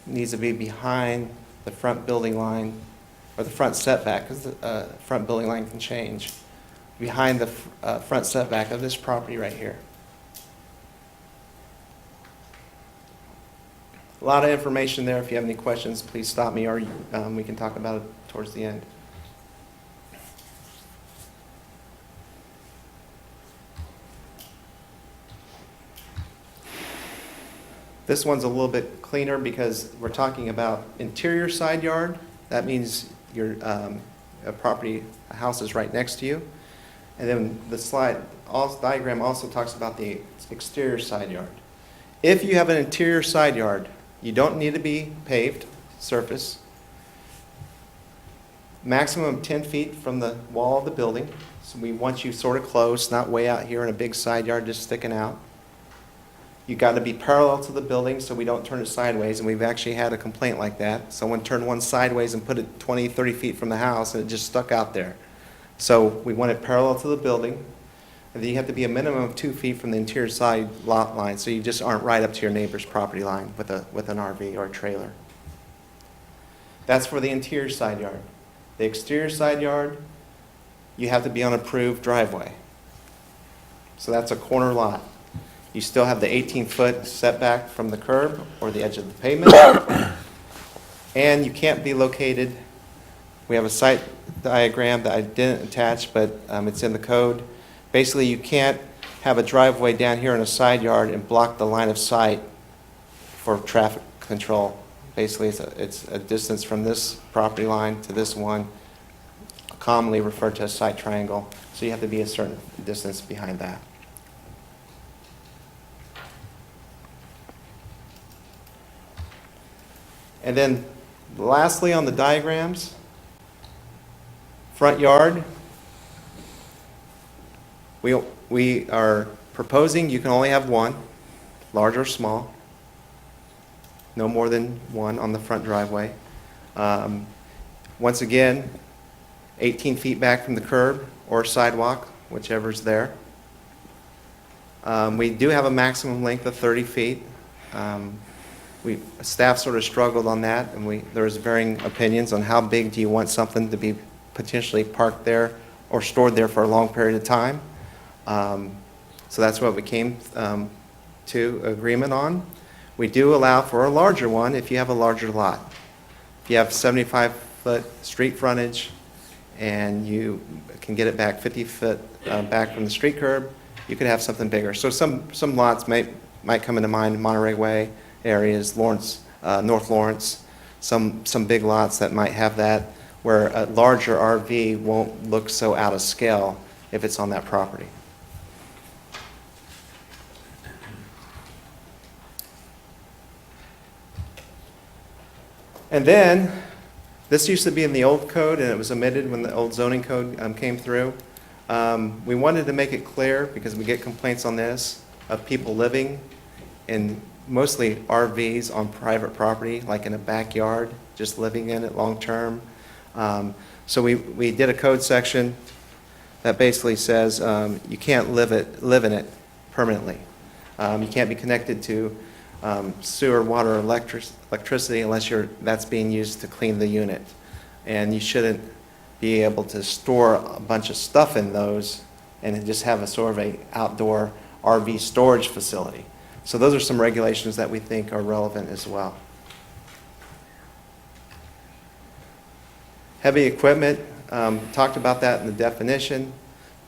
H: needs to be behind the front building line, or the front setback, because the front building line can change, behind the front setback of this property right here. A lot of information there. If you have any questions, please stop me, or we can talk about it towards the end. This one's a little bit cleaner because we're talking about interior side yard. That means your a house is right next to you. And then the diagram also talks about the exterior side yard. If you have an interior side yard, you don't need to be paved surface. Maximum 10 feet from the wall of the building. So we want you sort of close, not way out here in a big side yard just sticking out. You got to be parallel to the building so we don't turn it sideways, and we've actually had a complaint like that. Someone turned one sideways and put it 20, 30 feet from the house, and it just stuck out there. So we want it parallel to the building, and then you have to be a minimum of 2 feet from the interior side lot line, so you just aren't right up to your neighbor's property line with an RV or a trailer. That's for the interior side yard. The exterior side yard, you have to be on approved driveway. So that's a corner lot. You still have the 18-foot setback from the curb or the edge of the pavement. And you can't be located, we have a site diagram that I didn't attach, but it's in the code. Basically, you can't have a driveway down here in a side yard and block the line of sight for traffic control. Basically, it's a distance from this property line to this one, commonly referred to as site triangle. So you have to be a certain distance behind that. And then lastly, on the diagrams, front yard, we are proposing you can only have one, large or small, no more than one on the front driveway. Once again, 18 feet back from the curb or sidewalk, whichever's there. We do have a maximum length of 30 feet. Staff sort of struggled on that, and there was varying opinions on how big do you want something to be potentially parked there or stored there for a long period of time. So that's what we came to agreement on. We do allow for a larger one if you have a larger lot. If you have 75-foot street frontage and you can get it back 50 foot back from the street curb, you could have something bigger. So some lots might come into mind, Monterey Way areas, Lawrence, North Lawrence, some big lots that might have that, where a larger RV won't look so out of scale if it's on that property. And then, this used to be in the old code, and it was omitted when the old zoning code came through. We wanted to make it clear, because we get complaints on this, of people living in mostly RVs on private property, like in a backyard, just living in it long-term. So we did a code section that basically says you can't live in it permanently. You can't be connected to sewer, water, or electricity unless that's being used to clean the unit. And you shouldn't be able to store a bunch of stuff in those and just have a sort of a outdoor RV storage facility. So those are some regulations that we think are relevant as well. Heavy equipment, talked about that in the definition,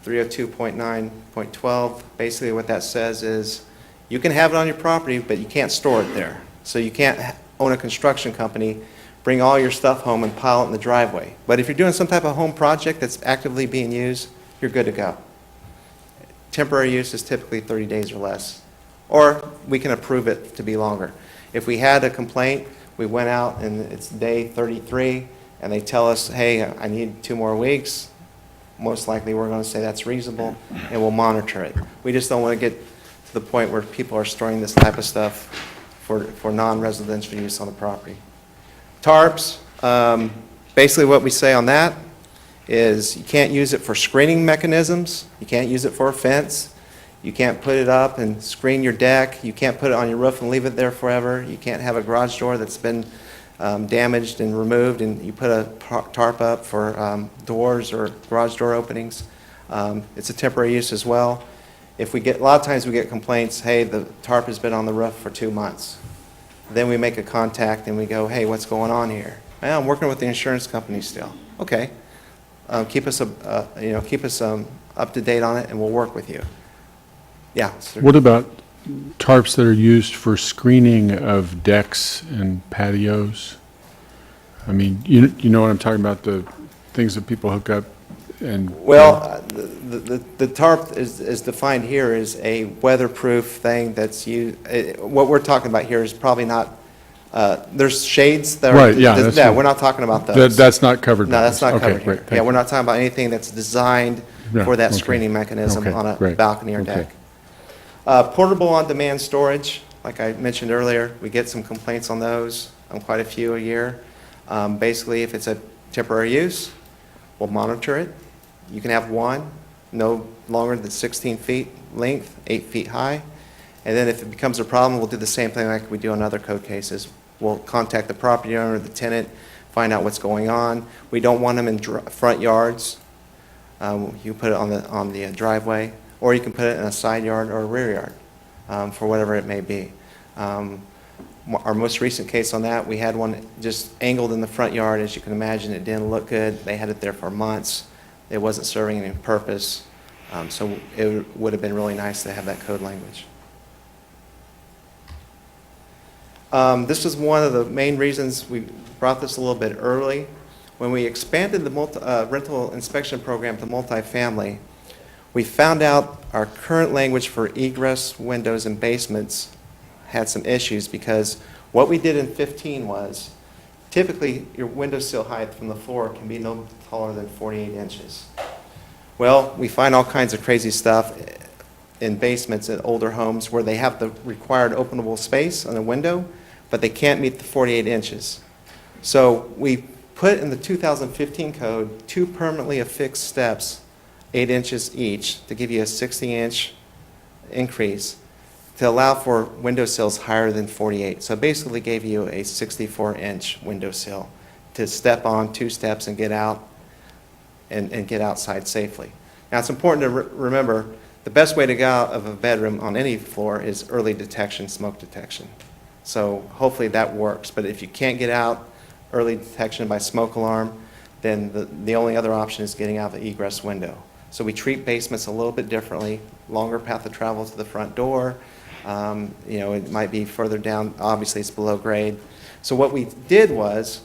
H: 302.9.12. Basically what that says is you can have it on your property, but you can't store it there. So you can't own a construction company, bring all your stuff home and pile it in the driveway. But if you're doing some type of home project that's actively being used, you're good to go. Temporary use is typically 30 days or less. Or we can approve it to be longer. If we had a complaint, we went out and it's day 33, and they tell us, hey, I need 2 more weeks, most likely we're going to say that's reasonable, and we'll monitor it. We just don't want to get to the point where people are storing this type of stuff for non-residential use on the property. Tarps, basically what we say on that is you can't use it for screening mechanisms, you can't use it for a fence, you can't put it up and screen your deck, you can't put it on your roof and leave it there forever, you can't have a garage door that's been damaged and removed and you put a tarp up for doors or garage door openings. It's a temporary use as well. A lot of times we get complaints, hey, the tarp has been on the roof for 2 months. Then we make a contact and we go, hey, what's going on here? Well, I'm working with the insurance company still. Okay, keep us up to date on it and we'll work with you. Yeah. Sir.
A: What about tarps that are used for screening of decks and patios? I mean, you know what I'm talking about, the things that people hook up and...
H: Well, the tarp is defined here as a weatherproof thing that's used. What we're talking about here is probably not, there's shades that are...
A: Right, yeah.
H: We're not talking about those.
A: That's not covered.
H: No, that's not covered here.
A: Great,
H: Yeah, we're not talking about anything that's designed for that screening mechanism on a balcony or deck. Portable on-demand storage, like I mentioned earlier, we get some complaints on those, quite a few a year. Basically, if it's a temporary use, we'll monitor it. You can have one, no longer than 16 feet length, 8 feet high. And then if it becomes a problem, we'll do the same thing like we do on other code cases. We'll contact the property owner, the tenant, find out what's going on. We don't want them in front yards. You put it on the driveway, or you can put it in a side yard or a rear yard, for whatever it may be. Our most recent case on that, we had one just angled in the front yard. As you can imagine, it didn't look good. They had it there for months. It wasn't serving any purpose. So it would have been really nice to have that code language. This is one of the main reasons we brought this a little bit early. When we expanded the rental inspection program to multifamily, we found out our current language for egress windows and basements had some issues, because what we did in 15 was typically your window sill height from the floor can be no taller than 48 inches. Well, we find all kinds of crazy stuff in basements in older homes where they have the required openable space on the window, but they can't meet the 48 inches. So we put in the 2015 code 2 permanently affixed steps, 8 inches each, to give you a 60-inch increase to allow for windowsills higher than 48. So it basically gave you a 64-inch windowsill to step on 2 steps and get out and get outside safely. Now, it's important to remember the best way to get out of a bedroom on any floor is early detection, smoke detection. So hopefully that works. But if you can't get out, early detection by smoke alarm, then the only other option is getting out the egress window. So we treat basements a little bit differently, longer path of travel to the front door. It might be further down, obviously it's below grade. So what we did was,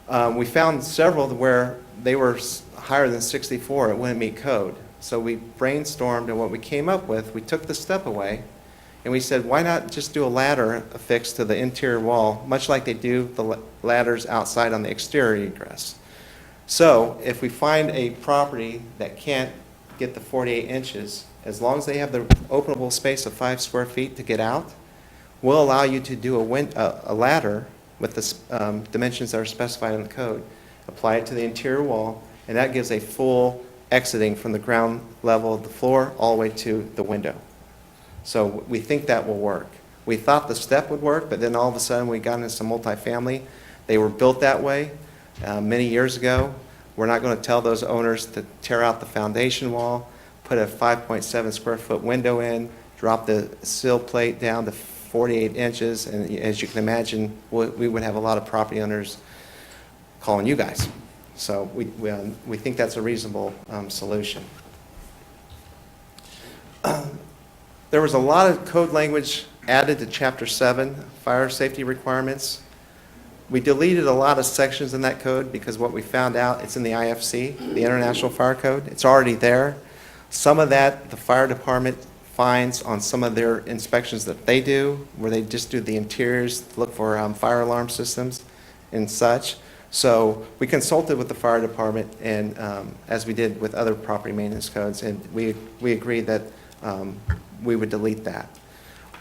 H: we found several where they were higher than 64, it wouldn't meet code. So we brainstormed, and what we came up with, we took the step away, and we said, why not just do a ladder affixed to the interior wall, much like they do the ladders outside on the exterior egress. So if we find a property that can't get the 48 inches, as long as they have the openable space of 5 square feet to get out, we'll allow you to do a ladder with the dimensions that are specified in the code, apply it to the interior wall, and that gives a full exiting from the ground level of the floor all the way to the window. So we think that will work. We thought the step would work, but then all of a sudden we got into some multifamily. They were built that way many years ago. We're not going to tell those owners to tear out the foundation wall, put a 5.7 square foot window in, drop the sill plate down to 48 inches, and as you can imagine, we would have a lot of property owners calling you guys. So we think that's a reasonable solution. There was a lot of code language added to Chapter 7, fire safety requirements. We deleted a lot of sections in that code because what we found out, it's in the IFC, the International Fire Code. It's already there. Some of that, the fire department finds on some of their inspections that they do, where they just do the interiors, look for fire alarm systems and such. So we consulted with the fire department, and as we did with other property maintenance codes, and we agreed that we would delete that.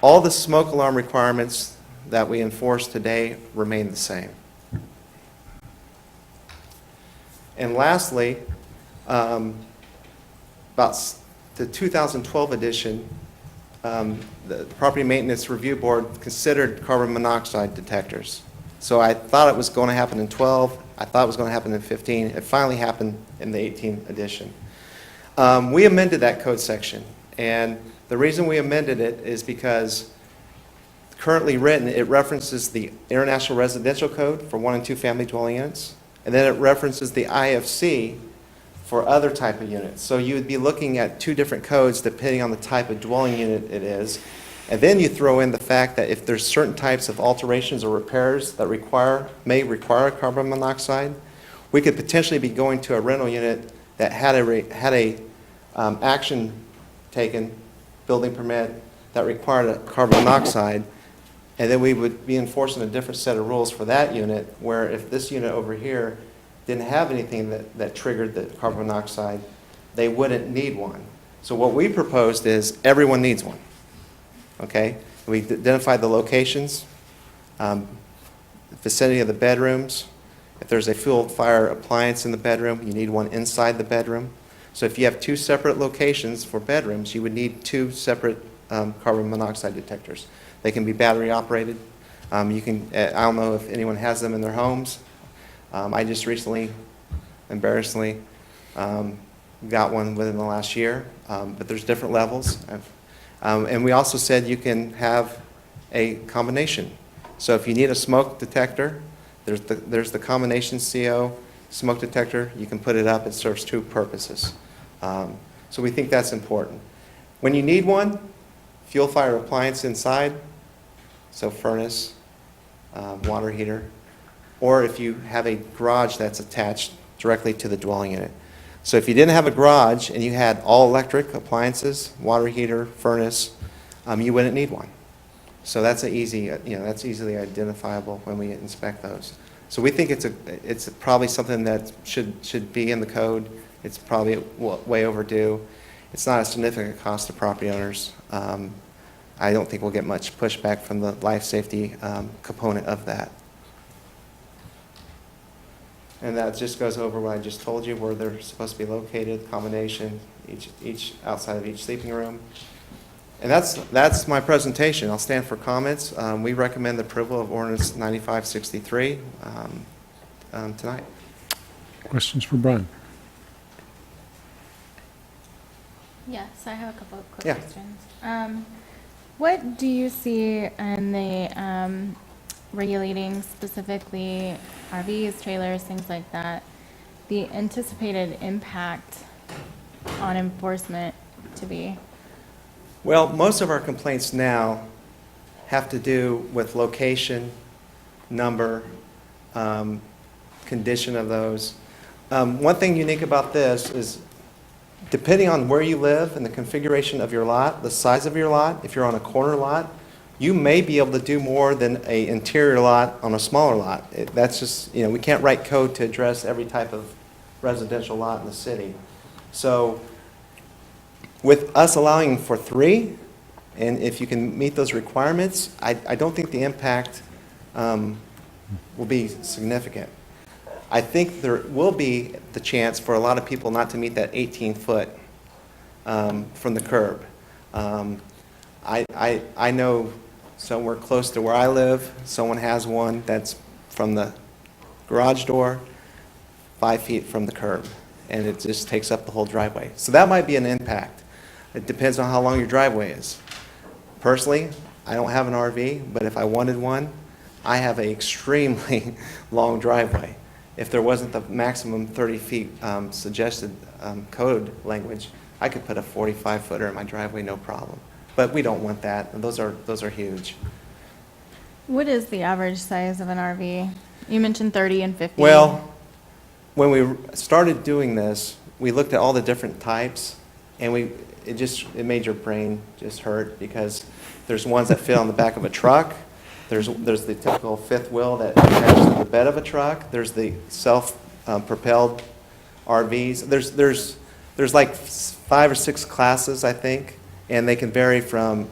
H: All the smoke alarm requirements that we enforce today remain the same. And lastly, about the 2012 edition, the Property Maintenance Review Board considered carbon monoxide detectors. So I thought it was going to happen in 12. I thought it was going to happen in 15. It finally happened in the 18 edition. We amended that code section, and the reason we amended it is because currently written, it references the International Residential Code for 1 and 2 family dwelling units, and then it references the IFC for other type of units. So you would be looking at 2 different codes depending on the type of dwelling unit it is. And then you throw in the fact that if there's certain types of alterations or repairs that may require carbon monoxide, we could potentially be going to a rental unit that had a action taken, building permit, that required a carbon monoxide, and then we would be enforcing a different set of rules for that unit, where if this unit over here didn't have anything that triggered the carbon monoxide, they wouldn't need one. So what we proposed is everyone needs one. okay? We identified the locations, vicinity of the bedrooms. If there's a fuel fire appliance in the bedroom, you need one inside the bedroom. So if you have two separate locations for bedrooms, you would need two separate carbon monoxide detectors. They can be battery operated. I don't know if anyone has them in their homes. I just recently, embarrassingly, got one within the last year, but there's different levels. And we also said you can have a combination. So if you need a smoke detector, there's the combination CO smoke detector. You can put it up. It serves two purposes. So we think that's important. When you need one, fuel fire appliance inside, so furnace, water heater, or if you have a garage that's attached directly to the dwelling unit. So if you didn't have a garage and you had all electric appliances, water heater, furnace, you wouldn't need one. So that's that's easily identifiable when we inspect those. So we think it's probably something that should be in the code. It's probably way overdue. It's not a significant cost to property owners. I don't think we'll get much pushback from the life safety component of that. And that just goes over what I just told you, where they're supposed to be located, combination, each outside of each sleeping room. And that's my presentation. I'll stand for comments. We recommend the approval of ordinance 9563 tonight.
A: Questions for Brian?
T: Yes, I have a couple of quick
H: Yeah.
T: questions. What do you see in the regulating specifically RVs, trailers, things like that, the anticipated impact on enforcement to be?
H: Well, most of our complaints now have to do with location, number, condition of those. One thing unique about this is, depending on where you live and the configuration of your lot, the size of your lot, if you're on a corner lot, you may be able to do more than an interior lot on a smaller lot. That's just, we can't write code to address every type of residential lot in the city. So with us allowing for 3, and if you can meet those requirements, I don't think the impact will be significant. I think there will be the chance for a lot of people not to meet that 18-foot from the curb. I know somewhere close to where I live, someone has one that's from the garage door 5 feet from the curb, and it just takes up the whole driveway. So that might be an impact. It depends on how long your driveway is. Personally, I don't have an RV, but if I wanted one, I have an extremely long driveway. If there wasn't the maximum 30 feet suggested code language, I could put a 45-footer in my driveway, no problem. But we don't want that. Those are huge.
T: What is the average size of an RV? You mentioned 30 and 50.
H: Well, when we started doing this, we looked at all the different types, and it made your brain just hurt, because there's ones that fit on the back of a truck. There's the typical fifth wheel that attaches to the bed of a truck. There's the self-propelled RVs. There's like 5 or 6 classes, I think, and they can vary from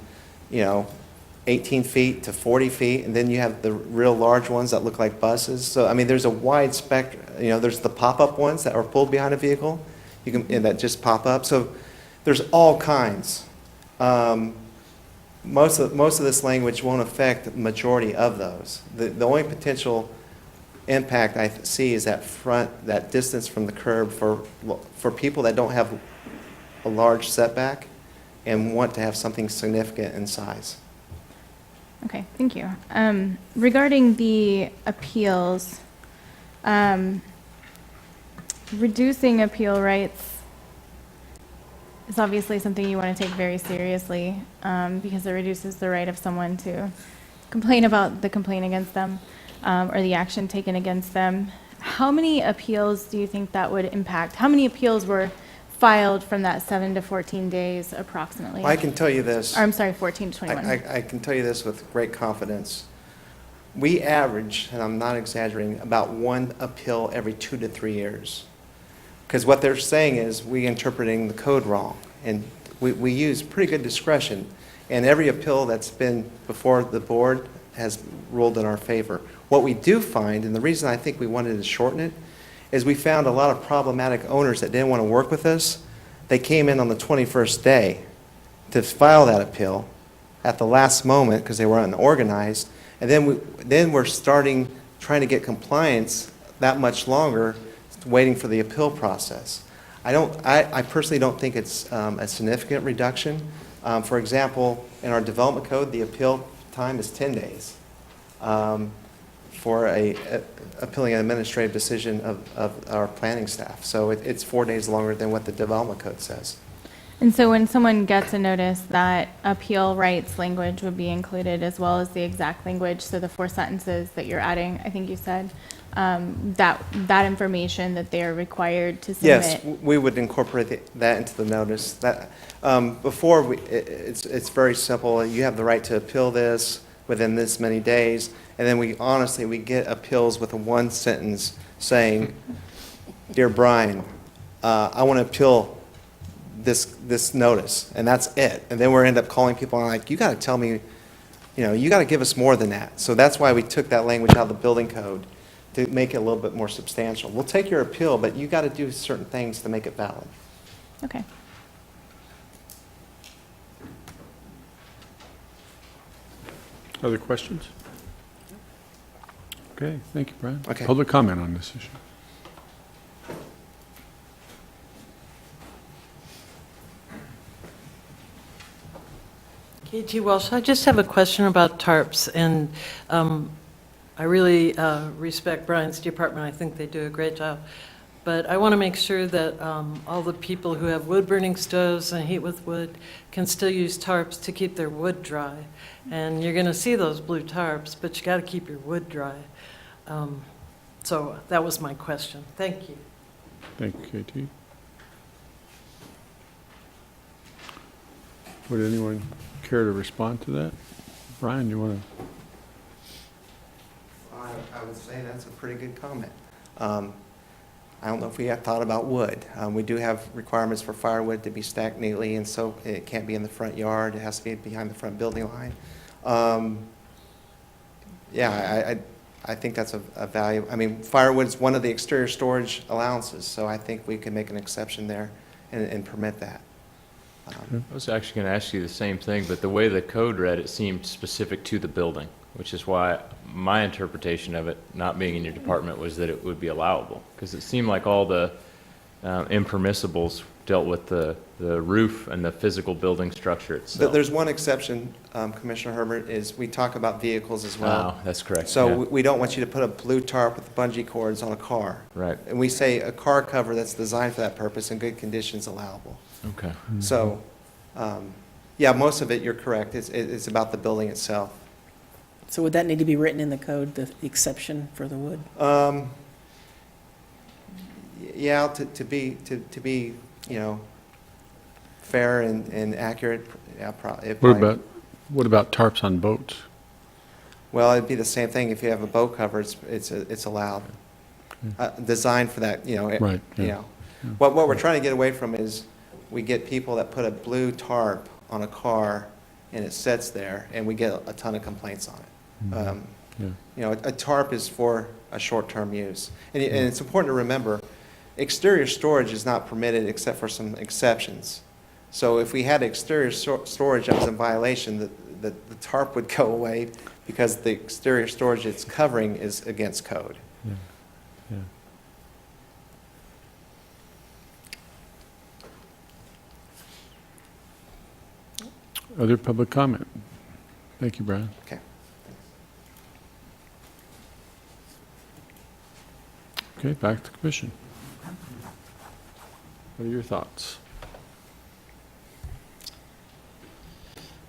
H: 18 feet to 40 feet, and then you have the real large ones that look like buses. So I mean, there's a wide spectrum. There's the pop-up ones that are pulled behind a vehicle, that just pop up. So there's all kinds. Most of this language won't affect the majority of those. The only potential impact I see is that distance from the curb for people that don't have a large setback and want to have something significant in size.
T: Okay, thank you. Regarding the appeals, reducing appeal rights is obviously something you want to take very seriously, because it reduces the right of someone to complain about the complaint against them, or the action taken against them. How many appeals do you think that would impact? How many appeals were filed from that 7 to 14 days approximately?
H: Well, I can tell you this.
T: Or, I'm sorry, 14 to 21.
H: I can tell you this with great confidence. We average, and I'm not exaggerating, about 1 appeal every 2 to 3 years. Because what they're saying is we interpreting the code wrong, and we use pretty good discretion. And every appeal that's been before the board has ruled in our favor. What we do find, and the reason I think we wanted to shorten it, is we found a lot of problematic owners that didn't want to work with us. They came in on the 21st day to file that appeal at the last moment because they were unorganized. And then we're starting, trying to get compliance that much longer, waiting for the appeal process. I personally don't think it's a significant reduction. For example, in our development code, the appeal time is 10 days for appealing an administrative decision of our planning staff. So it's 4 days longer than what the development code says.
T: And so when someone gets a notice, that appeal rights language would be included as well as the exact language, so the 4 sentences that you're adding, I think you said, that information that they are required to submit.
H: Yes, we would incorporate that into the notice. That before, it's very simple. You have the right to appeal this within this many days, and then we get appeals with a 1 sentence saying, "Dear Brian, I want to appeal this notice," and that's it. And then we end up calling people and like, "You got to tell me, you got to give us more than that." So that's why we took that language out of the building code to make it a little bit more substantial. We'll take your appeal, but you got to do certain things to make it valid.
T: Okay.
A: Other questions? Okay, thank you, Brian.
H: Okay.
A: Public comment on this issue.
I: KG Walsh, I just have a question about tarps, and I really respect Brian's department. I think they do a great job. But I want to make sure that all the people who have wood-burning stoves and heat with wood can still use tarps to keep their wood dry. And you're going to see those blue tarps, but you got to keep your wood dry. So that was my question. Thank you.
A: Thank you, KT. Would anyone care to respond to that? Brian, you want to?
H: I would say that's a pretty good comment. I don't know if we have thought about wood. We do have requirements for firewood to be stacked neatly, and so it can't be in the front yard. It has to be behind the front building line. Yeah, I think that's a value. I mean, firewood is one of the exterior storage allowances, so I think we can make an exception there and permit that.
D: I was actually going to ask you the same thing, but the way the code read, it seemed specific to the building, which is why my interpretation of it, not being in your department, was that it would be allowable. Because it seemed like all the impermissibles dealt with the roof and the physical building structure itself.
H: There's one exception, Commissioner Herbert, is we talk about vehicles as well.
D: Oh, that's correct.
H: So
D: yeah.
H: we don't want you to put a blue tarp with bungee cords on a car.
D: Right.
H: And we say a car cover that's designed for that purpose in good condition is allowable.
D: Okay.
H: So, yeah, most of it, you're correct. It's about the building itself.
R: So would that need to be written in the code, the exception for the wood?
H: Yeah, to be, fair and accurate, yeah,
A: What about tarps on boats?
H: Well, it'd be the same thing. If you have a boat cover, it's allowed. Designed for that,
A: Right, yeah.
H: What we're trying to get away from is we get people that put a blue tarp on a car and it sits there and we get a ton of complaints on it. A tarp is for a short-term use. And it's important to remember, exterior storage is not permitted except for some exceptions. So if we had exterior storage that was in violation, the tarp would go away because the exterior storage it's covering is against code.
A: Yeah. Other public comment? Thank you, Brian.
H: Okay.
A: Okay, back to the commission. What are your thoughts?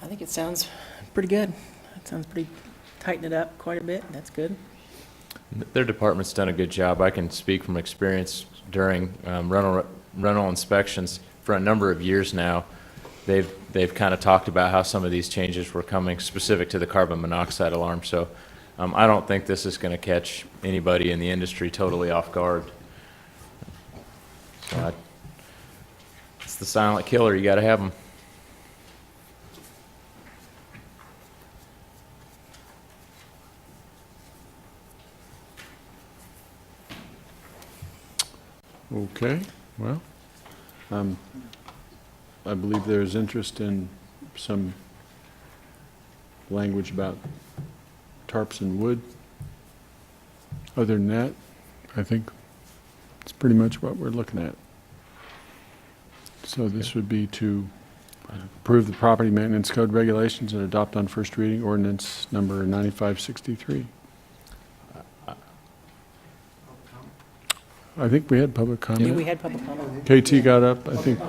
R: I think it sounds pretty good. It sounds pretty, tighten it up quite a bit. That's good.
D: Their department's done a good job. I can speak from experience during rental inspections for a number of years now. They've kind of talked about how some of these changes were coming specific to the carbon monoxide alarm. So I don't think this is going to catch anybody in the industry totally off guard. So it's the silent killer. You got to have them.
A: Okay, well, I believe there's interest in some language about tarps and wood. Other than that, I think it's pretty much what we're looking at. So this would be to approve the property maintenance code regulations and adopt on first reading ordinance number 9563. I think we had public comment.
R: Yeah, we had public comment.
A: KT got up, I think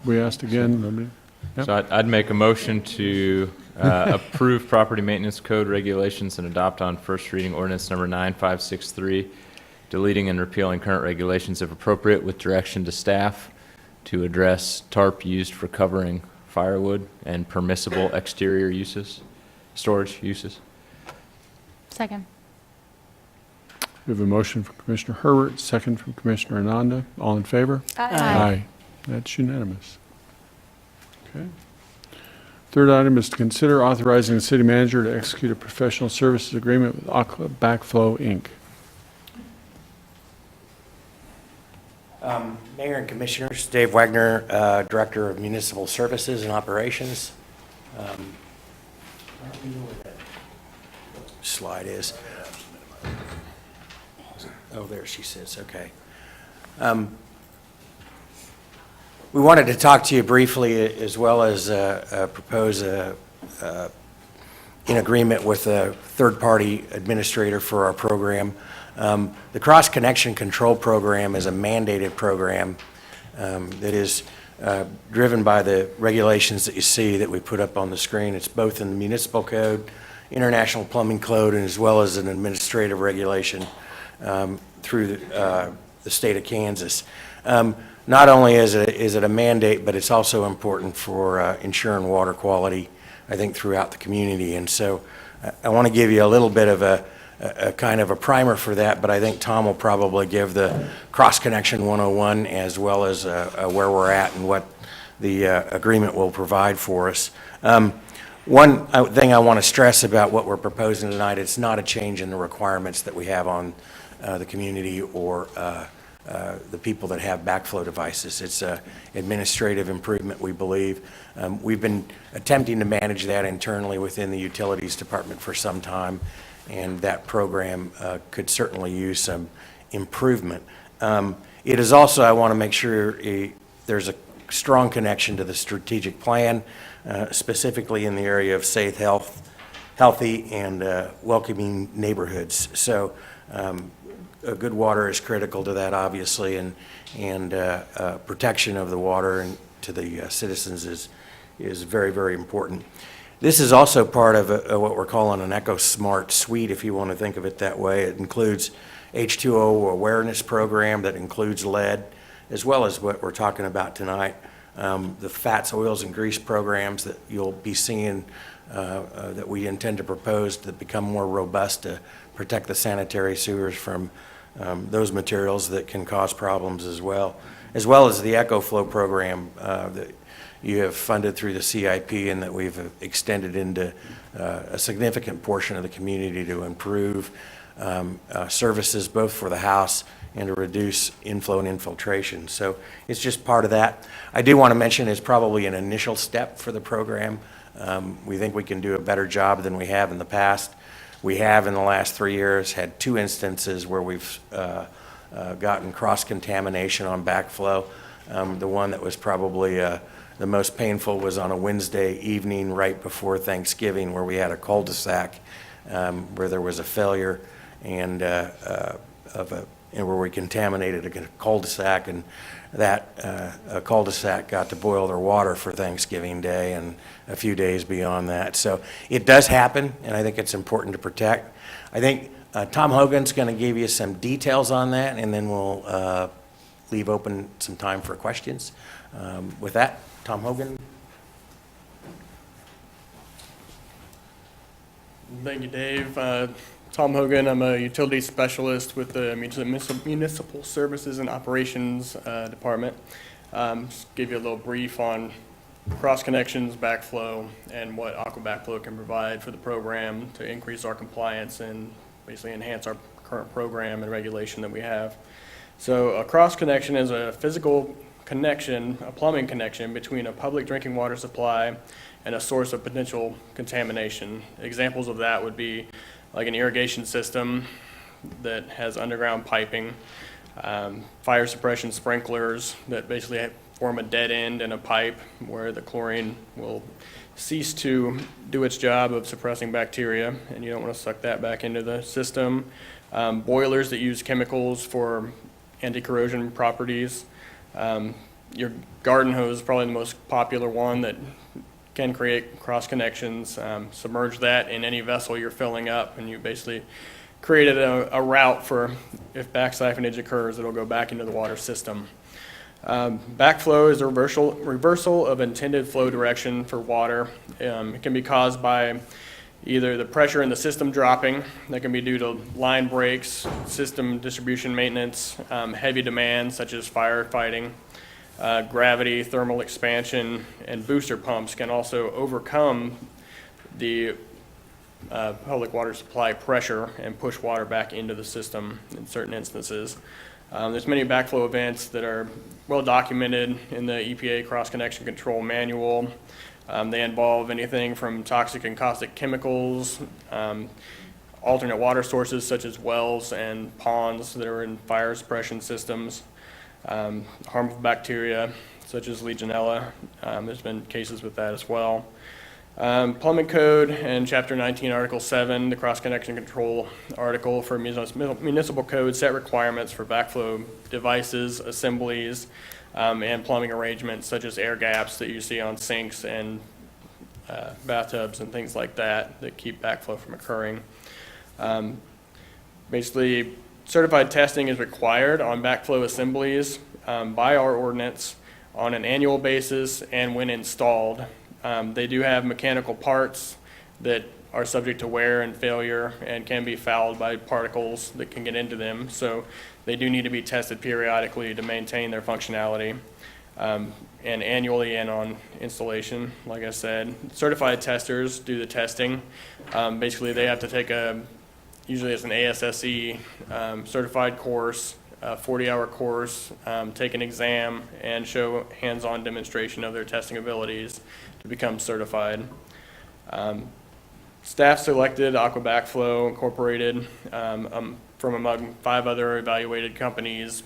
A: we asked again, nobody? Yep.
D: So I'd make a motion to approve property maintenance code regulations and adopt on first reading ordinance number 9563, deleting and repealing current regulations if appropriate, with direction to staff to address tarp used for covering firewood and permissible exterior uses, storage uses.
T: Second.
A: We have a motion from Commissioner Herbert, second from Commissioner Ananda. All in favor?
T: Aye.
A: That's unanimous. Okay. Third item is to consider authorizing the city manager to execute a professional services agreement with Aqua Backflow, Inc.
J: Mayor and Commissioners, Dave Wagner, Director of Municipal Services and Operations. I don't know where that slide is. Oh, there she sits, okay. We wanted to talk to you briefly as well as propose in agreement with a third-party administrator for our program. The Cross Connection Control Program is a mandated program that is driven by the regulations that you see that we put up on the screen. It's both in the municipal code, international plumbing code, and as well as an administrative regulation through the state of Kansas. Not only is it a mandate, but it's also important for ensuring water quality, I think, throughout the community. And so I want to give you a little bit of a kind of a primer for that, but I think Tom will probably give the Cross Connection 101 as well as where we're at and what the agreement will provide for us. One thing I want to stress about what we're proposing tonight, it's not a change in the requirements that we have on the community or the people that have backflow devices. It's an administrative improvement, we believe. We've been attempting to manage that internally within the Utilities Department for some time, and that program could certainly use some improvement. It is also, I want to make sure there's a strong connection to the strategic plan, specifically in the area of safe, healthy, and welcoming neighborhoods. So good water is critical to that, obviously, and protection of the water and to the citizens is very, very important. This is also part of what we're calling an EcoSmart suite, if you want to think of it that way. It includes H2O awareness program that includes lead, as well as what we're talking about tonight, the fats, oils, and grease programs that you'll be seeing that we intend to propose to become more robust to protect the sanitary sewers from those materials that can cause problems as well as the EcoFlow program that you have funded through the CIP and that we've extended into a significant portion of the community to improve services both for the house and to reduce inflow and infiltration. So it's just part of that. I do want to mention it's probably an initial step for the program. We think we can do a better job than we have in the past. We have in the last 3 years had 2 instances where we've gotten cross-contamination on backflow. The one that was probably the most painful was on a Wednesday evening right before Thanksgiving, where we had a cul-de-sac where there was a failure and where we contaminated a cul-de-sac, and that cul-de-sac got to boil their water for Thanksgiving Day and a few days beyond that. So it does happen, and I think it's important to protect. I think Tom Hogan's going to give you some details on that, and then we'll leave open some time for questions. With that, Tom Hogan.
U: Thank you, Dave. Tom Hogan, I'm a utility specialist with the Municipal Services and Operations Department. Just give you a little brief on cross connections, backflow, and what Aqua Backflow can provide for the program to increase our compliance and basically enhance our current program and regulation that we have. So a cross connection is a physical connection, a plumbing connection between a public drinking water supply and a source of potential contamination. Examples of that would be like an irrigation system that has underground piping, fire suppression sprinklers that basically form a dead end in a pipe where the chlorine will cease to do its job of suppressing bacteria, and you don't want to suck that back into the system. Boilers that use chemicals for anti-corrosion properties. Your garden hose is probably the most popular one that can create cross connections. Submerge that in any vessel you're filling up, and you basically created a route for if back siphonage occurs, it'll go back into the water system. Backflow is a reversal of intended flow direction for water. It can be caused by either the pressure in the system dropping, that can be due to line breaks, system distribution maintenance, heavy demands such as firefighting, gravity, thermal expansion, and booster pumps can also overcome the public water supply pressure and push water back into the system in certain instances. There's many backflow events that are well documented in the EPA cross-connection control manual. They involve anything from toxic and caustic chemicals, alternate water sources such as wells and ponds that are in fire suppression systems, harmful bacteria such as Legionella. There's been cases with that as well. Plumbing Code and Chapter 19, Article 7, the cross-connection control article for municipal code set requirements for backflow devices, assemblies, and plumbing arrangements such as air gaps that you see on sinks and bathtubs and things like that that keep backflow from occurring. Basically, certified testing is required on backflow assemblies by our ordinance on an annual basis and when installed. They do have mechanical parts that are subject to wear and failure and can be fouled by particles that can get into them. So they do need to be tested periodically to maintain their functionality, and annually and on installation, like I said. Certified testers do the testing. Basically, they have to take usually it's an ASSE certified course, a 40-hour course, take an exam, and show hands-on demonstration of their testing abilities to become certified. Staff selected Aqua Backflow Incorporated from among 5 other evaluated companies.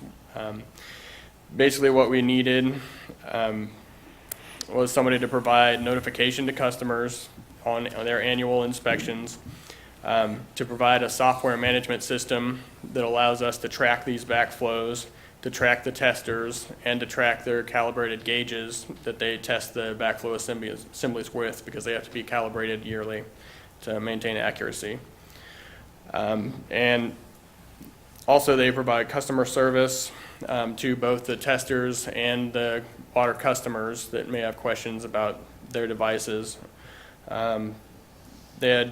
U: Basically what we needed was somebody to provide notification to customers on their annual inspections, to provide a software management system that allows us to track these backflows, to track the testers, and to track their calibrated gauges that they test the backflow assemblies with, because they have to be calibrated yearly to maintain accuracy. And also they provide customer service to both the testers and the water customers that may have questions about their devices. They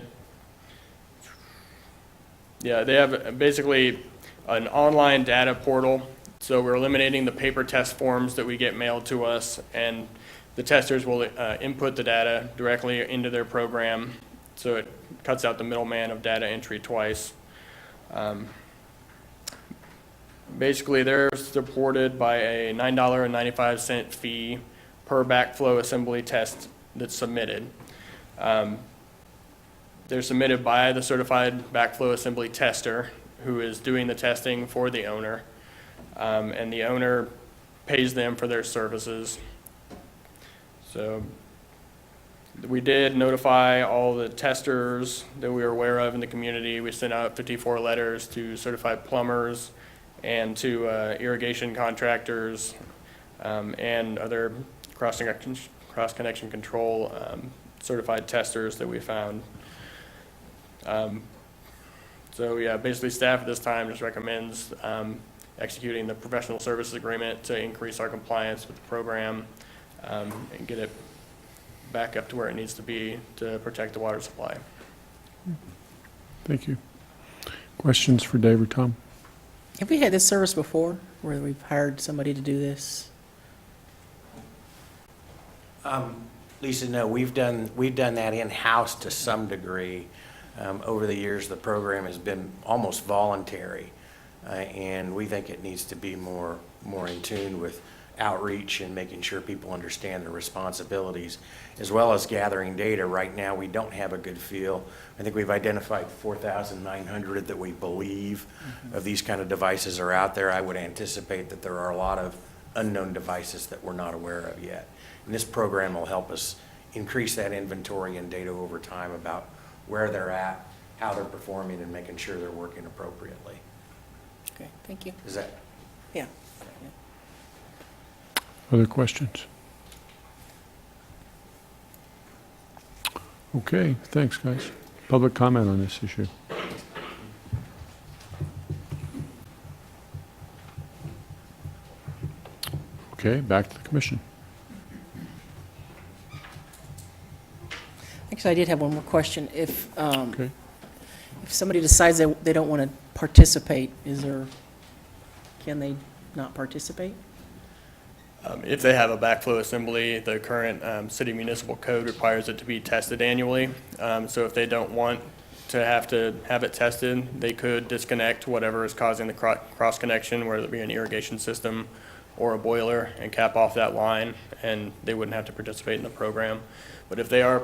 U: have basically an online data portal. So we're eliminating the paper test forms that we get mailed to us, and the testers will input the data directly into their program. So it cuts out the middleman of data entry twice. Basically, they're supported by a $9.95 fee per backflow assembly test that's submitted. They're submitted by the certified backflow assembly tester who is doing the testing for the owner, and the owner pays them for their services. So we did notify all the testers that we were aware of in the community. We sent out 54 letters to certified plumbers and to irrigation contractors and other cross-connection control certified testers that we found. So yeah, basically staff at this time just recommends executing the professional services agreement to increase our compliance with the program and get it back up to where it needs to be to protect the water supply.
A: Thank you. Questions for Dave or Tom?
R: Have we had this service before, where we've hired somebody to do this?
J: Lisa, no, we've done that in-house to some degree. Over the years, the program has been almost voluntary. and we think it needs to be more in tune with outreach and making sure people understand their responsibilities, as well as gathering data. Right now, we don't have a good feel. I think we've identified 4,900 that we believe of these kind of devices are out there. I would anticipate that there are a lot of unknown devices that we're not aware of yet. And this program will help us increase that inventory and data over time about where they're at, how they're performing, and making sure they're working appropriately.
R: Okay, thank you.
J: Is that?
R: Yeah.
A: Other questions? Okay, thanks, guys. Public comment on this issue. Okay, back to the commission.
R: Actually, I did have one more question.
A: Okay.
R: If somebody decides they don't want to participate, can they not participate?
U: If they have a backflow assembly, the current city municipal code requires it to be tested annually. So if they don't want to have it tested, they could disconnect whatever is causing the cross connection, whether it be an irrigation system or a boiler, and cap off that line, and they wouldn't have to participate in the program. But if they are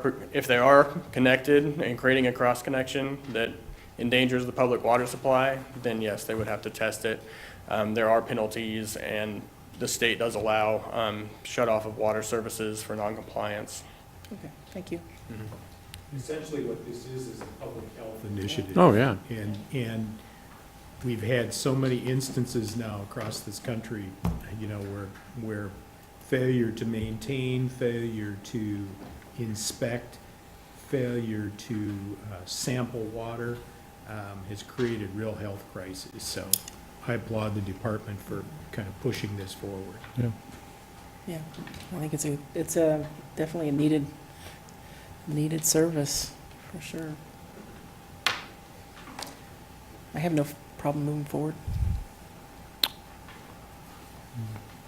U: connected and creating a cross connection that endangers the public water supply, then yes, they would have to test it. There are penalties, and the state does allow shut-off of water services for noncompliance.
R: Okay, thank you.
G: Essentially what this is a public health initiative.
A: Oh, yeah.
G: And we've had so many instances now across this country, where failure to maintain, failure to inspect, failure to sample water has created real health crises. So I applaud the department for kind of pushing this forward.
A: Yeah.
R: Yeah, I think it's definitely a needed service, for sure. I have no problem moving forward.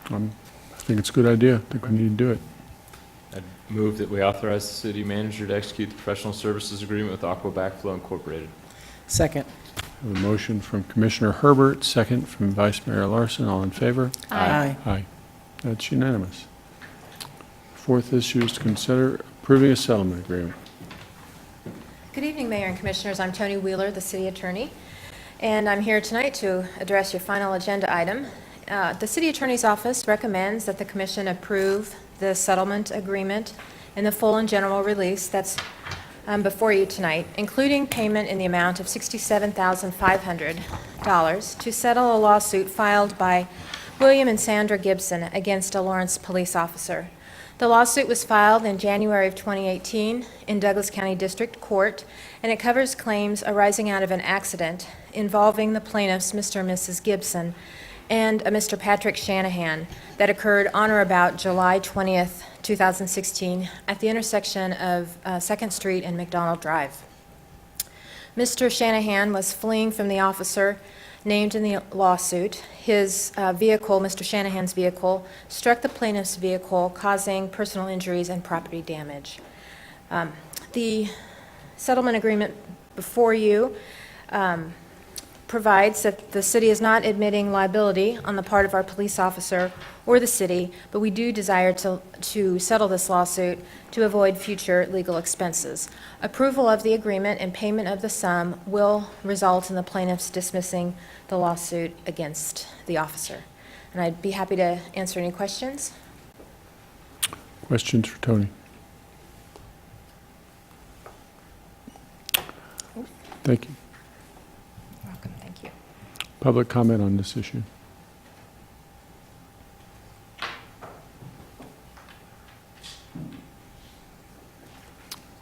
A: I think it's a good idea. I think we need to do it.
D: I'd move that we authorize the city manager to execute the professional services agreement with Aqua Backflow Incorporated.
R: Second.
A: A motion from Commissioner Herbert, second from Vice Mayor Larson. All in favor?
R: Aye.
A: Aye. That's unanimous. Fourth issue is to consider approving a settlement agreement.
K: Good evening, Mayor and Commissioners. I'm Tony Wheeler, the City Attorney, and I'm here tonight to address your final agenda item. The City Attorney's Office recommends that the Commission approve the settlement agreement in the full and general release that's before you tonight, including payment in the amount of $67,500 to settle a lawsuit filed by William and Sandra Gibson against a Lawrence police officer. The lawsuit was filed in January of 2018 in Douglas County District Court, and it covers claims arising out of an accident involving the plaintiffs, Mr. and Mrs. Gibson, and a Mr. Patrick Shanahan, that occurred on or about July 20th, 2016, at the intersection of 2nd Street and McDonald Drive. Mr. Shanahan was fleeing from the officer named in the lawsuit. His vehicle, Mr. Shanahan's vehicle, struck the plaintiff's vehicle, causing personal injuries and property damage. The settlement agreement before you provides that the city is not admitting liability on the part of our police officer or the city, but we do desire to settle this lawsuit to avoid future legal expenses. Approval of the agreement and payment of the sum will result in the plaintiffs dismissing the lawsuit against the officer. And I'd be happy to answer any questions.
A: Questions for Tony? Thank you.
K: You're welcome. Thank you.
A: Public comment on this issue.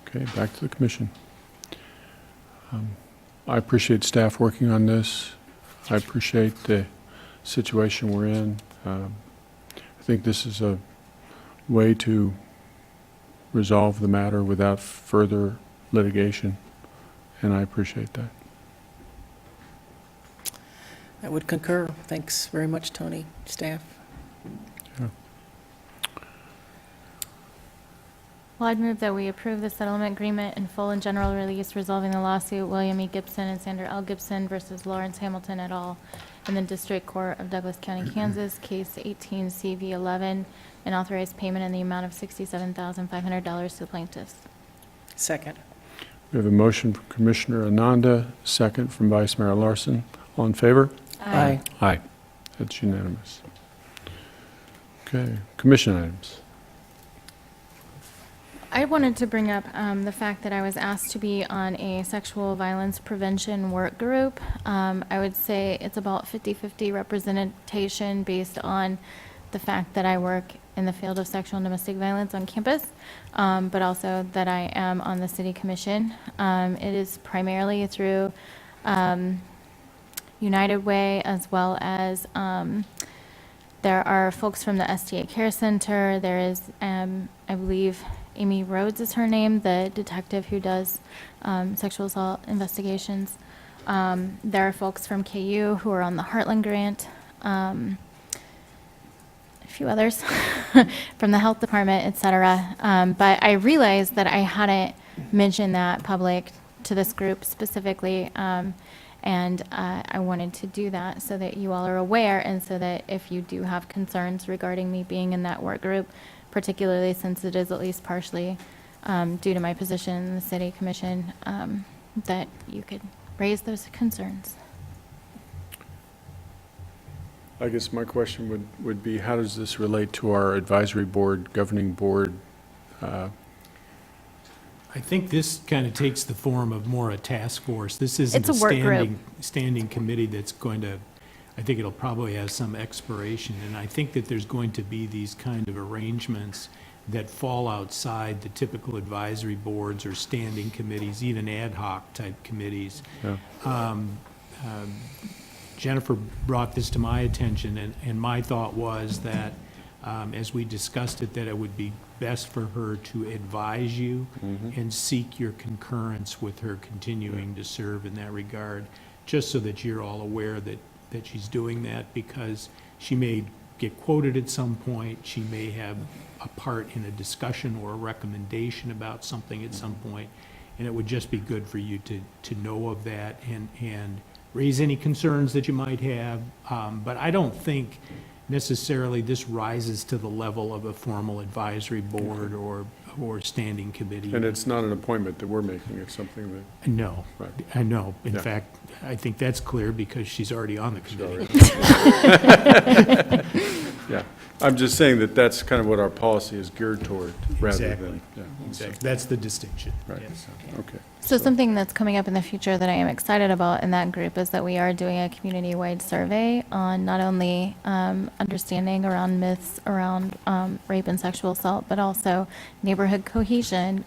A: Okay, back to the commission. I appreciate staff working on this. I appreciate the situation we're in. I think this is a way to resolve the matter without further litigation, and I appreciate that.
R: I would concur. Thanks very much, Tony, staff.
A: Yeah.
T: Well, I'd move that we approve the settlement agreement in full and general release resolving the lawsuit William E. Gibson and Sandra L. Gibson versus Lawrence Hamilton et al. in the District Court of Douglas County, Kansas, case 18 CV11, and authorize payment in the amount of $67,500 to the plaintiffs.
R: Second.
A: We have a motion from Commissioner Ananda, second from Vice Mayor Larson. All in favor?
R: Aye.
A: Aye. That's unanimous. Okay, commission items.
T: I wanted to bring up the fact that I was asked to be on a sexual violence prevention work group. I would say it's about 50-50 representation based on the fact that I work in the field of sexual and domestic violence on campus, but also that I am on the city commission. It is primarily through United Way, as well as there are folks from the STA Care Center. There is, I believe, Amy Rhodes is her name, the detective who does sexual assault investigations. There are folks from KU who are on the Heartland Grant. A few others from the health department, et cetera. But I realized that I hadn't mentioned that public to this group specifically. And I wanted to do that so that you all are aware, and so that if you do have concerns regarding me being in that work group, particularly since it is at least partially due to my position in the city commission, that you could raise those concerns.
A: I guess my question would be, how does this relate to our advisory board, governing board?
G: I think this kind of takes the form of more a task force. This isn't
T: It's a work group.
G: standing committee that's going to, I think it'll probably have some expiration. And I think that there's going to be these kind of arrangements that fall outside the typical advisory boards or standing committees, even ad hoc type committees.
A: Yeah.
G: Jennifer brought this to my attention, and my thought was that, as we discussed it, that it would be best for her to advise you and seek your concurrence with her continuing to serve in that regard, just so that you're all aware that she's doing that, because she may get quoted at some point, she may have a part in a discussion or a recommendation about something at some point, and it would just be good for you to know of that and raise any concerns that you might have. But I don't think necessarily this rises to the level of a formal advisory board or standing committee.
A: And it's not an appointment that we're making, it's something that...
G: No,
A: Right.
G: I know. In
A: Yeah.
G: fact, I think that's clear because she's already on the committee.
A: Yeah, I'm just saying that that's kind of what our policy is geared toward, rather
G: Exactly.
A: than... yeah,
G: Exactly. That's the distinction.
A: Right,
G: Yes.
A: okay.
T: So something that's coming up in the future that I am excited about in that group is that we are doing a community-wide survey on not only understanding around myths around rape and sexual assault, but also neighborhood cohesion,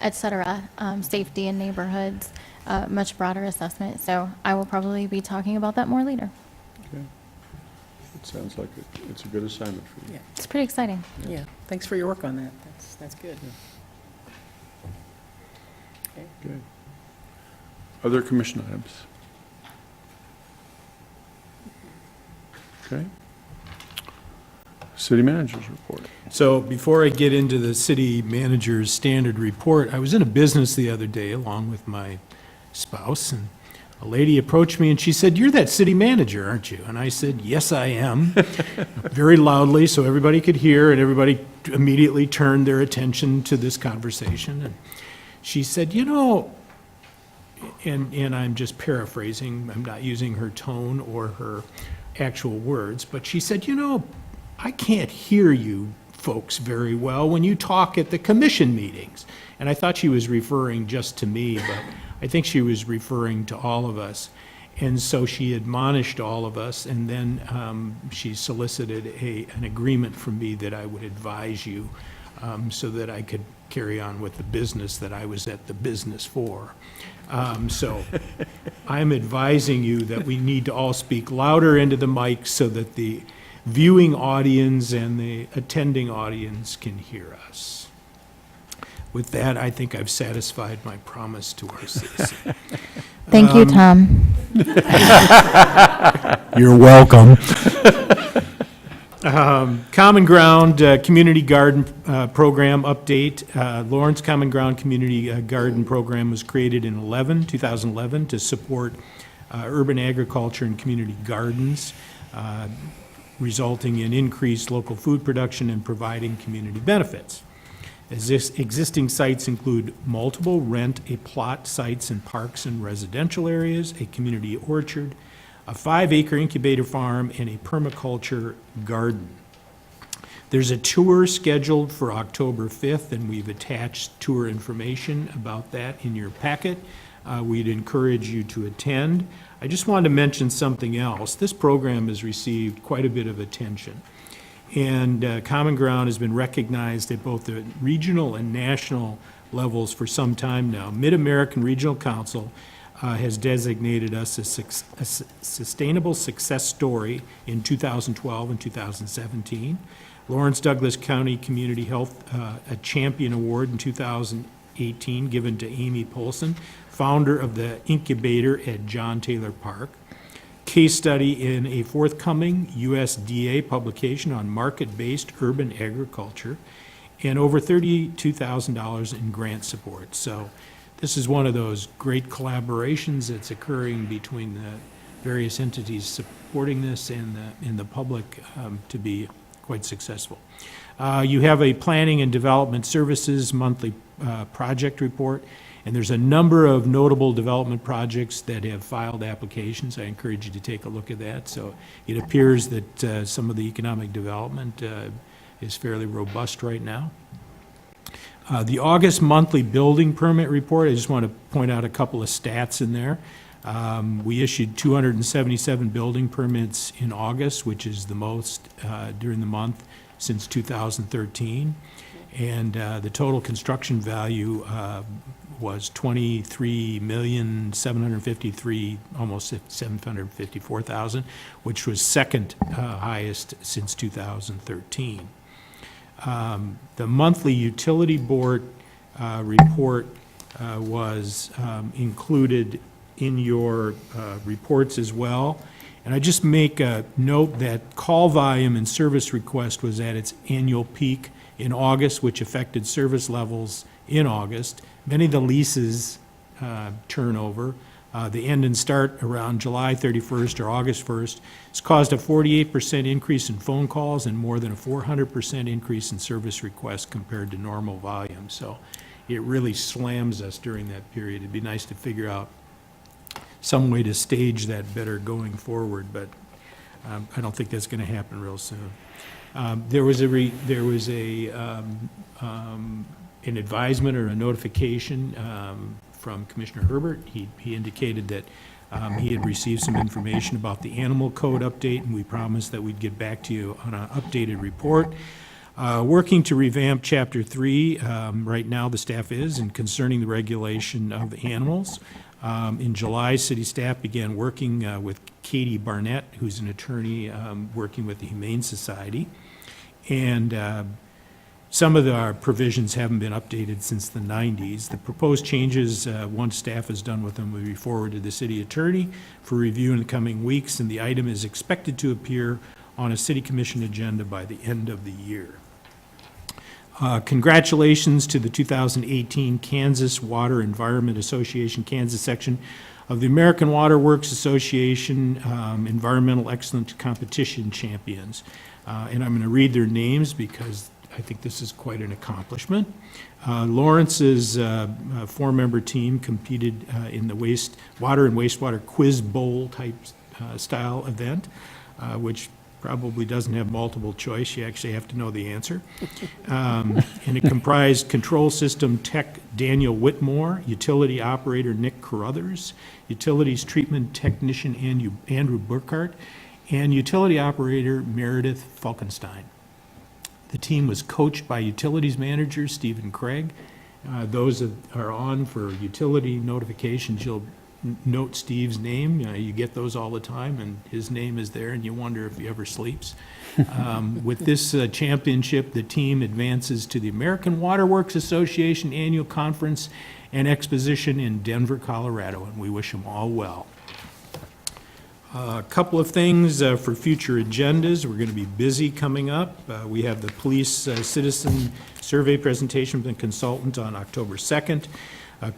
T: et cetera, safety in neighborhoods, much broader assessment. So I will probably be talking about that more later.
A: Okay. It sounds like it's a good assignment for you.
R: Yeah.
T: It's pretty exciting.
R: Yeah, thanks for your work on that. That's good.
A: Okay. Other commission items? Okay. City managers report.
G: So before I get into the city manager's standard report, I was in a business the other day along with my spouse, and a lady approached me and she said, "You're that city manager, aren't you?" And I said, "Yes, I am," very loudly so everybody could hear, and everybody immediately turned their attention to this conversation. And she said, "You know," and I'm just paraphrasing, I'm not using her tone or her actual words, but she said, "You know, I can't hear you folks very well when you talk at the commission meetings." And I thought she was referring just to me, but I think she was referring to all of us. And so she admonished all of us, and then she solicited an agreement from me that I would advise you so that I could carry on with the business that I was at the business for. So I'm advising you that we need to all speak louder into the mic so that the viewing audience and the attending audience can hear us. With that, I think I've satisfied my promise to our citizen.
T: Thank you, Tom.
G: You're welcome. Common Ground Community Garden Program update. Lawrence Common Ground Community Garden Program was created in 2011 to support urban agriculture and community gardens, resulting in increased local food production and providing community benefits. Existing sites include multiple rent-a-plot sites in parks and residential areas, a community orchard, a 5-acre incubator farm, and a permaculture garden. There's a tour scheduled for October 5th, and we've attached tour information about that in your packet. We'd encourage you to attend. I just wanted to mention something else. This program has received quite a bit of attention, and Common Ground has been recognized at both the regional and national levels for some time now. Mid-American Regional Council has designated us a sustainable success story in 2012 and 2017. Lawrence Douglas County Community Health, a Champion Award in 2018 given to Amy Polson, founder of the incubator at John Taylor Park. Case study in a forthcoming USDA publication on market-based urban agriculture, and over $32,000 in grant support. So this is one of those great collaborations that's occurring between the various entities supporting this and the public to be quite successful. You have a Planning and Development Services monthly project report, and there's a number of notable development projects that have filed applications. I encourage you to take a look at that. So it appears that some of the economic development is fairly robust right now. The August monthly building permit report, I just want to point out a couple of stats in there. We issued 277 building permits in August, which is the most during the month since 2013. And the total construction value was $23,753,000, almost $754,000, which was second highest since 2013. The monthly utility board report was included in your reports as well. And I just make a note that call volume and service request was at its annual peak in August, which affected service levels in August. Many of the leases turnover, the end and start around July 31st or August 1st, has caused a 48% increase in phone calls and more than a 400% increase in service requests compared to normal volume. So it really slams us during that period. It'd be nice to figure out some way to stage that better going forward, but I don't think that's going to happen real soon. There was an advisement or a notification from Commissioner Herbert. He indicated that he had received some information about the animal code update, and we promised that we'd get back to you on an updated report. Working to revamp Chapter 3, right now the staff is, and concerning the regulation of animals. In July, city staff began working with Katie Barnett, who's an attorney working with the Humane Society. And some of our provisions haven't been updated since the 90s. The proposed changes, once staff is done with them, will be forwarded to the city attorney for review in the coming weeks, and the item is expected to appear on a city commission agenda by the end of the year. Congratulations to the 2018 Kansas Water Environment Association, Kansas section of the American Water Works Association Environmental Excellence Competition Champions. And I'm going to read their names because I think this is quite an accomplishment. Lawrence's four-member team competed in the water and wastewater quiz bowl type style event, which probably doesn't have multiple choice. You actually have to know the answer. And it comprised control system tech Daniel Whitmore, utility operator Nick Carruthers, utilities treatment technician Andrew Burkhart, and utility operator Meredith Falkenstein. The team was coached by utilities manager Stephen Craig. Those that are on for utility notifications, you'll note Steve's name. You get those all the time, and his name is there, and you wonder if he ever sleeps. With this championship, the team advances to the American Water Works Association Annual Conference and Exposition in Denver, Colorado, and we wish them all well. A couple of things for future agendas. We're going to be busy coming up. We have the police citizen survey presentation from the consultant on October 2nd.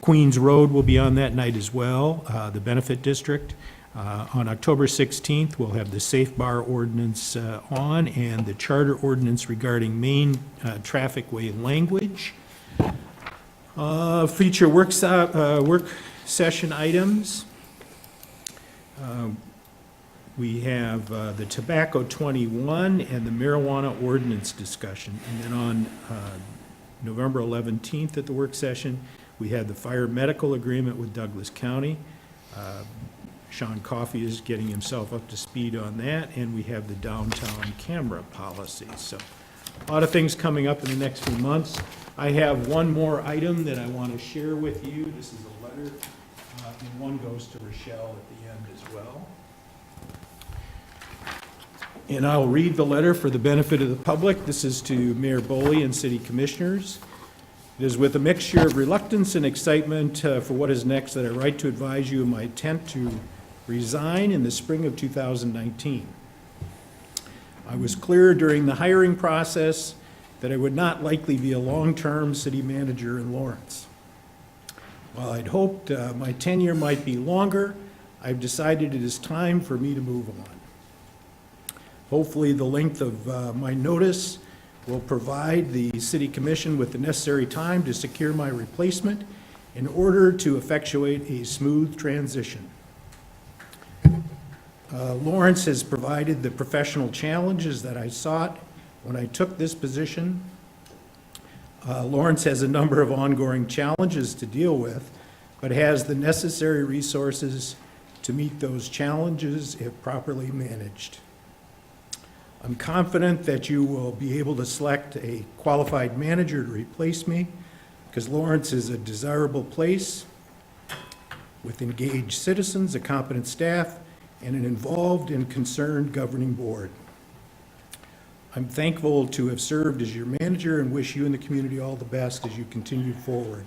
G: Queens Road will be on that night as well, the benefit district. On October 16th, we'll have the Safe Bar ordinance on and the charter ordinance regarding main traffic way language. Future work session items. We have the tobacco 21 and the marijuana ordinance discussion. And then on November 11th at the work session, we had the fire medical agreement with Douglas County. Sean Coffey is getting himself up to speed on that, and we have the downtown camera policy. So a lot of things coming up in the next few months. I have one more item that I want to share with you. This is a letter, and one goes to Rochelle at the end as well. And I'll read the letter for the benefit of the public. This is to Mayor Boley and city commissioners. It is with a mixture of reluctance and excitement for what is next that I write to advise you of my intent to resign in the spring of 2019. I was clear during the hiring process that I would not likely be a long-term city manager in Lawrence. While I'd hoped my tenure might be longer, I've decided it is time for me to move on. Hopefully, the length of my notice will provide the City Commission with the necessary time to secure my replacement in order to effectuate a smooth transition. Lawrence has provided the professional challenges that I sought when I took this position. Lawrence has a number of ongoing challenges to deal with, but has the necessary resources to meet those challenges if properly managed. I'm confident that you will be able to select a qualified manager to replace me, because Lawrence is a desirable place with engaged citizens, a competent staff, and an involved and concerned governing board. I'm thankful to have served as your manager and wish you and the community all the best as you continue forward.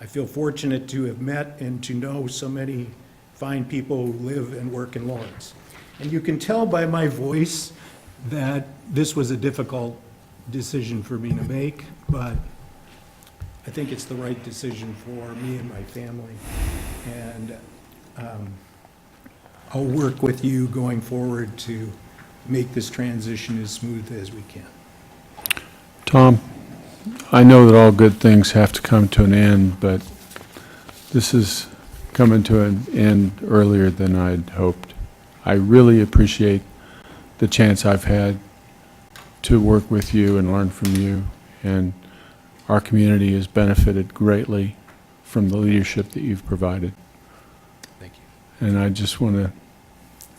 G: I feel fortunate to have met and to know so many fine people who live and work in Lawrence. And you can tell by my voice that this was a difficult decision for me to make, but I think it's the right decision for me and my family. And I'll work with you going forward to make this transition as smooth as we can.
A: Tom, I know that all good things have to come to an end, but this is coming to an end earlier than I'd hoped. I really appreciate the chance I've had to work with you and learn from you, and our community has benefited greatly from the leadership that you've provided.
J: Thank you.
A: And I just want to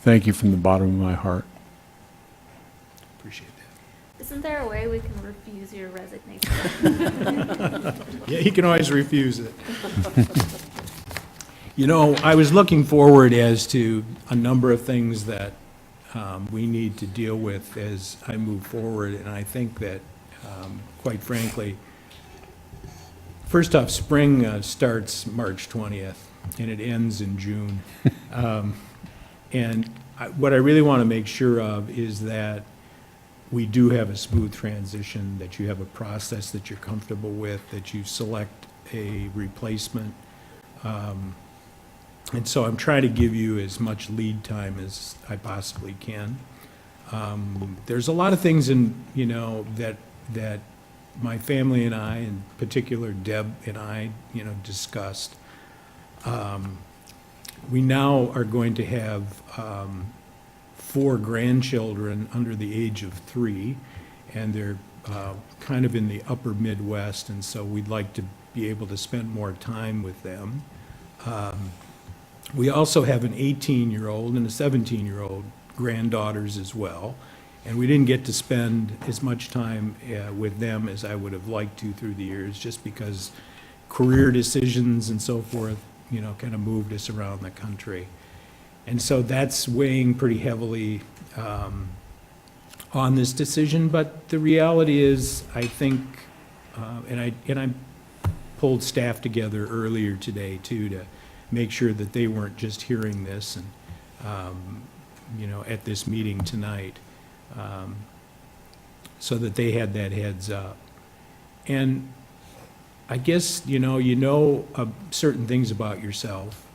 A: thank you from the bottom of my heart.
J: Appreciate that.
M: Isn't there a way we can refuse your resignation?
G: Yeah, he can always refuse it. You know, I was looking forward as to a number of things that we need to deal with as I move forward, and I think that, quite frankly, first off, spring starts March 20th, and it ends in June. And what I really want to make sure of is that we do have a smooth transition, that you have a process that you're comfortable with, that you select a replacement. And so I'm trying to give you as much lead time as I possibly can. There's a lot of things in, you know, that my family and I, in particular Deb and I, you know, discussed. We now are going to have 4 grandchildren under the age of 3, and they're kind of in the upper Midwest, and so we'd like to be able to spend more time with them. We also have an 18-year-old and a 17-year-old granddaughters as well, and we didn't get to spend as much time with them as I would have liked to through the years, just because career decisions and so forth, you know, kind of moved us around the country. And so that's weighing pretty heavily on this decision, but the reality is, I think, and I pulled staff together earlier today, too, to make sure that they weren't just hearing this and, you know, at this meeting tonight, so that they had that heads up. And I guess, you know certain things about yourself.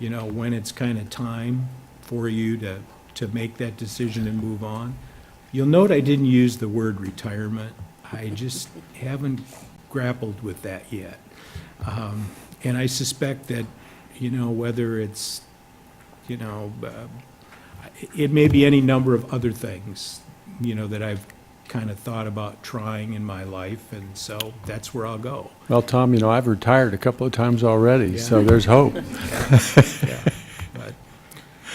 G: you know, when it's kind of time for you to make that decision and move on. You'll note I didn't use the word retirement. I just haven't grappled with that yet. And I suspect that, you know, whether it's, you know, it may be any number of other things, you know, that I've kind of thought about trying in my life, and so that's where I'll go.
A: Well, Tom, you know, I've retired a couple of times already, so
G: Yeah.
A: there's hope.
G: Yeah, but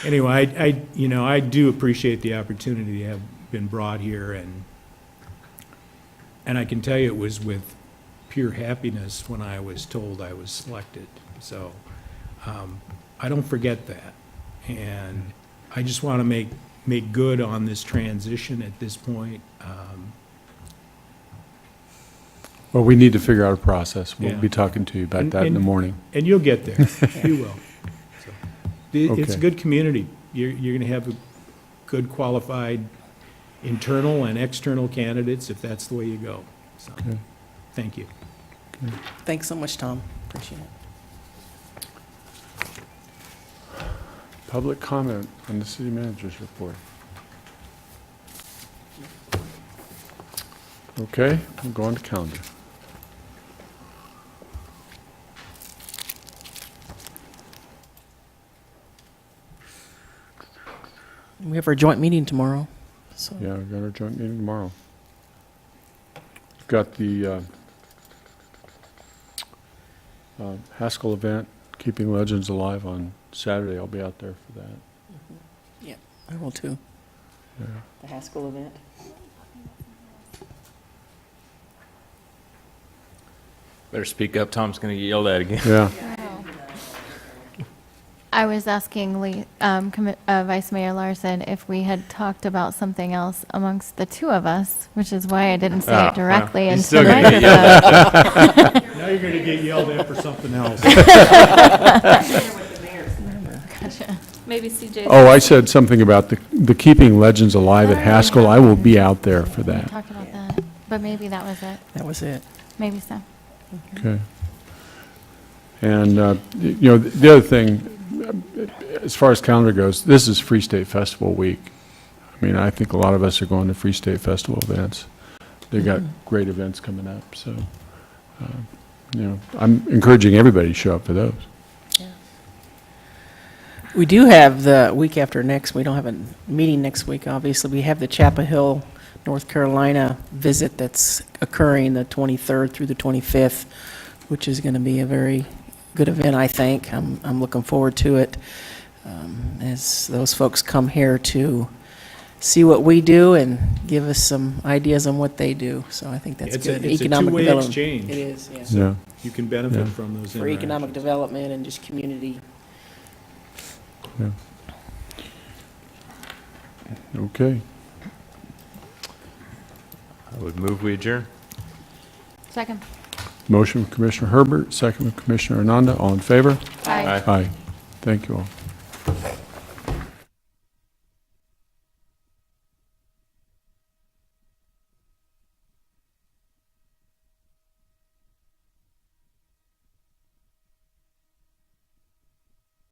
G: anyway, I, you know, I do appreciate the opportunity to have been brought here, and I can tell you it was with pure happiness when I was told I was selected. So I don't forget that, and I just want to make good on this transition at this point.
A: Well, we need to figure out a process. We'll
G: Yeah.
A: be talking to you about
G: And-
A: that in the
G: and-
A: morning.
G: And you'll get there. You will. So, It's a
A: Okay.
G: good community. You're going to have a good qualified internal and external candidates if that's the way you go. So,
A: Okay.
G: thank you.
R: Thanks so much, Tom. Appreciate it.
A: Public comment on the city manager's report. Okay, we'll go on to calendar.
R: We have our joint meeting tomorrow, so.
A: Yeah, we've got our joint meeting tomorrow. We've got the Haskell event, Keeping Legends Alive, on Saturday. I'll be out there for that.
R: Yeah, I will too.
A: Yeah.
R: The Haskell event.
D: Better speak up, Tom's going to get yelled at again.
A: Yeah.
T: I was asking Vice Mayor Larson if we had talked about something else amongst the two of us, which is why I didn't say
D: Oh,
T: it directly
D: well, he's
T: into
D: still
T: the
D: gonna get
T: microphone.
G: Now you're going to get yelled at for something else.
T: Gotcha.
M: Maybe CJ.
A: Oh, I said something about the Keeping Legends Alive at Haskell. I will be out there for
T: We
A: that.
T: talked about that, but maybe that was it.
R: That was it.
T: Maybe so.
A: Okay. And, you know, the other thing, as far as calendar goes, this is Free State Festival week. I mean, I think a lot of us are going to Free State Festival events. They got great events coming up, so, you know, I'm encouraging everybody to show up for those.
R: We do have the week after next, we don't have a meeting next week, obviously. We have the Chapel Hill, North Carolina visit that's occurring the 23rd through the 25th, which is going to be a very good event, I think. I'm looking forward to it, as those folks come here to see what we do and give us some ideas on what they do. So I think that's
G: It's
R: good.
G: a
R: Economic
G: two-way
R: development.
G: exchange.
R: It is, yeah.
G: So you can benefit
A: Yeah.
G: from those
R: For economic
G: interactions.
R: development and just community.
A: Yeah. Okay.
D: I would move we adjourn.
T: Second.
A: Motion from Commissioner Herbert, second from Commissioner Ananda. All in favor?
T: Aye.
A: Aye. Thank you all.